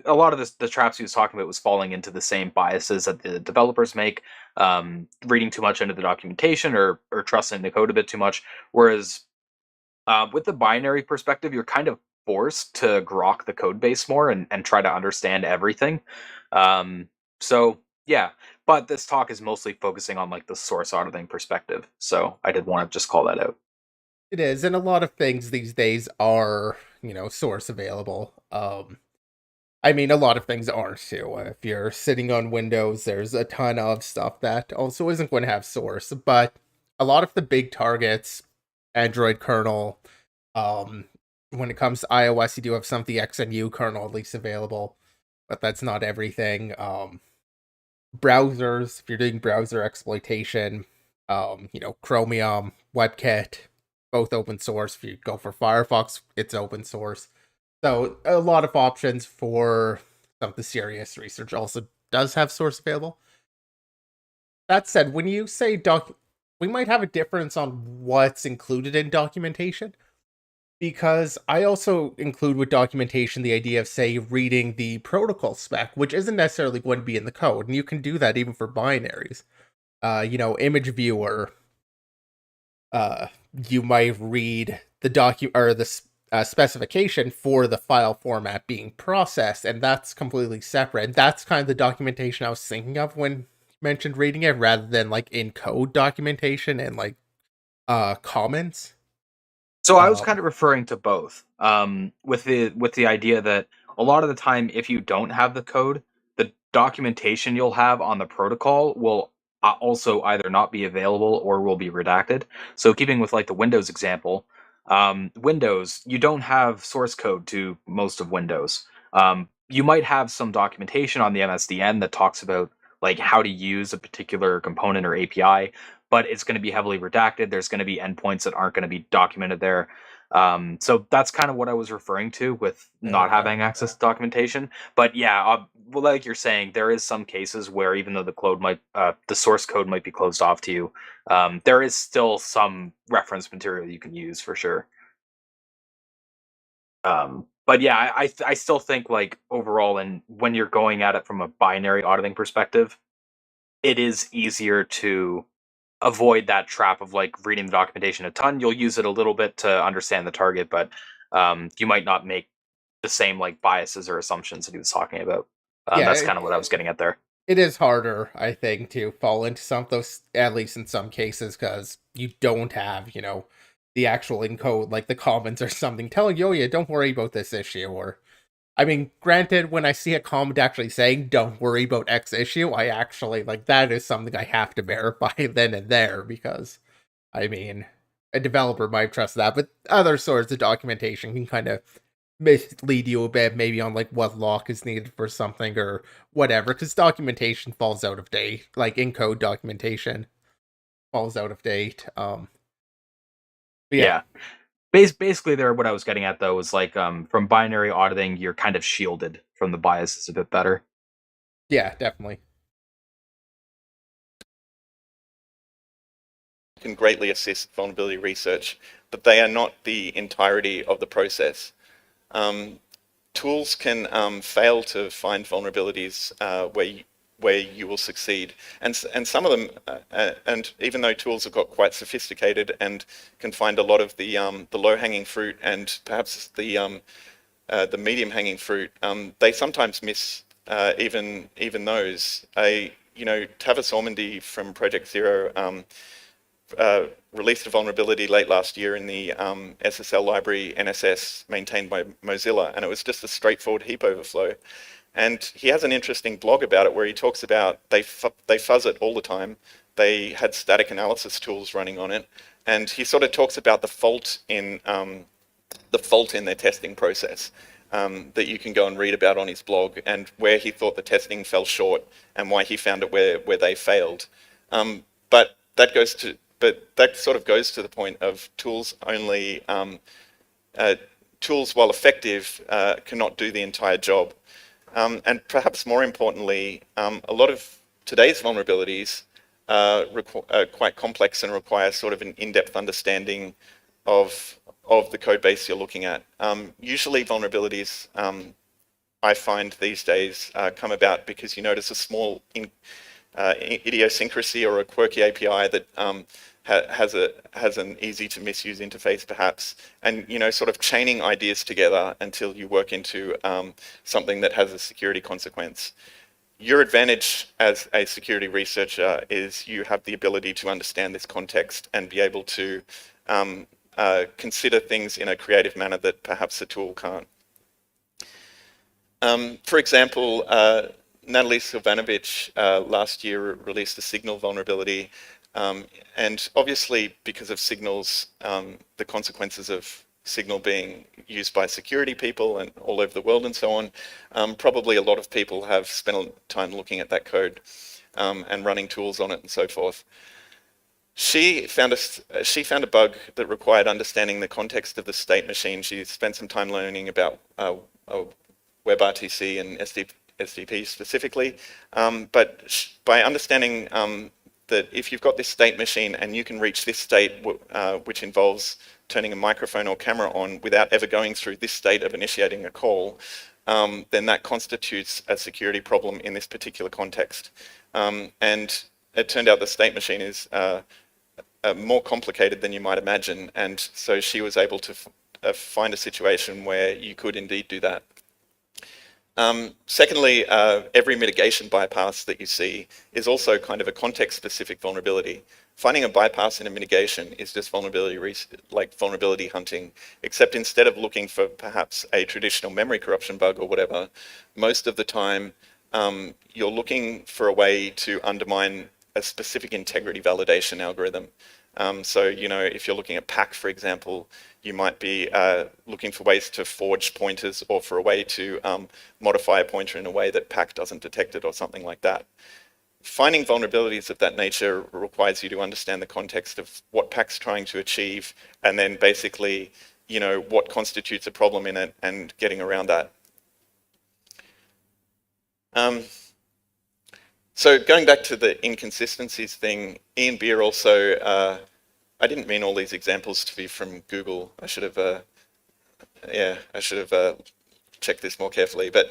a lot of the traps he was talking about was falling into the same biases that the developers make, reading too much into the documentation or trusting the code a bit too much. Whereas with the binary perspective, you're kind of forced to grok the code base more and try to understand everything. So yeah, but this talk is mostly focusing on like the source auditing perspective. So I did want to just call that out. It is, and a lot of things these days are, source available. I mean, a lot of things aren't too. If you're sitting on Windows, there's a ton of stuff that also isn't going to have source, but a lot of the big targets, Android kernel, um, when it comes to iOS, you do have some of the XMU kernel at least available, but that's not everything. Browsers, if you're doing browser exploitation, Chromium, WebKit, both open source. If you go for Firefox, it's open source. So a lot of options for some of the serious research also does have source available. That said, when you say we might have a difference on what's included in documentation, because I also include with documentation the idea of, say, reading the protocol spec, which isn't necessarily going to be in the code, and you can do that even for binaries. Image viewer, you might read the specification for the file format being processed, and that's completely separate. And that's kind of the documentation I was thinking of when you mentioned reading it, rather than like in code documentation and like comments. So I was kind of referring to both, with the idea that a lot of the time, if you don't have the code, the documentation you'll have on the protocol will also either not be available or will be redacted. So keeping with like the Windows example, Windows, you don't have source code to most of Windows. You might have some documentation on the MSDN that talks about like how to use a particular component or API, but it's going to be heavily redacted. There's going to be endpoints that aren't going to be documented there. So that's kind of what I was referring to with not having access to documentation. But yeah, well, like you're saying, there is some cases where even though the source code might be closed off to you, there is still some reference material you can use for sure. But yeah, I still think like overall, and when you're going at it from a binary auditing perspective, it is easier to avoid that trap of like reading the documentation a ton. You'll use it a little bit to understand the target, but you might not make the same like biases or assumptions that he was talking about. That's Yeah, kind of what I was getting at there. it is harder, I think, to fall into some of those, at least in some cases, because you don't have, the actual encode, like the comments or something telling you, oh yeah, don't worry about this issue. Or, I mean, granted, when I see a comment actually saying, don't worry about X issue, I actually, like, that is something I have to verify then and there, because, I mean, a developer might trust that, but other sorts of documentation can kind of mislead you a bit, maybe on like what lock is needed for something or whatever, because documentation falls out of date, like in code documentation falls out of date. But yeah, Yeah. Basically, there, what I was getting at though was like from binary auditing, you're kind of shielded from the biases a bit better. yeah, definitely. can greatly assist vulnerability research, but they are not the entirety of the process. Tools can fail to find vulnerabilities where you will succeed, and some of them, and even though tools have got quite sophisticated and can find a lot of the low-hanging fruit and perhaps the medium-hanging fruit, they sometimes miss even those. Tavis Ormandy from Project Zero released a vulnerability late last year in the SSL library NSS maintained by Mozilla, and it was just a straightforward heap overflow. And he has an interesting blog about it where he talks about they fuzz it all the time. They had static analysis tools running on it, and he sort of talks about the fault in their testing process that you can go and read about on his blog, and where he thought the testing fell short and why he found it where they failed. But that sort of goes to the point of tools only. Tools, while effective, cannot do the entire job. And perhaps more importantly, a lot of today's vulnerabilities are quite complex and require sort of an in-depth understanding of the code base you're looking at. Usually vulnerabilities, I find these days, come about because you notice a small idiosyncrasy or a quirky API that has an easy to misuse interface perhaps, and sort of chaining ideas together until you work into something that has a security consequence. Your advantage as a security researcher is you have the ability to understand this context and be able to consider things in a creative manner that perhaps a tool can't. For example, Natalie Silvanovic last year released a Signal vulnerability, and obviously because of Signals, the consequences of Signal being used by security people and all over the world and so on, probably a lot of people have spent time looking at that code and running tools on it and so forth. She found a bug that required understanding the context of the state machine. She spent some time learning about WebRTC and SDP specifically, but by understanding that if you've got this state machine and you can reach this state, which involves turning a microphone or camera on without ever going through this state of initiating a call, then that constitutes a security problem in this particular context. And it turned out the state machine is more complicated than you might imagine, and so she was able to find a situation where you could indeed do that. Secondly, every mitigation bypass that you see is also kind of a context-specific vulnerability. Finding a bypass in a mitigation is just vulnerability hunting, except instead of looking for perhaps a traditional memory corruption bug or whatever, most of the time you're looking for a way to undermine a specific integrity validation algorithm. So, if you're looking at PAC, for example, you might be looking for ways to forge pointers or for a way to modify a pointer in a way that PAC doesn't detect it or something like that. Finding vulnerabilities of that nature requires you to understand the context of what PAC's trying to achieve, and then basically, what constitutes a problem in it and getting around that. So going back to the inconsistencies thing, Ian Beer also, I didn't mean all these examples to be from Google. I should have, checked this more carefully. But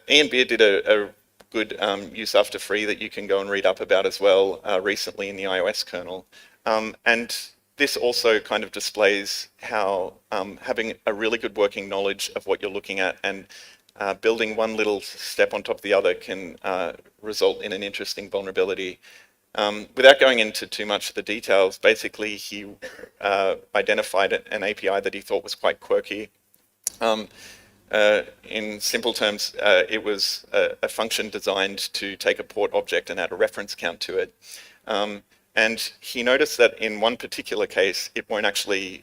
Ian Beer did a good use after free that you can go and read up about as well recently in the iOS kernel. And this also kind of displays how having a really good working knowledge of what you're looking at and building one little step on top of the other can result in an interesting vulnerability. Without going into too much of the details, basically he identified an API that he thought was quite quirky. In simple terms, it was a function designed to take a port object and add a reference count to it. And he noticed that in one particular case, it won't actually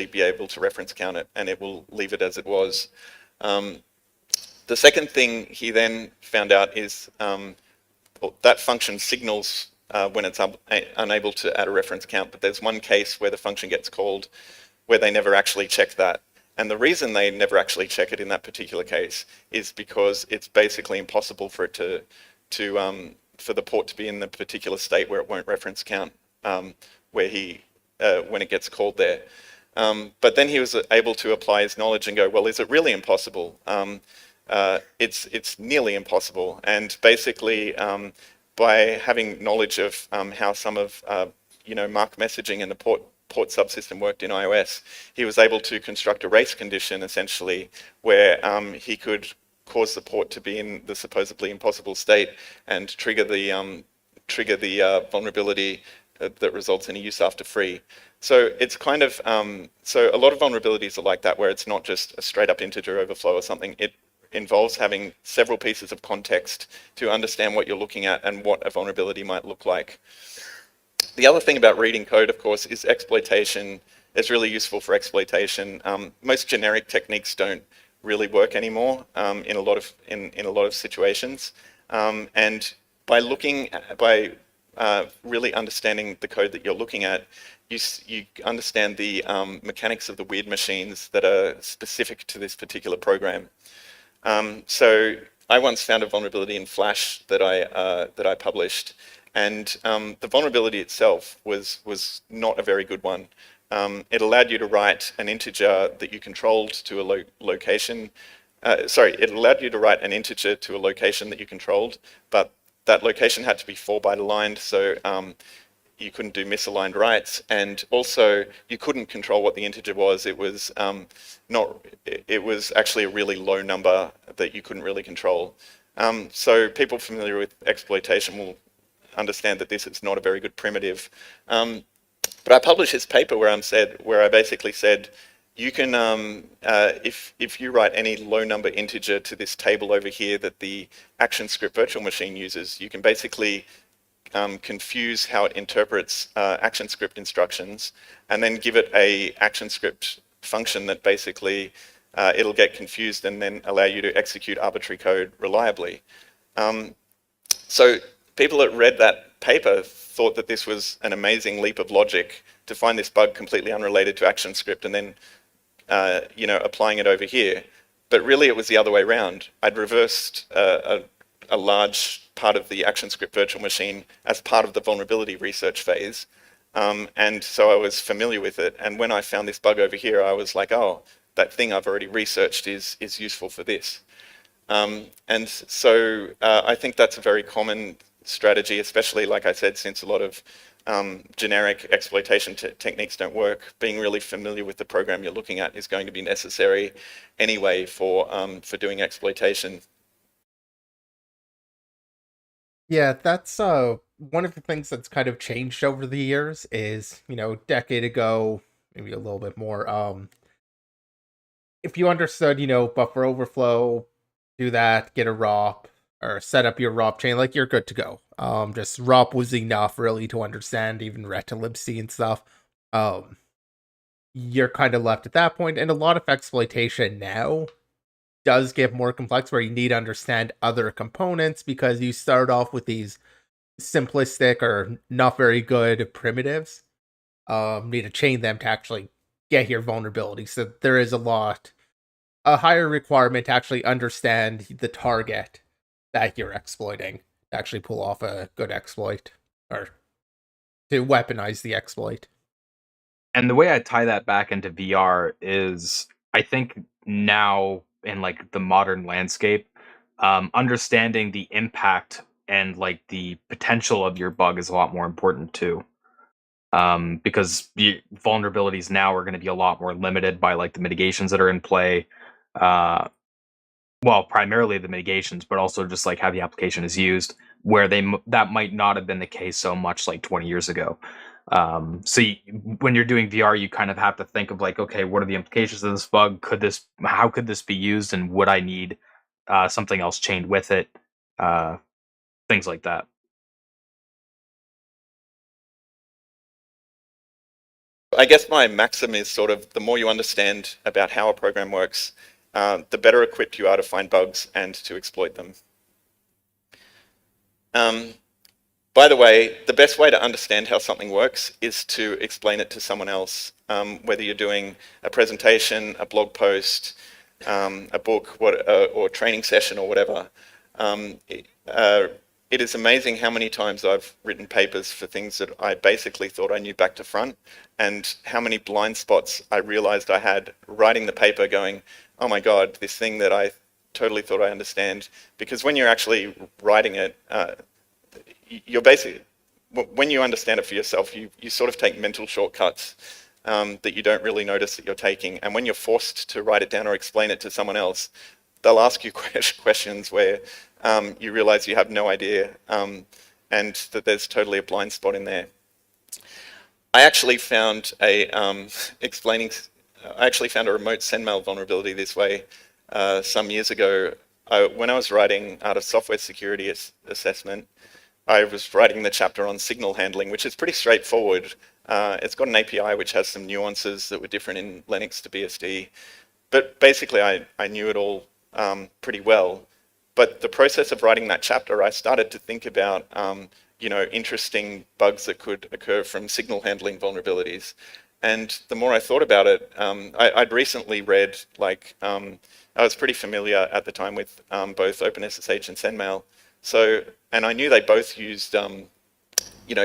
be able to reference count it, and it will leave it as it was. The second thing he then found out is that function signals when it's unable to add a reference count, but there's one case where the function gets called where they never actually check that. And the reason they never actually check it in that particular case is because it's basically impossible for it to for the port to be in the particular state where it won't reference count where when it gets called there. But then he was able to apply his knowledge and go, well, is it really impossible? It's nearly impossible. And basically, by having knowledge of how some of mark messaging and the port subsystem worked in iOS, he was able to construct a race condition essentially where he could cause the port to be in the supposedly impossible state and trigger the vulnerability that results in a use after free. So it's kind of, so a lot of vulnerabilities are like that, where it's not just a straight up integer overflow or something. It involves having several pieces of context to understand what you're looking at and what a vulnerability might look like. The other thing about reading code, of course, is exploitation. It's really useful for exploitation. Most generic techniques don't really work anymore in a lot of situations. And by really understanding the code that you're looking at, you understand the mechanics of the weird machines that are specific to this particular program. So I once found a vulnerability in Flash that I published, and the vulnerability itself was not a very good one. It allowed you to write an integer that you controlled to a location. It allowed you to write an integer to a location that you controlled, but that location had to be 4-byte aligned, so you couldn't do misaligned writes, and also you couldn't control what the integer was. It was it was actually a really low number that you couldn't really control. So people familiar with exploitation will understand that this is not a very good primitive. But I published this paper where I basically said, you can, if you write any low number integer to this table over here that the ActionScript virtual machine uses, you can basically confuse how it interprets ActionScript instructions, and then give it a ActionScript function that basically it'll get confused and then allow you to execute arbitrary code reliably. So people that read that paper thought that this was an amazing leap of logic to find this bug completely unrelated to ActionScript and then applying it over here. But really it was the other way around. I'd reversed a large part of the ActionScript virtual machine as part of the vulnerability research phase. And so I was familiar with it. And when I found this bug over here, I was like, oh, that thing I've already researched is useful for this. And so I think that's a very common strategy, especially, like I said, since a lot of generic exploitation techniques don't work. Being really familiar with the program you're looking at is going to be necessary anyway for doing exploitation. Yeah, that's one of the things that's kind of changed over the years is, decade ago, maybe a little bit more, if you understood, buffer overflow, do that, get a ROP, or set up your ROP chain, like, you're good to go. Just ROP was enough, really, to understand even ret to libc and stuff. You're kind of left at that point, and a lot of exploitation now does get more complex, where you need to understand other components, because you start off with these simplistic or not very good primitives. Need to chain them to actually get your vulnerability. So there is a higher requirement to actually understand the target that you're exploiting to actually pull off a good exploit, or to weaponize the exploit. And the way I tie that back into VR is, I think now in like the modern landscape, understanding the impact and like the potential of your bug is a lot more important too. Because vulnerabilities now are going to be a lot more limited by like the mitigations that are in play. Well, primarily the mitigations, but also just like how the application is used, where that might not have been the case so much like 20 years ago. So when you're doing VR, you kind of have to think of like, okay, what are the implications of this bug? How could this be used, and would I need something else chained with it? Things like that. I guess my maxim is sort of, the more you understand about how a program works, the better equipped you are to find bugs and to exploit them. By the way, the best way to understand how something works is to explain it to someone else, whether you're doing a presentation, a blog post, a book, or a training session or whatever. it is amazing how many times I've written papers for things that I basically thought I knew back to front, and how many blind spots I realized I had writing the paper going, oh my God, this thing that I totally thought I understand. Because when you're actually writing it, you're basically, when you understand it for yourself, you sort of take mental shortcuts that you don't really notice that you're taking. And when you're forced to write it down or explain it to someone else, they'll ask you questions where you realize you have no idea and that there's totally a blind spot in there. I actually found a remote sendmail vulnerability this way some years ago. When I was writing out of software security assessment, I was writing the chapter on signal handling, which is pretty straightforward. It's got an API which has some nuances that were different in Linux to BSD. But basically, I knew it all pretty well. But the process of writing that chapter, I started to think about interesting bugs that could occur from signal handling vulnerabilities. And the more I thought about it, I'd recently read, I was pretty familiar at the time with both OpenSSH and SendMail. So, and I knew they both used,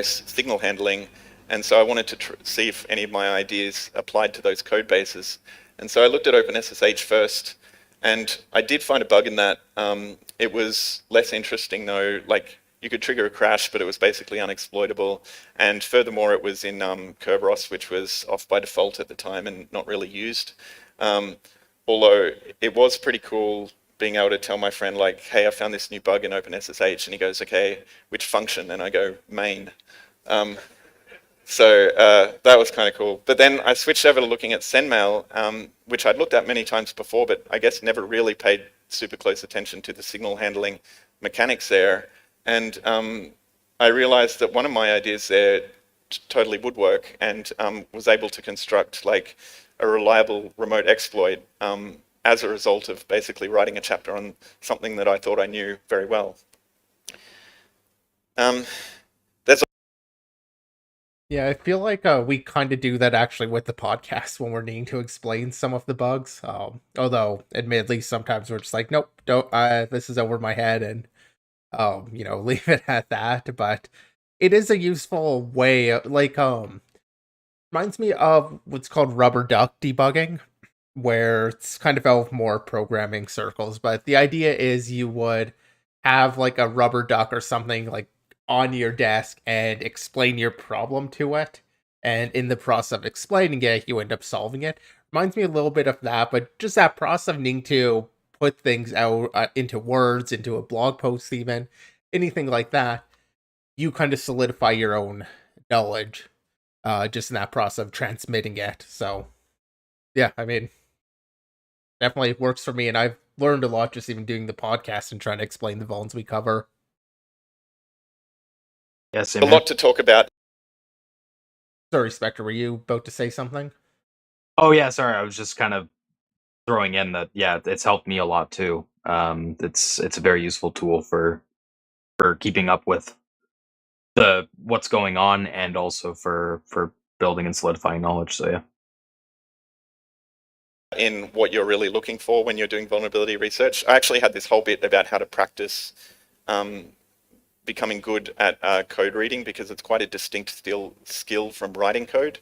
signal handling. And so I wanted to see if any of my ideas applied to those code bases. And so I looked at OpenSSH first, and I did find a bug in that. It was less interesting though, like you could trigger a crash, but it was basically unexploitable. And furthermore, it was in Kerberos, which was off by default at the time and not really used. Although it was pretty cool being able to tell my friend, like, hey, I found this new bug in OpenSSH, and he goes, okay, which function? And I go, main. So that was kind of cool. But then I switched over to looking at SendMail, which I'd looked at many times before, but I guess never really paid super close attention to the signal handling mechanics there. And I realized that one of my ideas there totally would work, and was able to construct like a reliable remote exploit as a result of basically writing a chapter on something that I thought I knew very well. Yeah, I feel like we kind of do that actually with the podcast when we're needing to explain some of the bugs. Although, admittedly, sometimes we're just like, nope, don't. This is over my head, and leave it at that. But it is a useful way. Reminds me of what's called rubber duck debugging, where it's kind of out of more programming circles. But the idea is you would have like a rubber duck or something like on your desk and explain your problem to it. And in the process of explaining it, you end up solving it. Reminds me a little bit of that, but just that process of needing to put things out into words, into a blog post even, anything like that, you kind of solidify your own knowledge just in that process of transmitting it. So, yeah, I mean, definitely works for me, and I've learned a lot just even doing the podcast and trying to explain the vulns we cover. Yes, a lot to talk about. Sorry, Spectre, were you about to say something? Oh yeah, sorry. I was just kind of throwing in that. Yeah, it's helped me a lot too. It's a very useful tool for keeping up with what's going on, and also for building and solidifying knowledge. So yeah. In what you're really looking for when you're doing vulnerability research. I actually had this whole bit about how to practice becoming good at code reading, because it's quite a distinct skill from writing code.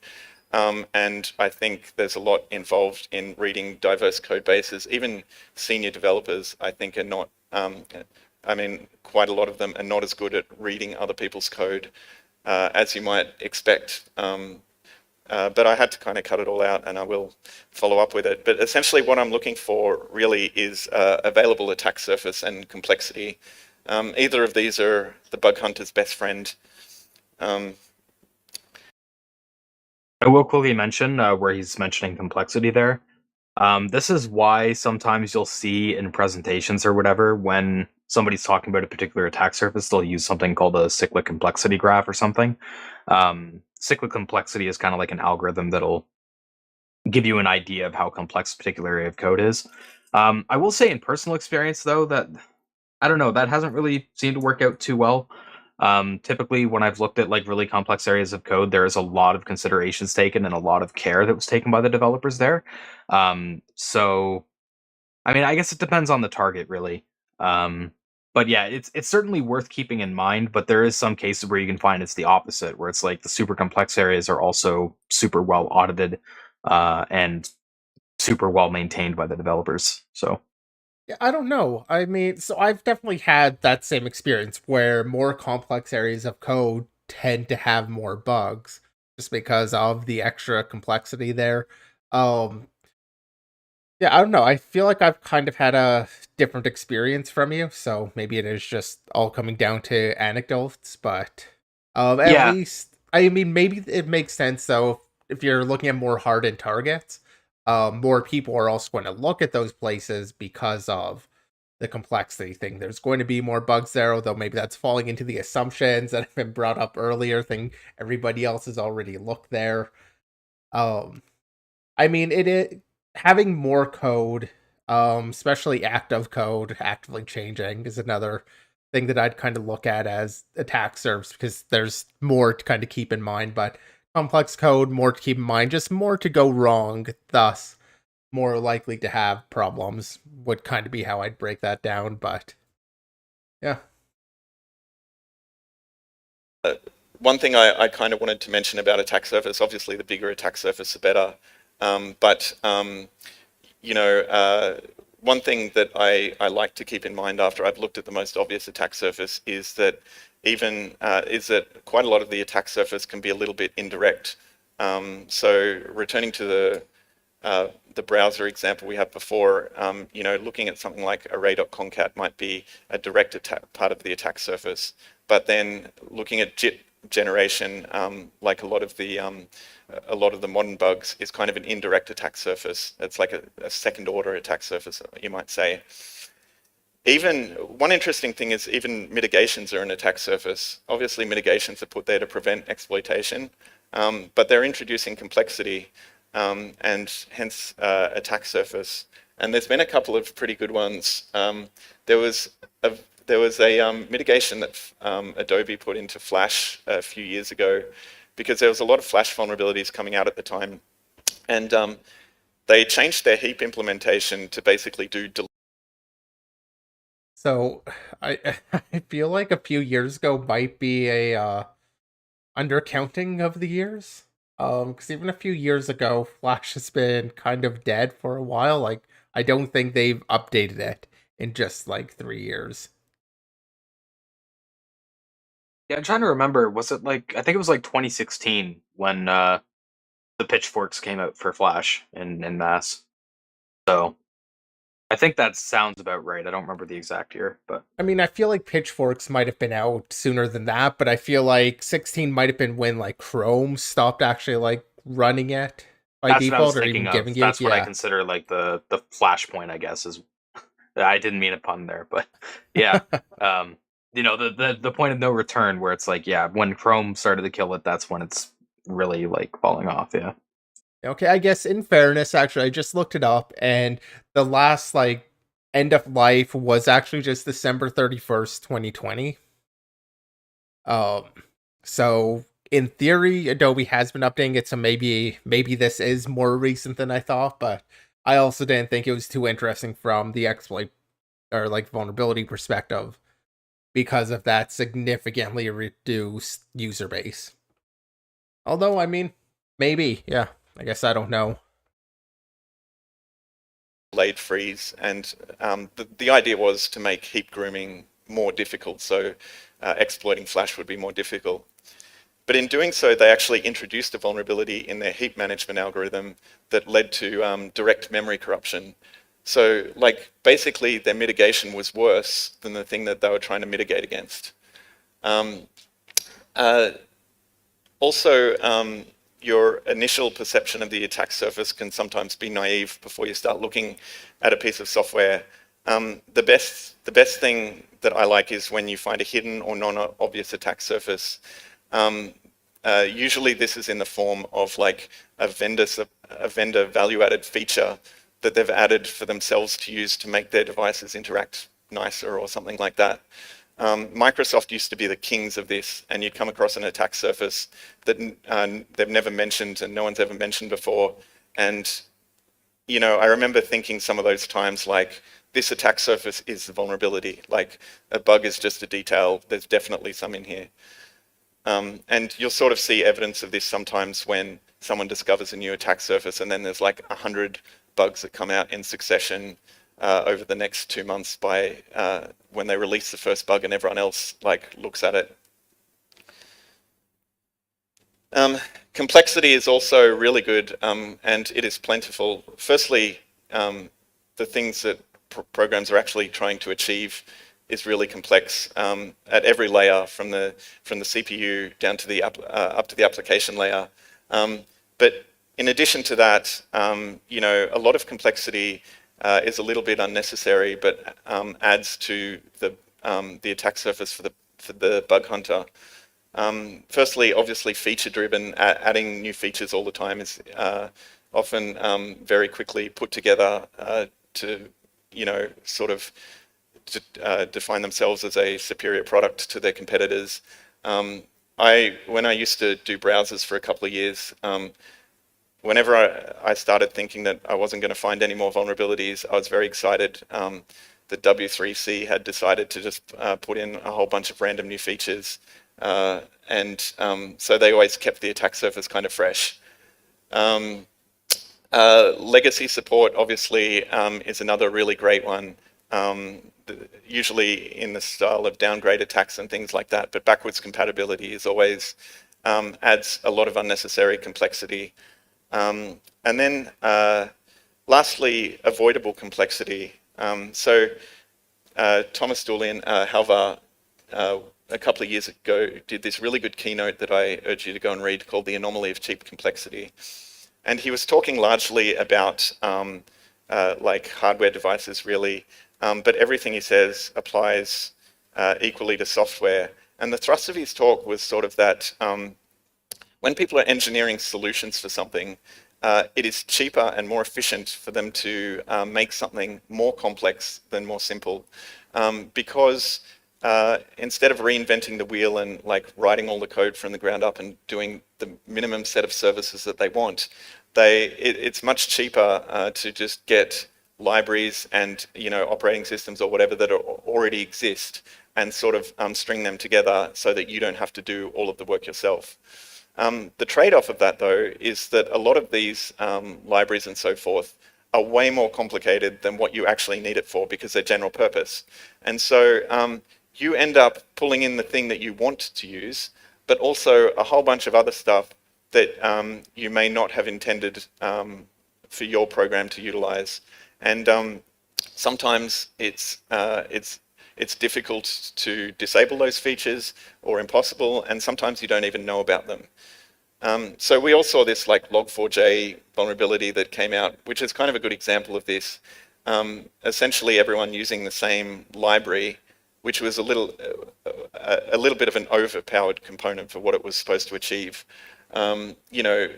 And I think there's a lot involved in reading diverse code bases. Even senior developers, I think, are not, quite a lot of them are not as good at reading other people's code as you might expect. But I had to kind of cut it all out, and I will follow up with it. But essentially what I'm looking for really is available attack surface and complexity. Either of these are the bug hunter's best friend. I will quickly mention where he's mentioning complexity there. This is why sometimes you'll see in presentations or whatever, when somebody's talking about a particular attack surface, they'll use something called a cyclic complexity graph or something. Cyclic complexity is kind of like an algorithm that'll give you an idea of how complex a particular area of code is. I will say in personal experience, though, that I don't know, that hasn't really seemed to work out too well. Typically, when I've looked at like really complex areas of code, there is a lot of considerations taken and a lot of care that was taken by the developers there. So, I mean, I guess it depends on the target, really. But yeah, it's certainly worth keeping in mind. But there is some cases where you can find it's the opposite, where it's like the super complex areas are also super well audited and super well maintained by the developers. So Yeah, I don't know. I mean, so I've definitely had that same experience where more complex areas of code tend to have more bugs just because of the extra complexity there. Um, yeah, I don't know. I feel like I've kind of had a different experience from you, so maybe it is just all coming down to anecdotes, but at yeah, least I mean maybe it makes sense though if you're looking at more hardened targets, more people are also going to look at those places because of the complexity thing. There's going to be more bugs there, although maybe that's falling into the assumptions that have been brought up earlier, thing everybody else has already looked there. Um I mean, it having more code, especially active code, actively changing is another thing that I'd kind of look at as attack surface because there's more to kind of keep in mind. But complex code, more to keep in mind, just more to go wrong, thus more likely to have problems would kind of be how I'd break that down. But yeah. One thing I kind of wanted to mention about attack surface, obviously the bigger attack surface, the better. But you know, one thing that I like to keep in mind after I've looked at the most obvious attack surface is that quite a lot of the attack surface can be a little bit indirect. So returning to the browser example we had before, you know, looking at something like array.concat might be a direct part of the attack surface, but then looking at JIT generation, like a lot of the modern bugs, is kind of an indirect attack surface. It's like a second order attack surface, you might say. Even one interesting thing is even mitigations are an attack surface. Obviously mitigations are put there to prevent exploitation, but they're introducing complexity and hence attack surface. And there's been a couple of pretty good ones. There was a mitigation that Adobe put into Flash a few years ago because there was a lot of Flash vulnerabilities coming out at the time. And they changed their heap implementation to basically do So I feel like a few years ago might be a undercounting of the years. Because even a few years ago, Flash has been kind of dead for a while. Like, I don't think they've updated it in just like 3 years. yeah. I'm trying to remember. Was it like I think it was like 2016 when the pitchforks came out for Flash in mass. So I think that sounds about right. I don't remember the exact year, but I mean, I feel like Pitchforks might have been out sooner than that, but I feel like 16 might have been when like Chrome stopped actually like running it by that's what I was default or thinking even of. giving you. That's what I Yeah. consider like the flashpoint, I guess, is I didn't mean a pun there, but yeah. Um, you know, the point of no return where it's like, yeah, when Chrome started to kill it, that's when it's really like falling off, yeah. Okay, I guess in fairness, actually, I just looked it up, and the last like end of life was actually just December 31st, 2020. Um, so in theory, Adobe has been updating it, so maybe this is more recent than I thought, but I also didn't think it was too interesting from the exploit or like vulnerability perspective because of that significantly reduced user base. Although, I mean, maybe, yeah. I guess I don't know. delayed freeze, and the idea was to make heap grooming more difficult, so exploiting Flash would be more difficult. But in doing so, they actually introduced a vulnerability in their heap management algorithm that led to direct memory corruption. So, like, basically, their mitigation was worse than the thing that they were trying to mitigate against. Also, your initial perception of the attack surface can sometimes be naive before you start looking at a piece of software. The best thing that I like is when you find a hidden or non-obvious attack surface. Usually this is in the form of like a vendor value-added feature that they've added for themselves to use to make their devices interact nicer or something like that. Microsoft used to be the kings of this, and you'd come across an attack surface that they've never mentioned and no one's ever mentioned before. And, you know, I remember thinking some of those times like, this attack surface is the vulnerability. Like a bug is just a detail. There's definitely some in here. And you'll sort of see evidence of this sometimes when someone discovers a new attack surface and then there's like 100 bugs that come out in succession over the next 2 months by when they release the first bug and everyone else like looks at it. Complexity is also really good, and it is plentiful. Firstly, the things that programs are actually trying to achieve is really complex at every layer, from the CPU down to the up to the application layer. But in addition to that, you know, a lot of complexity is a little bit unnecessary, but adds to the attack surface for the bug hunter. Firstly, obviously feature-driven, adding new features all the time is often very quickly put together to, you know, sort of define themselves as a superior product to their competitors. When I used to do browsers for a couple of years, whenever I started thinking that I wasn't going to find any more vulnerabilities, I was very excited that W3C had decided to just put in a whole bunch of random new features. So they always kept the attack surface kind of fresh. Legacy support, obviously, is another really great one, usually in the style of downgrade attacks and things like that, but backwards compatibility is always adds a lot of unnecessary complexity. And then lastly, avoidable complexity. Thomas Doolin, Halvar, a couple of years ago did this really good keynote that I urge you to go and read called The Anomaly of Cheap Complexity. And he was talking largely about like hardware devices really, but everything he says applies equally to software. And the thrust of his talk was sort of that when people are engineering solutions for something, it is cheaper and more efficient for them to make something more complex than more simple, because instead of reinventing the wheel and like writing all the code from the ground up and doing the minimum set of services that they want, it's much cheaper to just get libraries and, you know, operating systems or whatever that already exist and sort of string them together so that you don't have to do all of the work yourself. The trade-off of that, though, is that a lot of these libraries and so forth are way more complicated than what you actually need it for because they're general purpose. And so you end up pulling in the thing that you want to use, but also a whole bunch of other stuff that you may not have intended for your program to utilize. And sometimes it's difficult to disable those features or impossible, and sometimes you don't even know about them. So we all saw this like log4j vulnerability that came out, which is kind of a good example of this. Essentially everyone using the same library, which was a little bit of an overpowered component for what it was supposed to achieve. You know,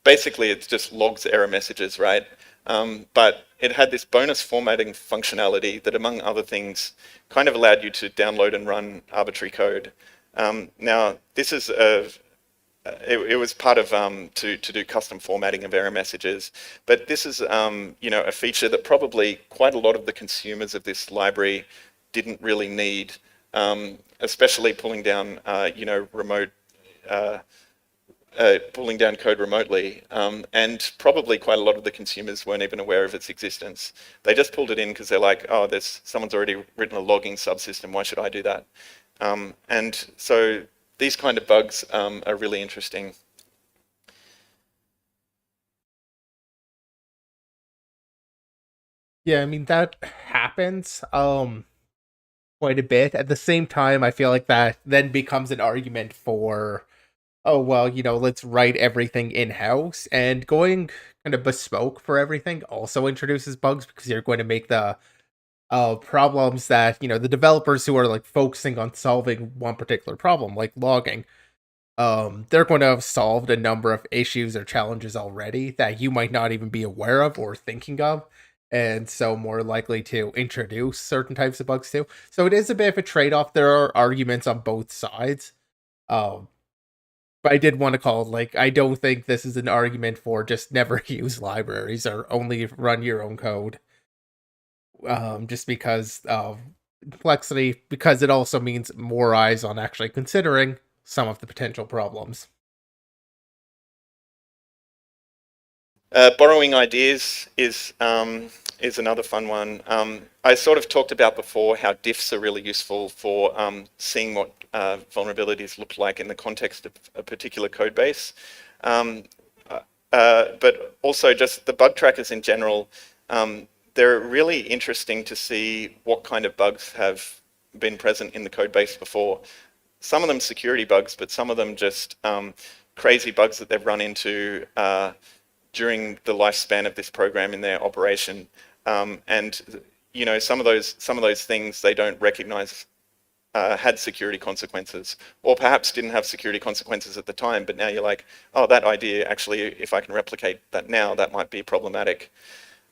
basically it just logs error messages, right? But it had this bonus formatting functionality that, among other things, kind of allowed you to download and run arbitrary code. Now, this is it was part of to do custom formatting of error messages, but this is you know, a feature that probably quite a lot of the consumers of this library didn't really need, especially pulling down you know, remote. Pulling down code remotely, and probably quite a lot of the consumers weren't even aware of its existence. They just pulled it in because they're like, oh, someone's already written a logging subsystem, why should I do that? And so these kind of bugs are really interesting. Yeah, I mean, that happens quite a bit. At the same time, I feel like that then becomes an argument for, oh, well, you know, let's write everything in-house. And going kind of bespoke for everything also introduces bugs because you're going to make the problems that, you know, the developers who are like focusing on solving one particular problem, like logging, they're going to have solved a number of issues or challenges already that you might not even be aware of or thinking of. And so more likely to introduce certain types of bugs too. So it is a bit of a trade-off. There are arguments on both sides. But I did want to call, like, I don't think this is an argument for just never use libraries or only run your own code. just because of complexity, because it also means more eyes on actually considering some of the potential problems. Borrowing ideas is another fun one. I sort of talked about before how diffs are really useful for seeing what vulnerabilities look like in the context of a particular code base. But also just the bug trackers in general, they're really interesting to see what kind of bugs have been present in the code base before. Some of them security bugs, but some of them just crazy bugs that they've run into during the lifespan of this program in their operation. And you know, some of those things they don't recognize had security consequences, or perhaps didn't have security consequences at the time, but now you're like, oh, that idea actually, if I can replicate that now, that might be problematic.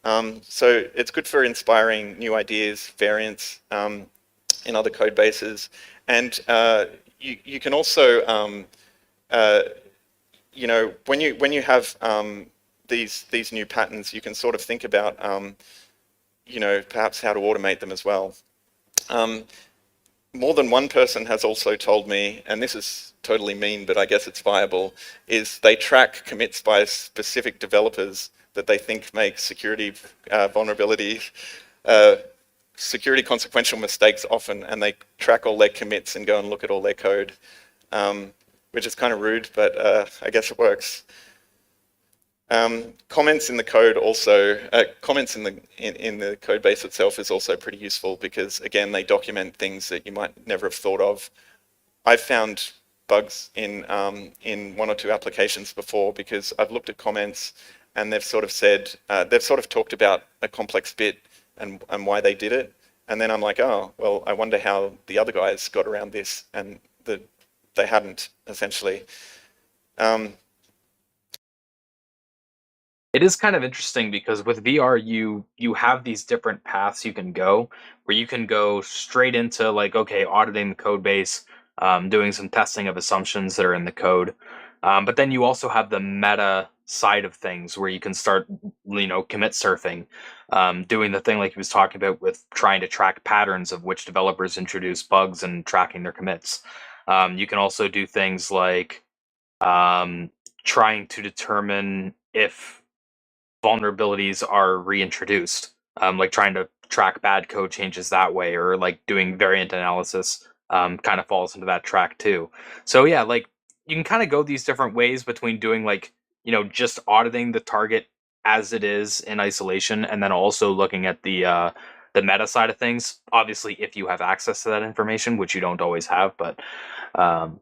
So it's good for inspiring new ideas, variants in other code bases, and you can also, you know, when you have these new patterns, you can sort of think about, you know, perhaps how to automate them as well. More than one person has also told me, and this is totally mean, but I guess it's viable, is they track commits by specific developers that they think make security vulnerabilities, security consequential mistakes often, and they track all their commits and go and look at all their code, which is kind of rude, but I guess it works. Comments in the code also, comments in the code base itself is also pretty useful because again, they document things that you might never have thought of. I've found bugs in one or two applications before because I've looked at comments and they've sort of said, they've sort of talked about a complex bit and why they did it. And then I'm like, oh, well, I wonder how the other guys got around this, and they hadn't, essentially. It is kind of interesting because with VR, you have these different paths you can go, where you can go straight into like, okay, auditing the code base, doing some testing of assumptions that are in the code, but then you also have the meta side of things where you can start, you know, commit surfing, doing the thing like he was talking about with trying to track patterns of which developers introduce bugs and tracking their commits. You can also do things like trying to determine if vulnerabilities are reintroduced, like trying to track bad code changes that way, or like doing variant analysis kind of falls into that track too. So yeah, like you can kind of go these different ways between doing like, you know, just auditing the target as it is in isolation, and then also looking at the meta side of things. Obviously, if you have access to that information, which you don't always have, but um,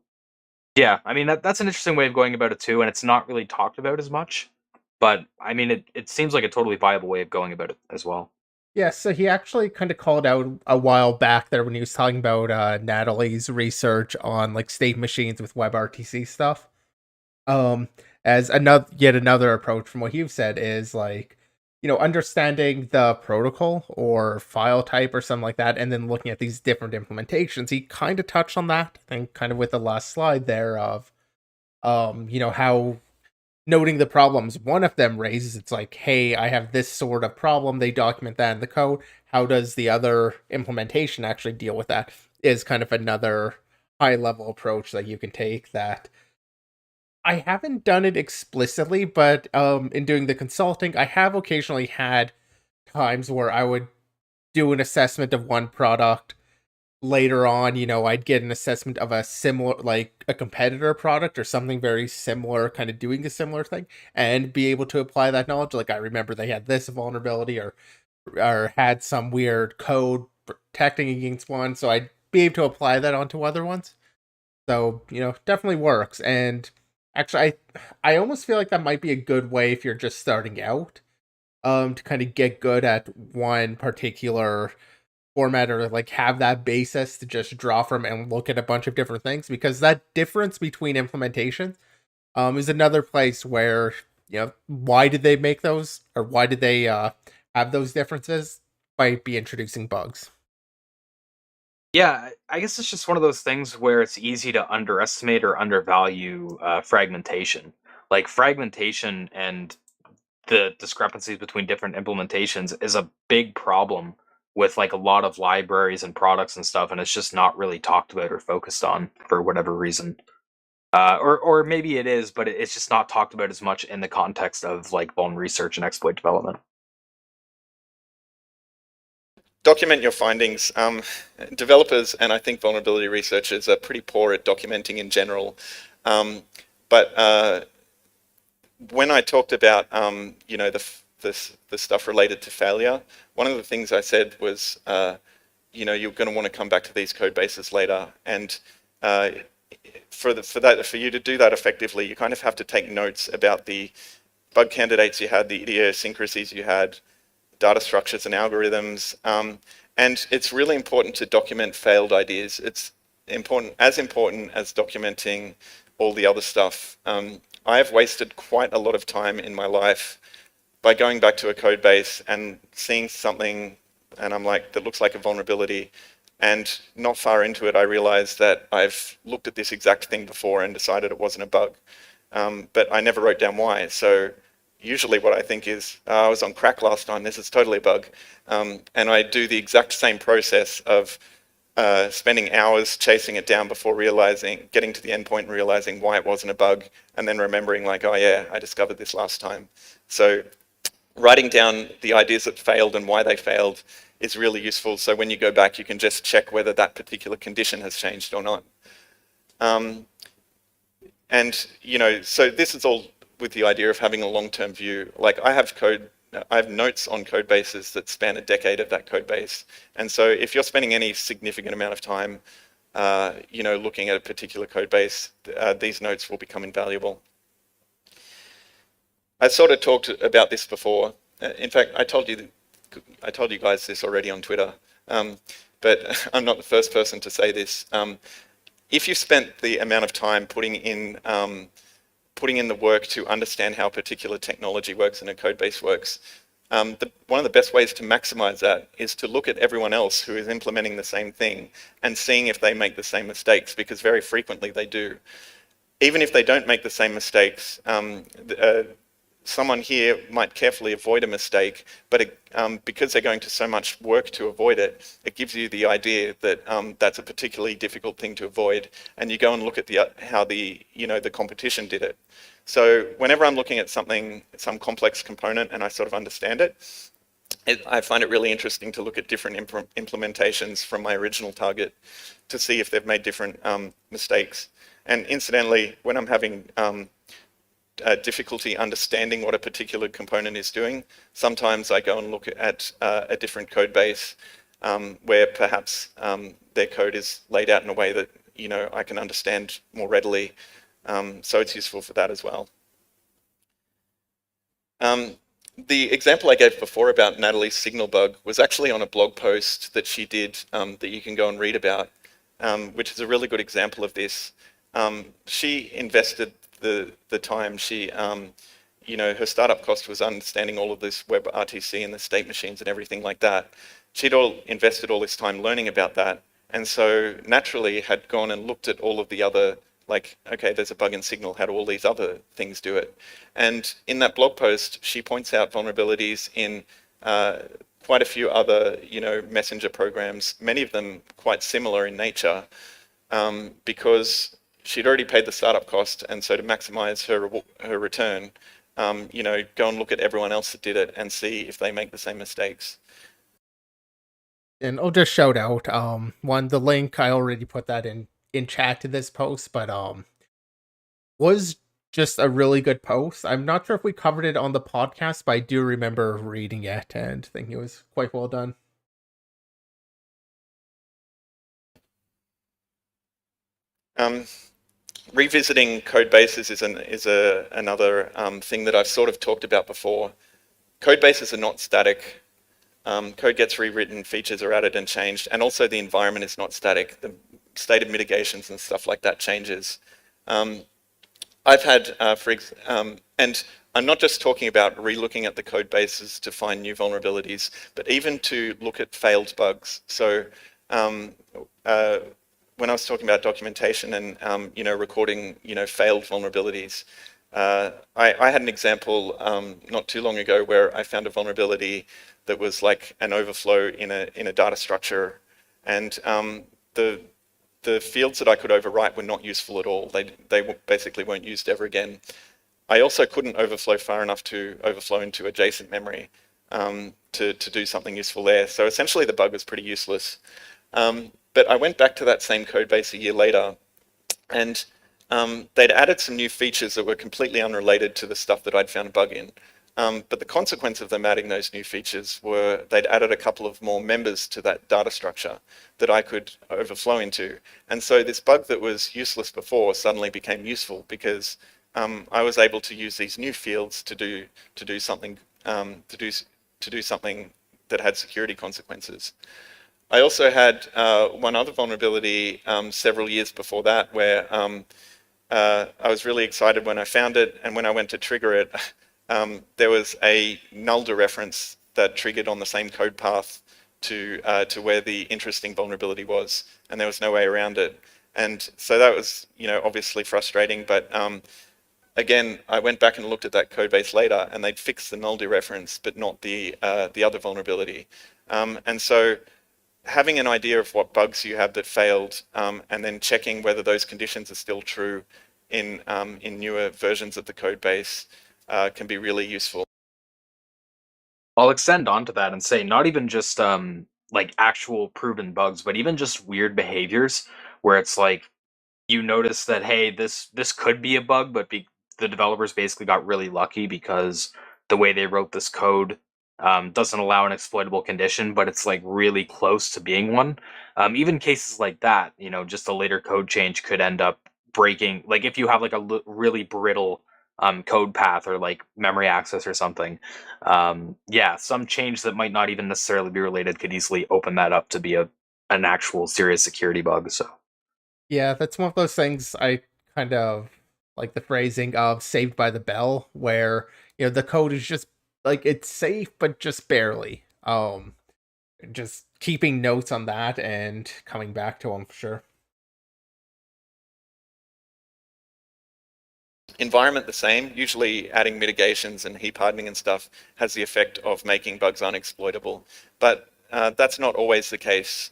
yeah, I mean that's an interesting way of going about it too, and it's not really talked about as much. But I mean, it seems like a totally viable way of going about it as well. Yeah, so he actually kind of called out a while back there when he was talking about Natalie's research on like state machines with WebRTC stuff. Um, as another approach from what you've said is like, you know, understanding the protocol or file type or something like that, and then looking at these different implementations. He kind of touched on that, I think, kind of with the last slide there of, you know, how noting the problems one of them raises, it's like, hey, I have this sort of problem. They document that in the code. How does the other implementation actually deal with that? Is kind of another high level approach that you can take that I haven't done it explicitly, but in doing the consulting, I have occasionally had times where I would do an assessment of one product. Later on, you know, I'd get an assessment of a similar, like a competitor product or something very similar, kind of doing a similar thing, and be able to apply that knowledge. Like I remember they had this vulnerability or had some weird code protecting against one, so I'd be able to apply that onto other ones. So, you know, definitely works. And actually I almost feel like that might be a good way if you're just starting out, to kind of get good at one particular format or like have that basis to just draw from and look at a bunch of different things, because that difference between implementations is another place where, you know, why did they make those, or why did they have those differences? Might be introducing bugs. Yeah, I guess it's just one of those things where it's easy to underestimate or undervalue fragmentation. Like fragmentation and the discrepancies between different implementations is a big problem with like a lot of libraries and products and stuff, and it's just not really talked about or focused on for whatever reason. Or maybe it is, but it's just not talked about as much in the context of like vuln research and exploit development. Document your findings. Developers and I think vulnerability researchers are pretty poor at documenting in general. But when I talked about the stuff related to failure, one of the things I said was you're going to want to come back to these code bases later, and for you to do that effectively, you kind of have to take notes about the bug candidates you had, the idiosyncrasies you had, data structures and algorithms, and it's really important to document failed ideas. It's as important as documenting all the other stuff. I have wasted quite a lot of time in my life by going back to a code base and seeing something, and I'm like, that looks like a vulnerability, and not far into it, I realized that I've looked at this exact thing before and decided it wasn't a bug, but I never wrote down why. So usually what I think is, I was on crack last time, this is totally a bug. And I do the exact same process of spending hours chasing it down before getting to the endpoint and realizing why it wasn't a bug, and then remembering like, oh yeah, I discovered this last time. So writing down the ideas that failed and why they failed is really useful. So when you go back, you can just check whether that particular condition has changed or not. And so this is all with the idea of having a long-term view. Like I have notes on code bases that span a decade of that code base. And so if you're spending any significant amount of time, looking at a particular code base, these notes will become invaluable. I sort of talked about this before. In fact, I told you guys this already on Twitter, but I'm not the first person to say this. If you spent the amount of time putting in the work to understand how a particular technology works and a code base works, one of the best ways to maximize that is to look at everyone else who is implementing the same thing and seeing if they make the same mistakes, because very frequently they do. Even if they don't make the same mistakes, someone here might carefully avoid a mistake, but because they're going to so much work to avoid it, it gives you the idea that that's a particularly difficult thing to avoid, and you go and look at how the competition did it. So whenever I'm looking at some complex component and I sort of understand it, I find it really interesting to look at different implementations from my original target to see if they've made different mistakes. And incidentally, when I'm having difficulty understanding what a particular component is doing, sometimes I go and look at a different code base where perhaps their code is laid out in a way that I can understand more readily. So it's useful for that as well. The example I gave before about Natalie's signal bug was actually on a blog post that she did that you can go and read about, which is a really good example of this. She invested the time. She, her startup cost was understanding all of this web RTC and the state machines and everything like that. She'd invested all this time learning about that, and so naturally had gone and looked at all of the other, like, okay, there's a bug in Signal, how do all these other things do it? And in that blog post, she points out vulnerabilities in quite a few other, messenger programs, many of them quite similar in nature, because she'd already paid the startup cost, and so to maximize her return, go and look at everyone else that did it and see if they make the same mistakes. And I'll just shout out the link, I already put that in chat to this post, but was just a really good post. I'm not sure if we covered it on the podcast, but I do remember reading it and thinking it was quite well done. Revisiting code bases is another thing that I've sort of talked about before. Code bases are not static. Code gets rewritten, features are added and changed, and also the environment is not static. The state of mitigations and stuff like that changes. I've had, and I'm not just talking about re-looking at the code bases to find new vulnerabilities, but even to look at failed bugs. So when I was talking about documentation and recording failed vulnerabilities, I had an example not too long ago where I found a vulnerability that was like an overflow in a data structure, and the fields that I could overwrite were not useful at all. They basically weren't used ever again. I also couldn't overflow far enough to overflow into adjacent memory to do something useful there. So essentially the bug was pretty useless. But I went back to that same code base a year later, and they'd added some new features that were completely unrelated to the stuff that I'd found a bug in. But the consequence of them adding those new features were they'd added a couple of more members to that data structure that I could overflow into. And so this bug that was useless before suddenly became useful because I was able to use these new fields to do something that had security consequences. I also had one other vulnerability several years before that where I was really excited when I found it, and when I went to trigger it, there was a null dereference that triggered on the same code path to where the interesting vulnerability was, and there was no way around it. And so that was, obviously frustrating, but again, I went back and looked at that code base later, and they'd fixed the null dereference, but not the other vulnerability. And so having an idea of what bugs you have that failed, and then checking whether those conditions are still true in newer versions of the code base can be really useful. I'll extend onto that and say not even just like actual proven bugs, but even just weird behaviors where it's like you notice that, hey, this could be a bug, but the developers basically got really lucky because the way they wrote this code doesn't allow an exploitable condition, but it's like really close to being one. Even cases like that, just a later code change could end up breaking. Like if you have like a really brittle code path or like memory access or something, yeah, some change that might not even necessarily be related could easily open that up to be an actual serious security bug. So. Yeah, that's one of those things I kind of like the phrasing of saved by the bell, where, the code is just like it's safe, but just barely. Just keeping notes on that and coming back to them for sure. Environment the same. Usually adding mitigations and heap hardening and stuff has the effect of making bugs unexploitable, but that's not always the case.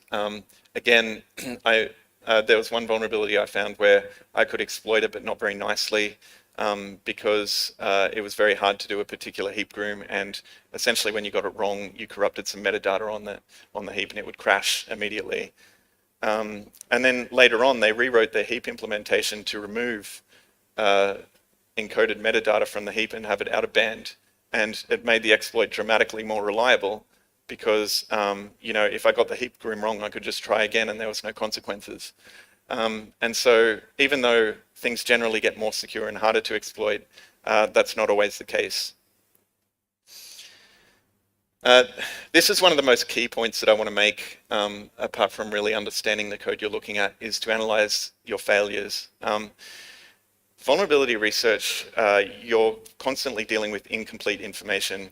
Again, there was one vulnerability I found where I could exploit it, but not very nicely, because it was very hard to do a particular heap groom, and essentially when you got it wrong, you corrupted some metadata on the heap, and it would crash immediately. And then later on, they rewrote their heap implementation to remove encoded metadata from the heap and have it out of band, and it made the exploit dramatically more reliable because if I got the heap groom wrong, I could just try again and there was no consequences. And so even though things generally get more secure and harder to exploit, that's not always the case. This is one of the most key points that I want to make, apart from really understanding the code you're looking at, is to analyze your failures. Vulnerability research, you're constantly dealing with incomplete information,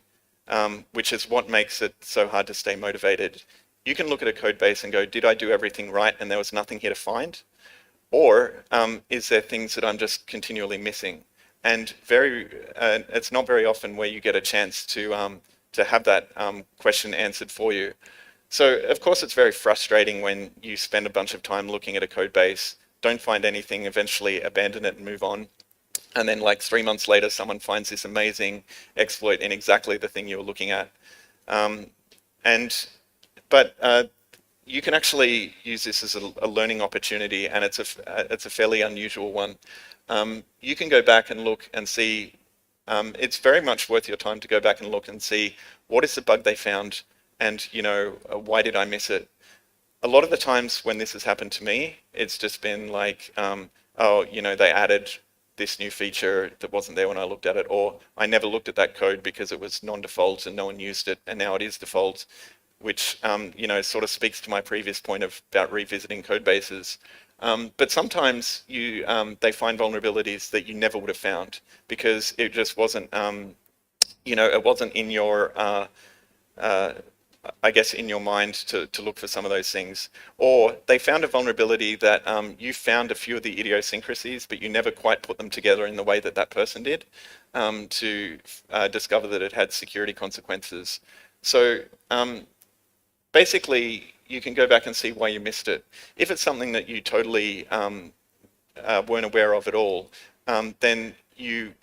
which is what makes it so hard to stay motivated. You can look at a code base and go, did I do everything right and there was nothing here to find? Or is there things that I'm just continually missing? And it's not very often where you get a chance to have that question answered for you. So of course it's very frustrating when you spend a bunch of time looking at a code base, don't find anything, eventually abandon it and move on. And then like 3 months later, someone finds this amazing exploit in exactly the thing you were looking at. But you can actually use this as a learning opportunity, and it's a fairly unusual one. You can go back and look and see, it's very much worth your time to go back and look and see what is the bug they found, and why did I miss it? A lot of the times when this has happened to me, it's just been like, they added this new feature that wasn't there when I looked at it, or I never looked at that code because it was non-default and no one used it, and now it is default, which sort of speaks to my previous point about revisiting code bases. But sometimes they find vulnerabilities that you never would have found because it just wasn't, it wasn't in your I guess, in your mind to look for some of those things. Or they found a vulnerability that you found a few of the idiosyncrasies, but you never quite put them together in the way that that person did to discover that it had security consequences. So basically, you can go back and see why you missed it. If it's something that you totally weren't aware of at all, then you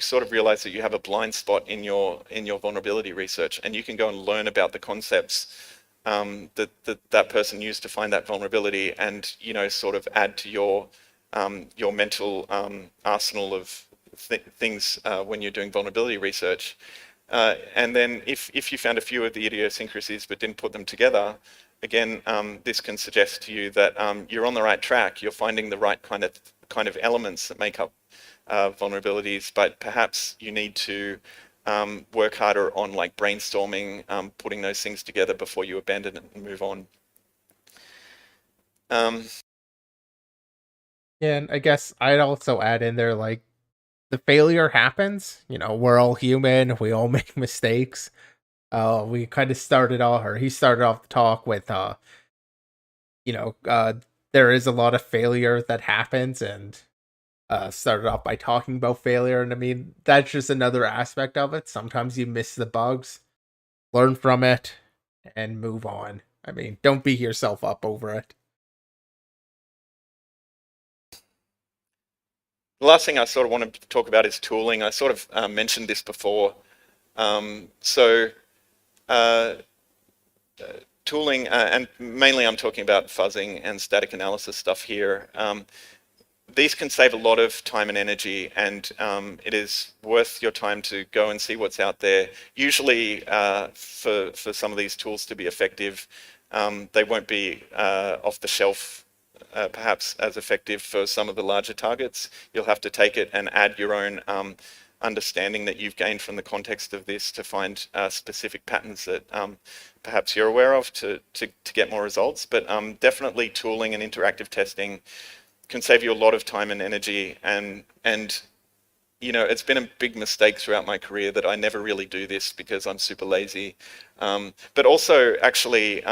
sort of realize that you have a blind spot in your vulnerability research, and you can go and learn about the concepts that person used to find that vulnerability, and sort of add to your mental arsenal of things when you're doing vulnerability research. And then if you found a few of the idiosyncrasies but didn't put them together, again, this can suggest to you that you're on the right track. You're finding the right kind of elements that make up vulnerabilities, but perhaps you need to work harder on like brainstorming, putting those things together before you abandon it and move on. Yeah, and I guess I'd also add in there, like, the failure happens. We're all human. We all make mistakes. We kind of started off, or he started off the talk with, there is a lot of failure that happens, and started off by talking about failure. And I mean, that's just another aspect of it. Sometimes you miss the bugs, learn from it, and move on. I mean, don't beat yourself up over it. The last thing I sort of want to talk about is tooling. I sort of mentioned this before. Tooling, and mainly I'm talking about fuzzing and static analysis stuff here. These can save a lot of time and energy, and it is worth your time to go and see what's out there. Usually, for some of these tools to be effective, they won't be off the shelf perhaps as effective for some of the larger targets. You'll have to take it and add your own understanding that you've gained from the context of this to find specific patterns that perhaps you're aware of to get more results. But definitely tooling and interactive testing can save you a lot of time and energy, and it's been a big mistake throughout my career that I never really do this because I'm super lazy. But also, actually,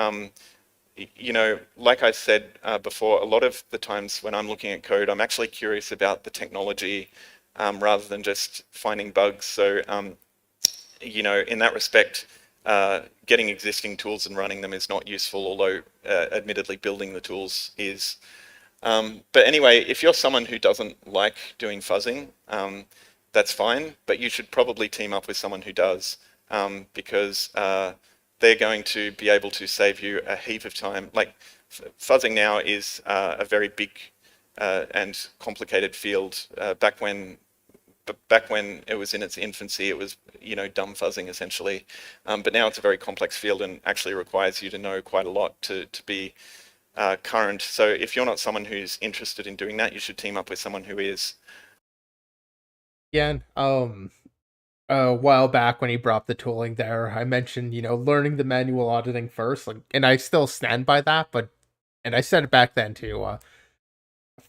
like I said before, a lot of the times when I'm looking at code, I'm actually curious about the technology rather than just finding bugs. So, in that respect, getting existing tools and running them is not useful, although admittedly building the tools is. But anyway, if you're someone who doesn't like doing fuzzing, that's fine, but you should probably team up with someone who does, because they're going to be able to save you a heap of time. Like, fuzzing now is a very big and complicated field. Back when it was in its infancy, it was dumb fuzzing essentially. But now it's a very complex field and actually requires you to know quite a lot to be current. So if you're not someone who's interested in doing that, you should team up with someone who is. Yeah, a while back when he brought the tooling there, I mentioned, learning the manual auditing first, like, and I still stand by that, and I said it back then too,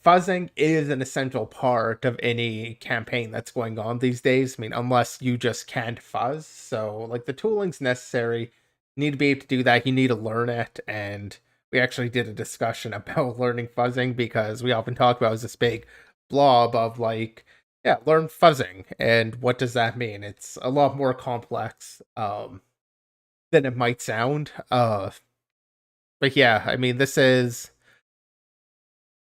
fuzzing is an essential part of any campaign that's going on these days. I mean, unless you just can't fuzz. So, like, the tooling's necessary. You need to be able to do that. You need to learn it. And we actually did a discussion about learning fuzzing, because we often talk about this big blob of, like, yeah, learn fuzzing. And what does that mean? It's a lot more complex than it might sound. But yeah, I mean,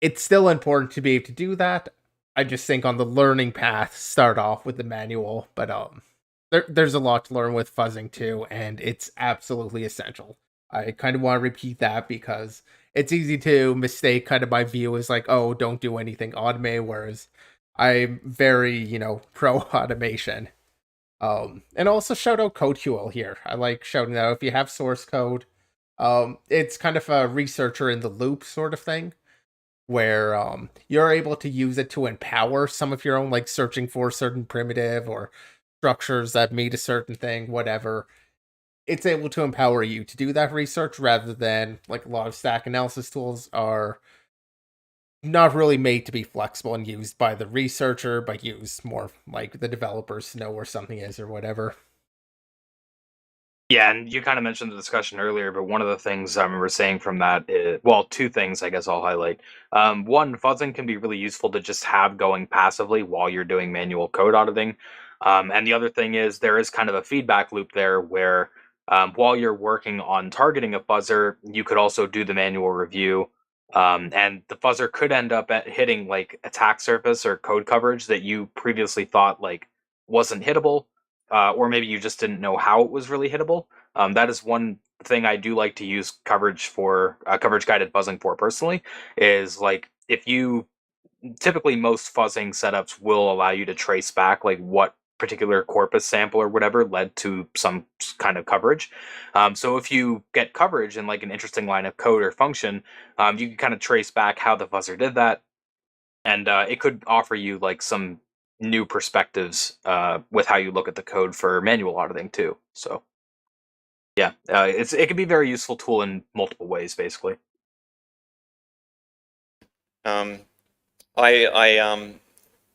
it's still important to be able to do that. I just think on the learning path, start off with the manual, but there's a lot to learn with fuzzing too, and it's absolutely essential. I kind of want to repeat that because it's easy to mistake kind of my view as like, oh, don't do anything automate, whereas I'm very, pro automation. And also shout out CodeQL here. I like shouting out if you have source code. It's kind of a researcher in the loop sort of thing, where you're able to use it to empower some of your own, like searching for a certain primitive or structures that mean a certain thing, whatever. It's able to empower you to do that research, rather than, like, a lot of stack analysis tools are not really made to be flexible and used by the researcher, but used more like the developers to know where something is or whatever. Yeah, and you kind of mentioned the discussion earlier, but one of the things I remember saying from that is, well, two things I guess I'll highlight. One, fuzzing can be really useful to just have going passively while you're doing manual code auditing. And the other thing is there is kind of a feedback loop there where while you're working on targeting a fuzzer, you could also do the manual review. And the fuzzer could end up at hitting like attack surface or code coverage that you previously thought like wasn't hittable, or maybe you just didn't know how it was really hittable. That is one thing I do like to use coverage for, coverage guided fuzzing for personally. Is like if you typically most fuzzing setups will allow you to trace back like what particular corpus sample or whatever led to some kind of coverage. So if you get coverage in like an interesting line of code or function, you can kind of trace back how the fuzzer did that, and it could offer you like some new perspectives with how you look at the code for manual auditing too. So yeah, it can be a very useful tool in multiple ways, basically. I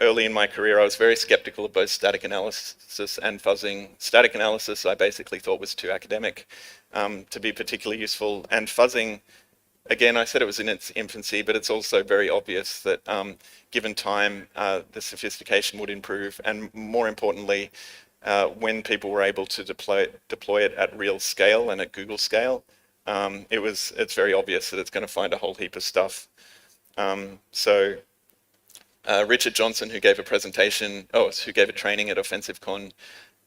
early in my career, I was very skeptical of both static analysis and fuzzing. Static analysis, I basically thought was too academic to be particularly useful, and fuzzing, again, I said it was in its infancy, but it's also very obvious that given time, the sophistication would improve, and more importantly, when people were able to deploy it at real scale and at Google scale, it's very obvious that it's going to find a whole heap of stuff. Richard Johnson, who gave a training at OffensiveCon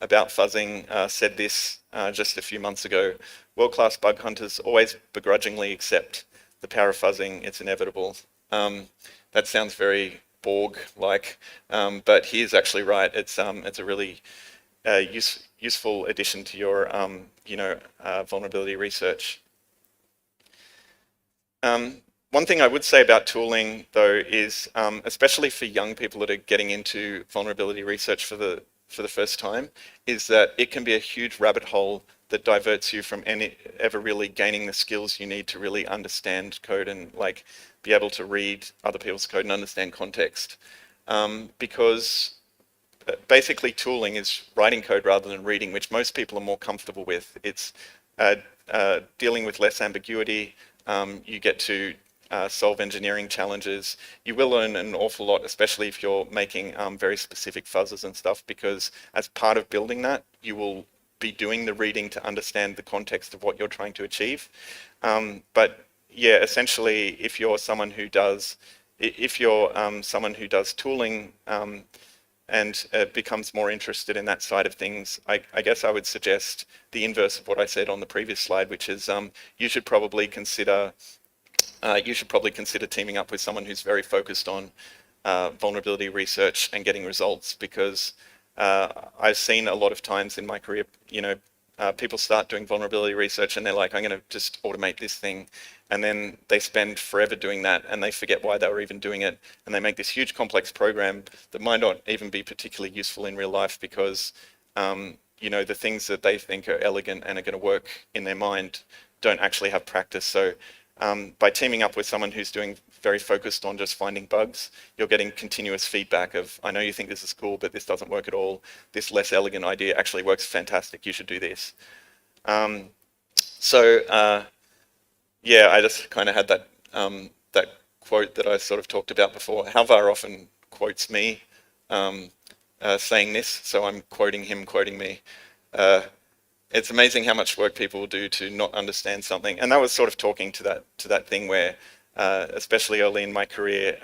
about fuzzing, said this just a few months ago: world-class bug hunters always begrudgingly accept the power of fuzzing. It's inevitable. That sounds very Borg-like, but he is actually right. It's a really useful addition to your vulnerability research. One thing I would say about tooling, though, is especially for young people that are getting into vulnerability research for the first time, is that it can be a huge rabbit hole that diverts you from ever really gaining the skills you need to really understand code and like be able to read other people's code and understand context. Because basically tooling is writing code rather than reading, which most people are more comfortable with. It's dealing with less ambiguity. You get to solve engineering challenges. You will learn an awful lot, especially if you're making very specific fuzzers and stuff, because as part of building that, you will be doing the reading to understand the context of what you're trying to achieve. But yeah, essentially, if you're someone who does tooling and becomes more interested in that side of things, I guess I would suggest the inverse of what I said on the previous slide, which is you should probably consider teaming up with someone who's very focused on vulnerability research and getting results, because I've seen a lot of times in my career, people start doing vulnerability research and they're like, I'm going to just automate this thing. And then they spend forever doing that and they forget why they were even doing it. And they make this huge complex program that might not even be particularly useful in real life, because the things that they think are elegant and are going to work in their mind don't actually have practice. So by teaming up with someone who's very focused on just finding bugs, you're getting continuous feedback of, I know you think this is cool, but this doesn't work at all. This less elegant idea actually works fantastic. You should do this. Yeah, I just kind of had that that quote that I sort of talked about before. Halvar often quotes me saying this, so I'm quoting him quoting me. It's amazing how much work people will do to not understand something, and that was sort of talking to that thing where, especially early in my career,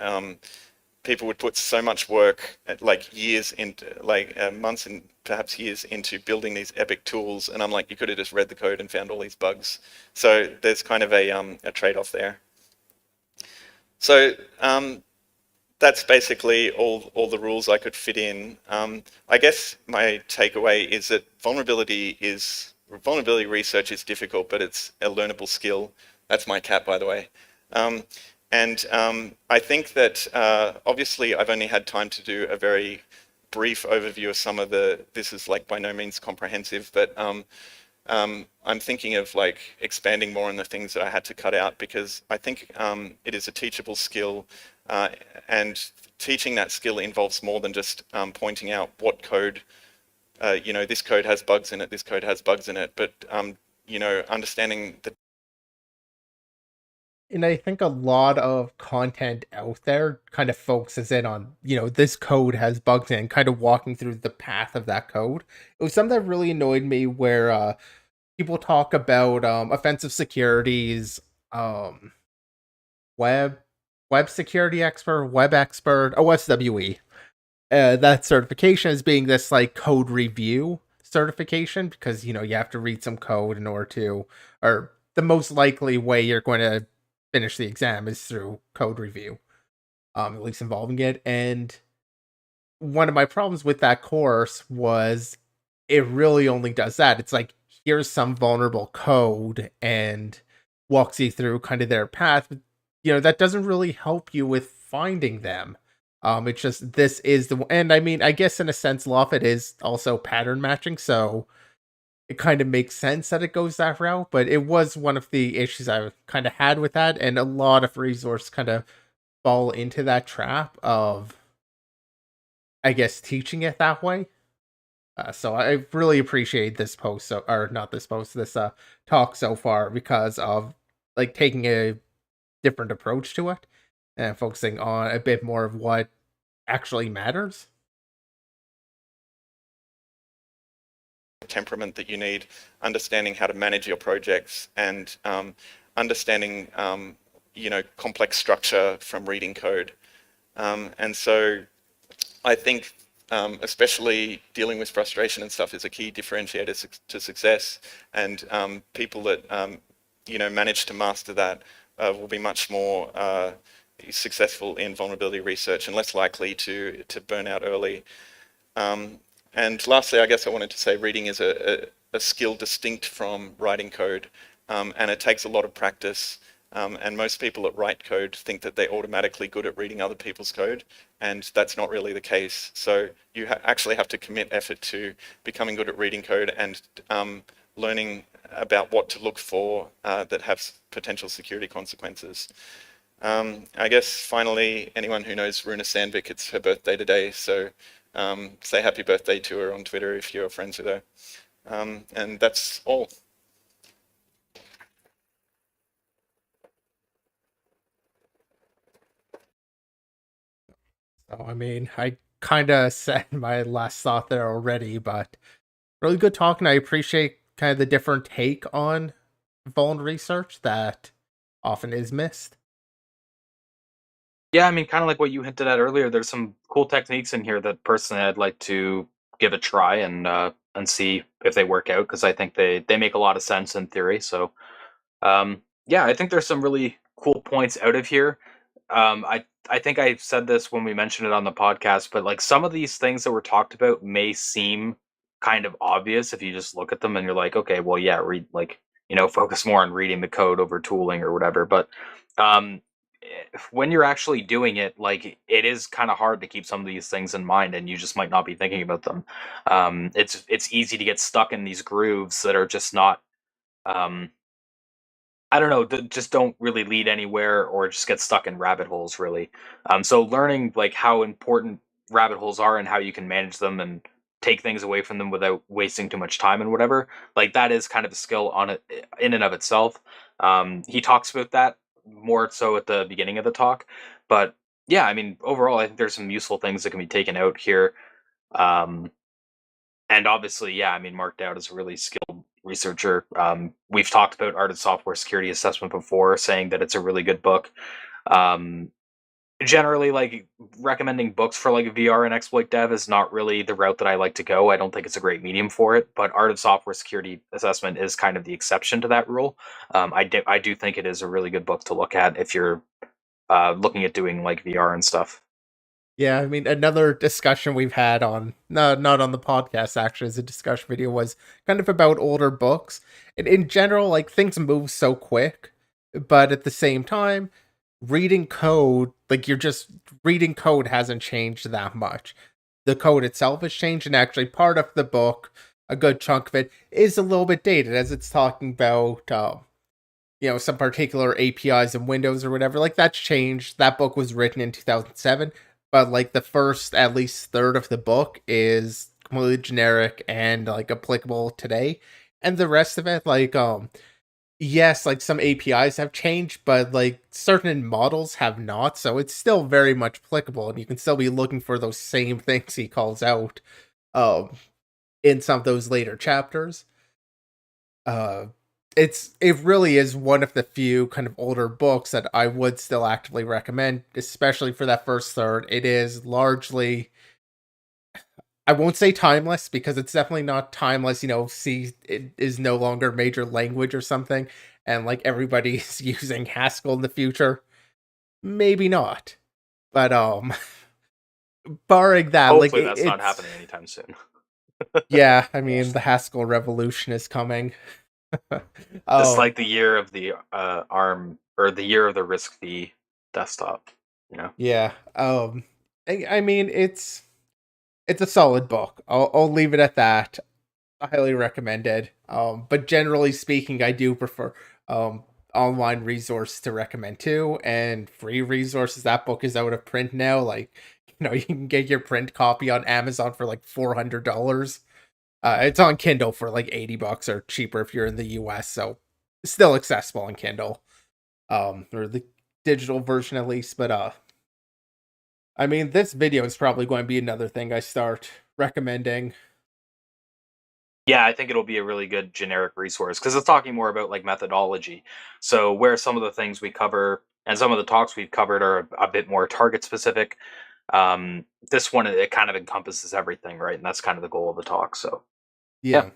people would put so much work, like years into, months and perhaps years into building these epic tools, and I'm like, you could have just read the code and found all these bugs. So there's kind of a trade-off there. So that's basically all the rules I could fit in. I guess my takeaway is that vulnerability research is difficult, but it's a learnable skill. That's my cat, by the way. I think that obviously I've only had time to do a very brief overview of some of this is like by no means comprehensive, but I'm thinking of like expanding more on the things that I had to cut out, because I think it is a teachable skill, and teaching that skill involves more than just pointing out what code this code has bugs in it, this code has bugs in it, but understanding the. And I think a lot of content out there kind of focuses in on, this code has bugs in, kind of walking through the path of that code. It was something that really annoyed me where people talk about offensive securities, web security expert, web expert, OSWE. That certification as being this like code review certification because you have to read some code in order to, or the most likely way you're going to finish the exam is through code review, at least involving it. And one of my problems with that course was it really only does that. It's like, here's some vulnerable code and walks you through kind of their path. But, that doesn't really help you with finding them. It's just, this is the, and I mean, I guess in a sense, a lot of it is also pattern matching. So it kind of makes sense that it goes that route, but it was one of the issues I kind of had with that. And a lot of resources kind of fall into that trap of, I guess, teaching it that way. So I really appreciate this post, or not this post, this talk so far because of like taking a different approach to it and focusing on a bit more of what actually matters. Temperament that you need, understanding how to manage your projects, and understanding complex structure from reading code. And so I think especially dealing with frustration and stuff is a key differentiator to success, and people that manage to master that will be much more successful in vulnerability research and less likely to burn out early. And lastly, I guess I wanted to say reading is a skill distinct from writing code, and it takes a lot of practice. And most people that write code think that they're automatically good at reading other people's code, and that's not really the case. So you actually have to commit effort to becoming good at reading code and learning about what to look for that have potential security consequences. I guess finally, anyone who knows Runa Sandvik, it's her birthday today, so say happy birthday to her on Twitter if you're friends with her. And that's all. So, I mean, I kind of said my last thought there already, but really good talk, and I appreciate kind of the different take on vuln research that often is missed. Yeah, I mean, kind of like what you hinted at earlier. There's some cool techniques in here that personally I'd like to give a try and see if they work out because I think they make a lot of sense in theory. So yeah, I think there's some really cool points out of here. I think I said this when we mentioned it on the podcast, but like some of these things that were talked about may seem kind of obvious if you just look at them and you're like, okay, well, yeah, read like focus more on reading the code over tooling or whatever. But um, when you're actually doing it, like it is kind of hard to keep some of these things in mind, and you just might not be thinking about them. It's easy to get stuck in these grooves that are just not. I don't know, just don't really lead anywhere or just get stuck in rabbit holes really. So learning like how important rabbit holes are and how you can manage them and take things away from them without wasting too much time and whatever, like that is kind of a skill on it in and of itself. He talks about that more so at the beginning of the talk, but yeah, I mean, overall, I think there's some useful things that can be taken out here. Um, and obviously, yeah, I mean, Mark Dowd is a really skilled researcher. We've talked about Art of Software Security Assessment before, saying that it's a really good book. Um, Generally, like recommending books for like VR and exploit dev is not really the route that I like to go. I don't think it's a great medium for it, but Art of Software Security Assessment is kind of the exception to that rule. I do think it is a really good book to look at if you're looking at doing like VR and stuff. Yeah, I mean, another discussion we've had on, no, not on the podcast actually, as a discussion video was kind of about older books. And in general, like things move so quick, but at the same time, reading code, like you're just reading code hasn't changed that much. The code itself has changed, and actually part of the book, a good chunk of it, is a little bit dated as it's talking about some particular APIs in Windows or whatever. Like that's changed. That book was written in 2007, but like the first at least third of the book is completely generic and like applicable today. And the rest of it, like yes, like some APIs have changed, but like certain models have not, so it's still very much applicable, and you can still be looking for those same things he calls out um in some of those later chapters. Uh it really is one of the few kind of older books that I would still actively recommend, especially for that first third. It is largely, I won't say timeless because it's definitely not timeless. C it is no longer a major language or something, and like everybody's using Haskell in the future. Maybe not, but barring that, like Hopefully that's not it's happening anytime soon. yeah. I mean, the Haskell revolution is coming. It's um, like the year of the ARM, or the year of the RISC-V desktop. yeah. I mean, it's a solid book. I'll leave it at that. I highly recommended. But generally speaking, I do prefer um online resource to recommend too, and free resources. That book is out of print now. Like, you can get your print copy on Amazon for like $400. It's on Kindle for like $80 or cheaper if you're in the US. So still accessible on Kindle, or the digital version at least. But I mean, this video is probably going to be another thing I start recommending. Yeah, I think it'll be a really good generic resource because it's talking more about like methodology. So where some of the things we cover and some of the talks we've covered are a bit more target specific. This one, it kind of encompasses everything, right? And that's kind of the goal of the talk. So yeah. Yeah.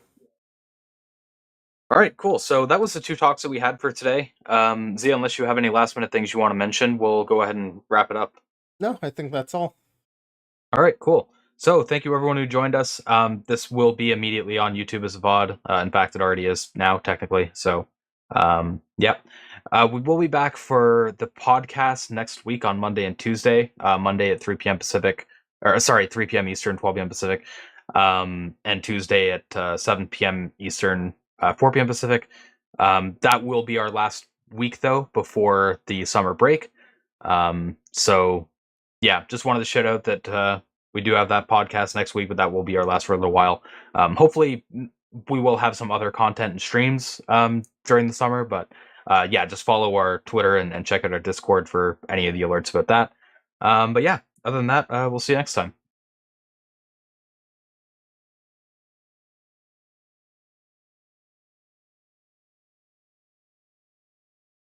All right, cool. So that was the two talks that we had for today. Zia, unless you have any last minute things you want to mention, we'll go ahead and wrap it up. No, I think that's all. All right, cool. So thank you everyone who joined us. This will be immediately on YouTube as a VOD. In fact, it already is now technically. So, yeah, we will be back for the podcast next week on Monday and Tuesday. Monday at 3 p.m. Pacific, or sorry, 3 p.m. Eastern, 12 p.m. Pacific, and Tuesday at 7 p.m. Eastern, 4 p.m. Pacific. That will be our last week though before the summer break. So yeah, just wanted to shout out that we do have that podcast next week, but that will be our last for a little while. Hopefully, we will have some other content and streams during the summer, but yeah, just follow our Twitter and check out our Discord for any of the alerts about that. But yeah, other than that, we'll see you next time.